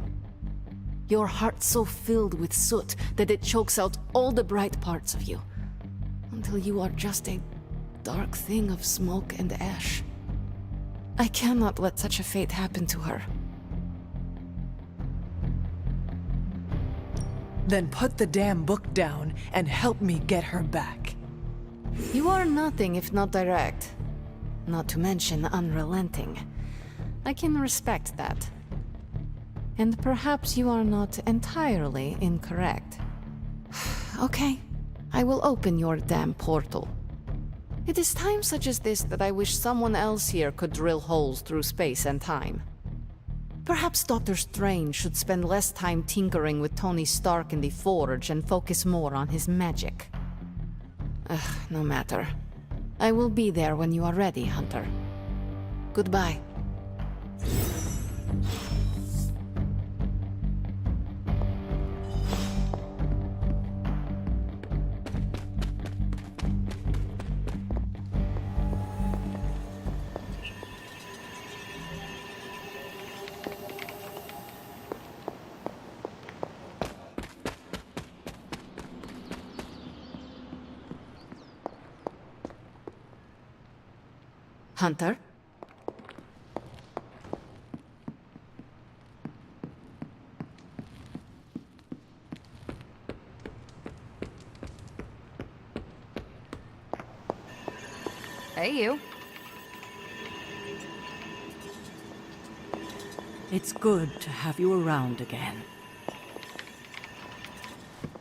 Your heart so filled with soot that it chokes out all the bright parts of you. Until you are just a dark thing of smoke and ash. I cannot let such a fate happen to her. Then put the damn book down and help me get her back. You are nothing if not direct. Not to mention unrelenting. I can respect that. And perhaps you are not entirely incorrect. Okay, I will open your damn portal. It is times such as this that I wish someone else here could drill holes through space and time. Perhaps Doctor Strange should spend less time tinkering with Tony Stark in the Forge and focus more on his magic. No matter. I will be there when you are ready, Hunter. Goodbye. Hunter? Hey, you. It's good to have you around again.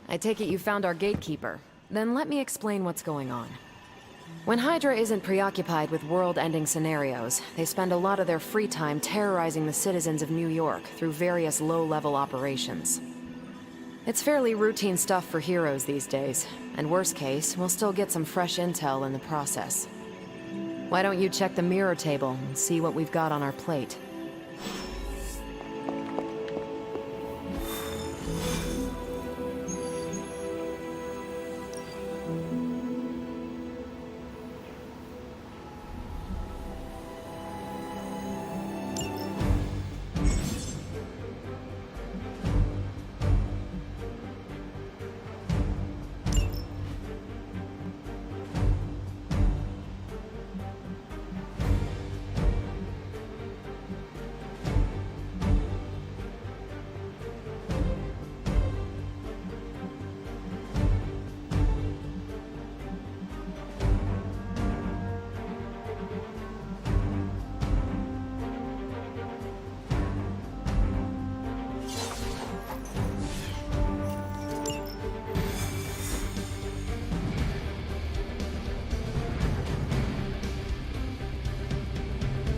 I take it you found our gatekeeper. Then let me explain what's going on. When Hydra isn't preoccupied with world-ending scenarios, they spend a lot of their free time terrorizing the citizens of New York through various low-level operations. It's fairly routine stuff for heroes these days, and worst case, we'll still get some fresh intel in the process. Why don't you check the mirror table and see what we've got on our plate?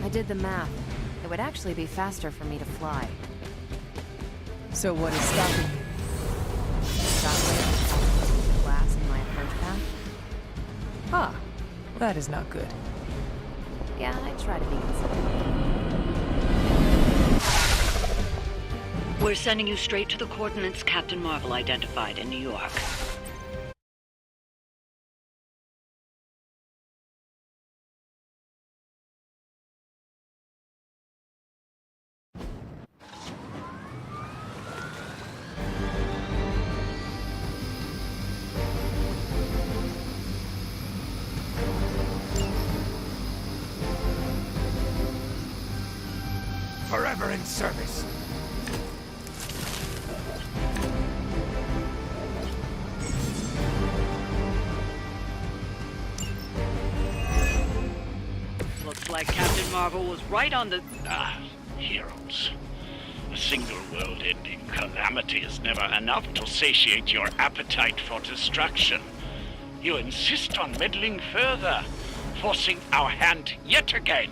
I did the math. It would actually be faster for me to fly. So what is stopping you? Stop glass in my approach path? Ah, that is not good. Yeah, I try to be considerate. We're sending you straight to the coordinates Captain Marvel identified in New York. forever in service. Looks like Captain Marvel was right on the... Heroes. A single world-ending calamity is never enough to satiate your appetite for destruction. You insist on meddling further, forcing our hand yet again.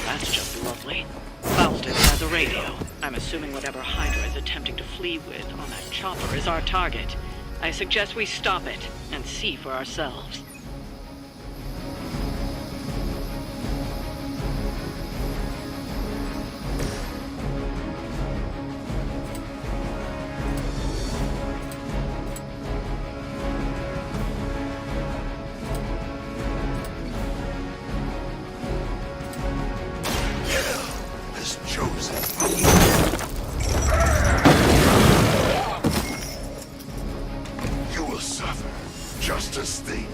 That's just lovely. Faustus has a radio. I'm assuming whatever Hydra is attempting to flee with on that chopper is our target. I suggest we stop it and see for ourselves. You will suffer, just as they did.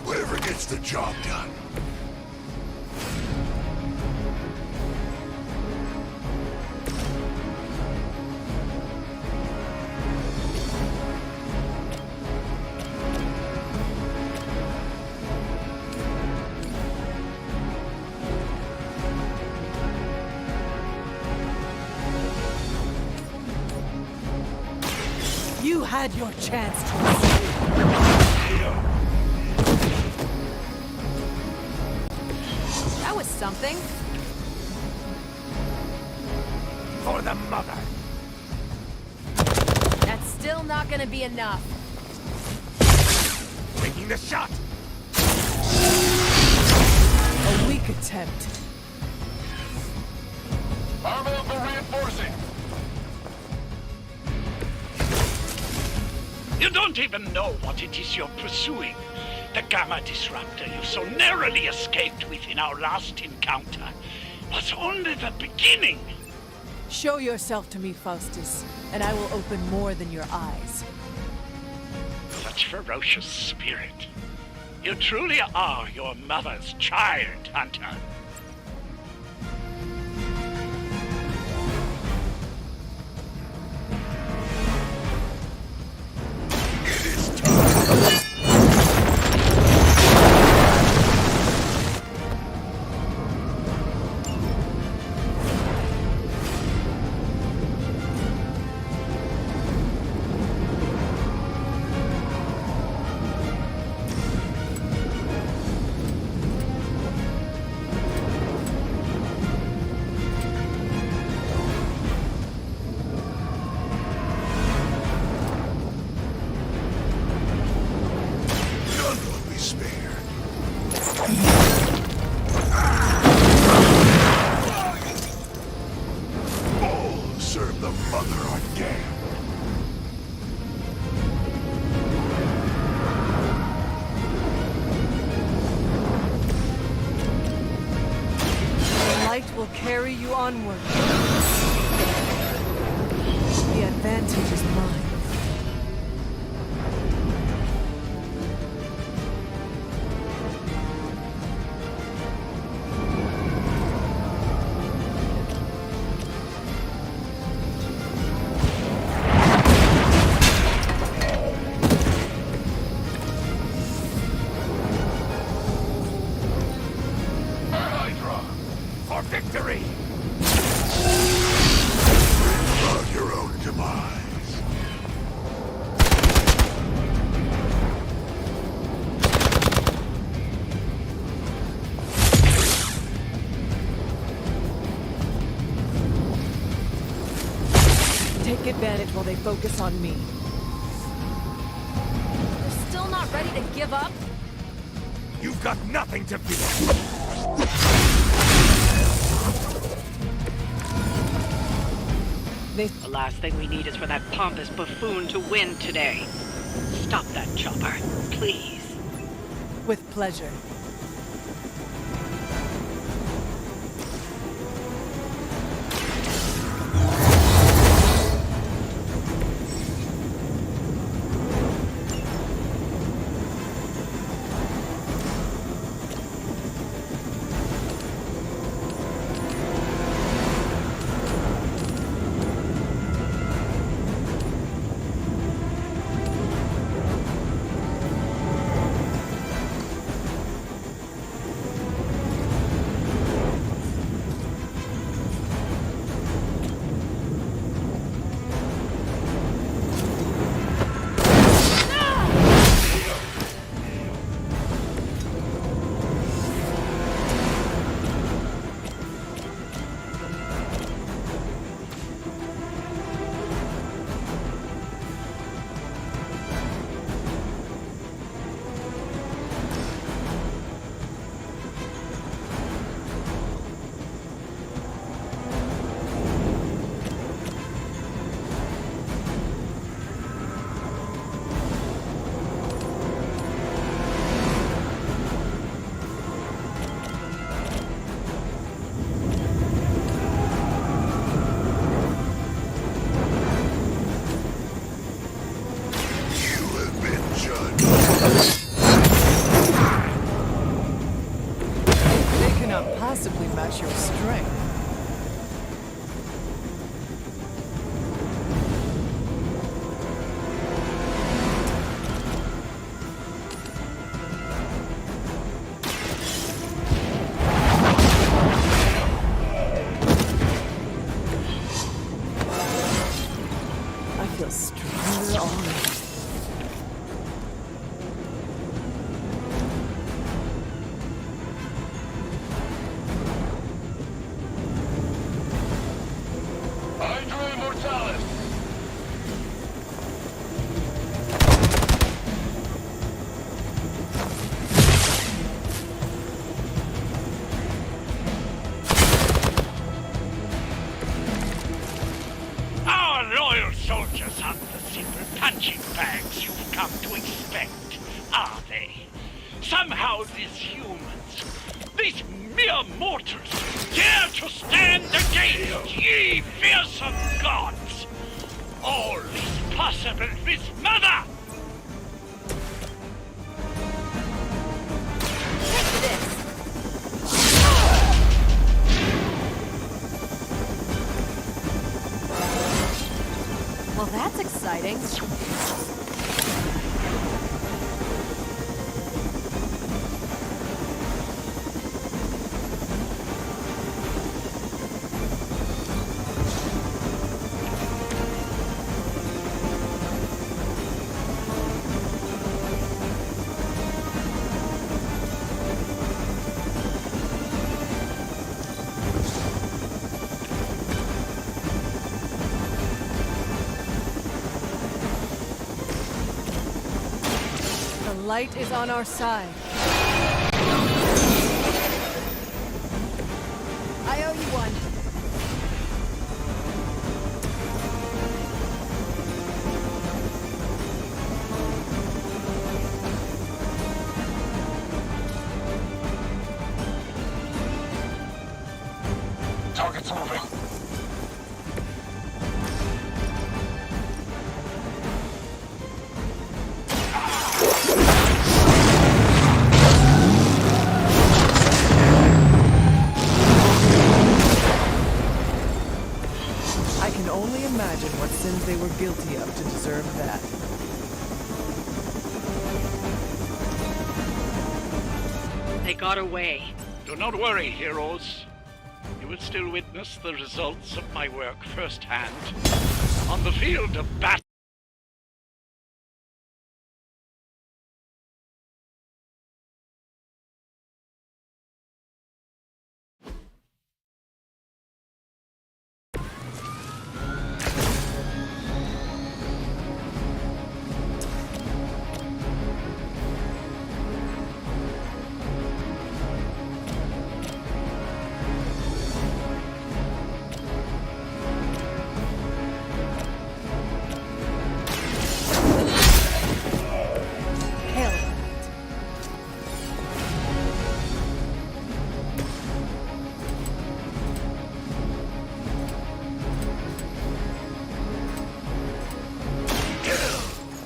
Whoever gets the job done. You had your chance to escape. That was something. For the mother. That's still not gonna be enough. Taking the shot. A weak attempt. Armor vehicle reinforcing. You don't even know what it is you're pursuing. The Gamma Disruptor you so narrowly escaped with in our last encounter was only the beginning. Show yourself to me, Faustus, and I will open more than your eyes. Such ferocious spirit. You truly are your mother's child, Hunter. Serve the mother again. The light will carry you onward. The advantage is mine. For victory! About your own demise. Take advantage while they focus on me. You're still not ready to give up? You've got nothing to fear. The last thing we need is for that pompous buffoon to win today. Stop that chopper, please. With pleasure. cannot possibly match your strength. I feel stronger already. Hydra Immortalis! Our loyal soldiers aren't the simple punching bags you've come to expect, are they? Somehow these humans, these mere mortals, dare to stand against ye fearsome gods! All is possible with Mother! Well, that's exciting. The light is on our side. I owe you one. Target's moving. I can only imagine what sins they were guilty of to deserve that. They got away. Do not worry, heroes. You will still witness the results of my work firsthand on the field of battle.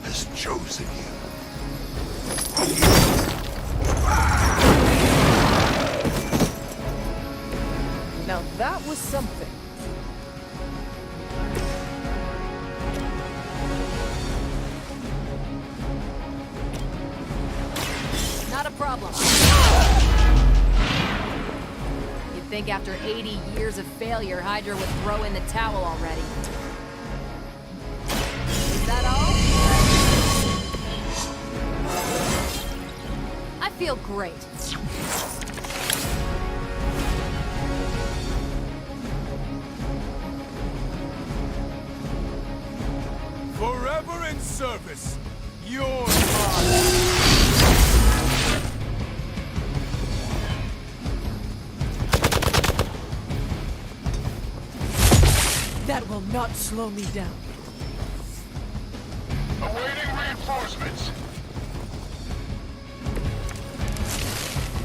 Has chosen you. Now that was something. Not a problem. You'd think after 80 years of failure, Hydra would throw in the towel already. Is that all? I feel great. Forever in service, your father. That will not slow me down. Awaiting reinforcements.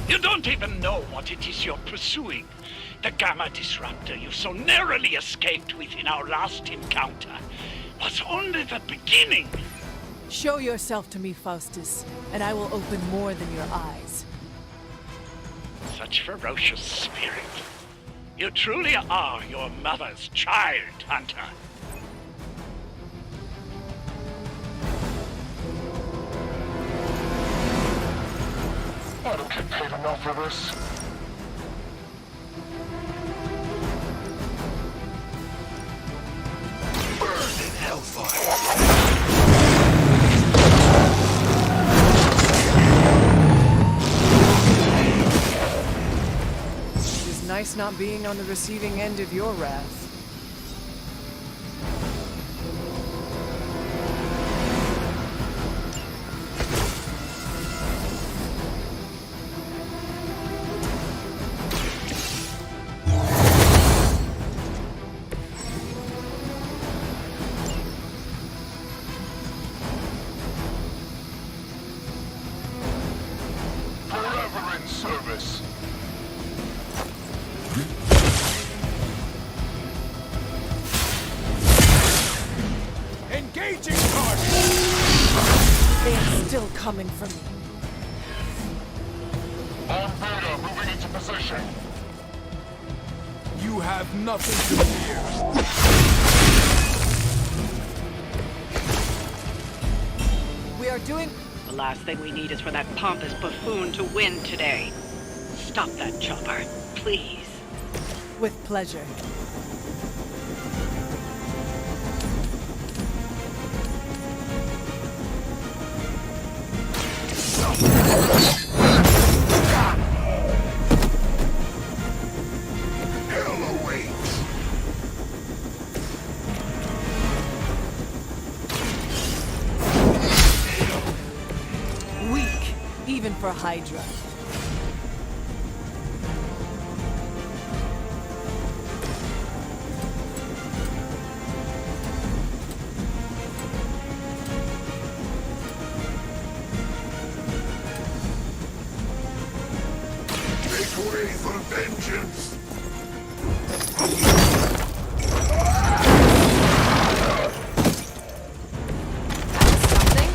You don't even know what it is you're pursuing. The Gamma Disruptor you so narrowly escaped with in our last encounter was only the beginning. Show yourself to me, Faustus, and I will open more than your eyes. such ferocious spirit. You truly are your mother's child, Hunter. I don't get paid enough for this. Burn in hellfire. It is nice not being on the receiving end of your wrath. Forever in service. Engaging target! They are still coming for me. On Beta, moving into position. You have nothing to fear. We are doing... The last thing we need is for that pompous buffoon to win today. Stop that chopper, please. With pleasure. Hell awaits. Weak, even for Hydra. Make way for vengeance. Something?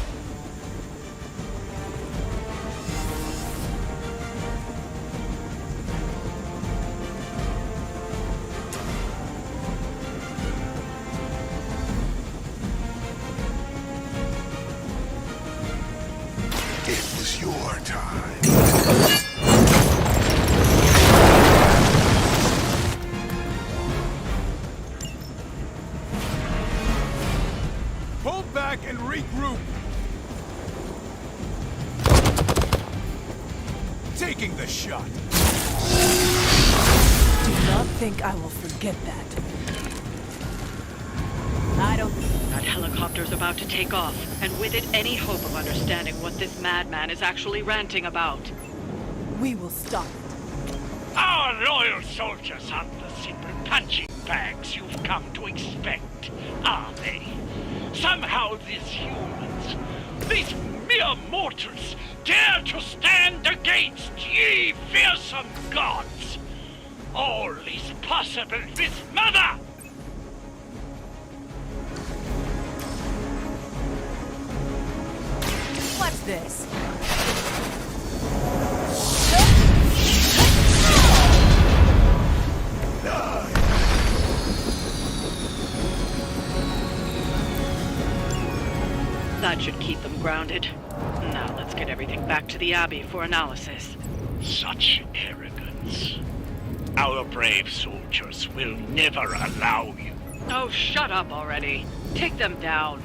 It was your time. Pull back and regroup. Taking the shot. Do not think I will forget that. I don't... That helicopter's about to take off, and with it any hope of understanding what this madman is actually ranting about. We will stop it. Our loyal soldiers aren't the simple punching bags you've come to expect, are they? Somehow these humans, these mere mortals, dare to stand against ye fearsome gods. All is possible with Mother! What's this? That should keep them grounded. Now let's get everything back to the Abbey for analysis. Such arrogance. Our brave soldiers will never allow you. Oh, shut up already. Take them down.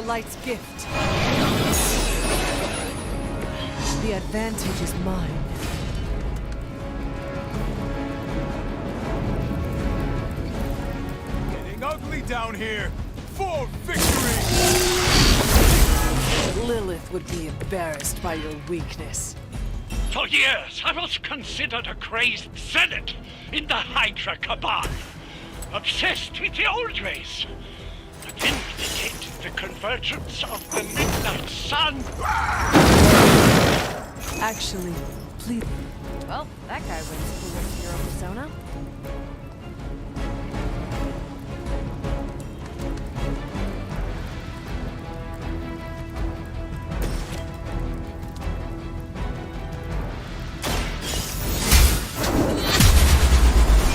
Light's gift. The advantage is mine. ugly down here! For victory! Lilith would be embarrassed by your weakness. For years, I was considered a crazed zealot in the Hydra Cabal. Obsessed with the old race. Vindicated the convergence of the Midnight Sun. Actually, please. Well, that guy wins coolest hero persona.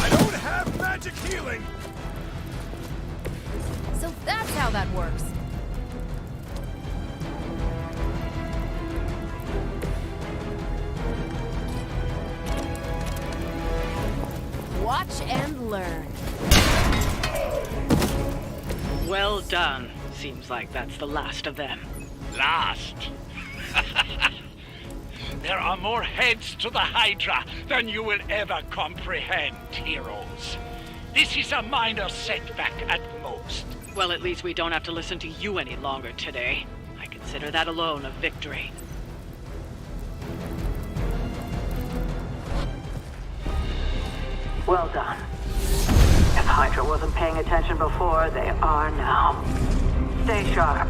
I don't have magic healing! So that's how that works. Watch and learn. Well done. Seems like that's the last of them. Last? There are more heads to the Hydra than you will ever comprehend, heroes. This is a minor setback at most. Well, at least we don't have to listen to you any longer today. I consider that alone a victory. Well done. If Hydra wasn't paying attention before, they are now. Stay sharp.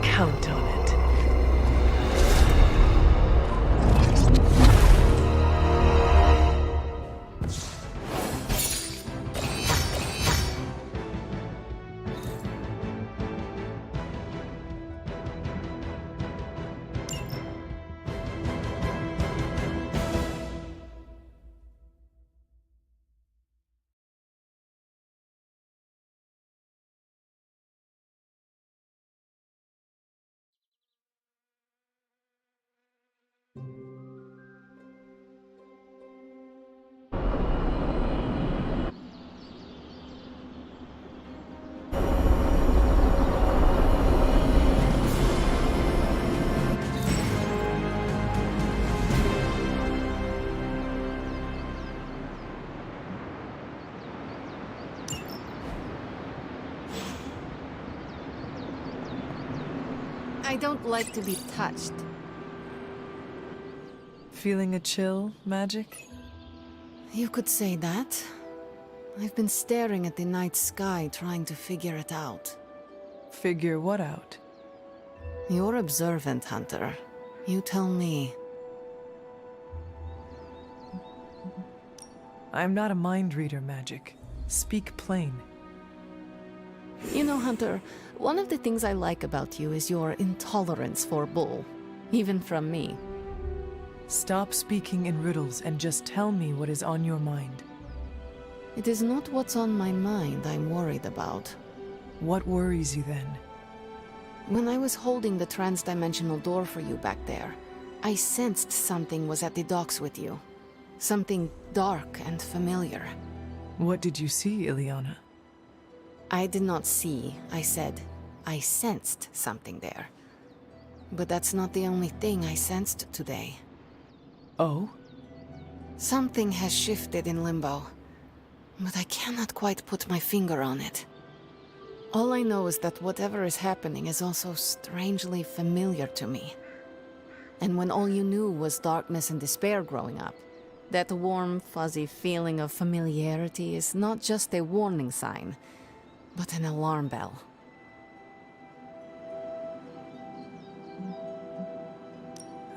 Count on it. I don't like to be touched. Feeling a chill, Magic? You could say that. I've been staring at the night sky trying to figure it out. Figure what out? You're observant, Hunter. You tell me. I'm not a mind reader, Magic. Speak plain. You know, Hunter, one of the things I like about you is your intolerance for bull. Even from me. Stop speaking in riddles and just tell me what is on your mind. It is not what's on my mind I'm worried about. What worries you then? When I was holding the transdimensional door for you back there, I sensed something was at the docks with you. Something dark and familiar. What did you see, Ileana? I did not see, I said. I sensed something there. But that's not the only thing I sensed today. Oh? Something has shifted in Limbo, but I cannot quite put my finger on it. All I know is that whatever is happening is also strangely familiar to me. And when all you knew was darkness and despair growing up, that warm, fuzzy feeling of familiarity is not just a warning sign, but an alarm bell.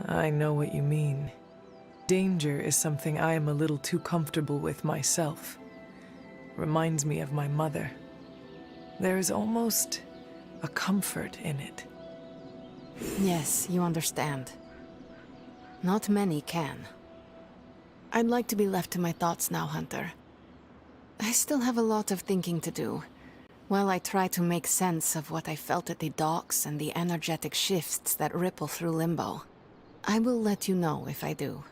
I know what you mean. Danger is something I am a little too comfortable with myself. Reminds me of my mother. There is almost a comfort in it. Yes, you understand. Not many can. I'd like to be left to my thoughts now, Hunter. I still have a lot of thinking to do, while I try to make sense of what I felt at the docks and the energetic shifts that ripple through Limbo. I will let you know if I do.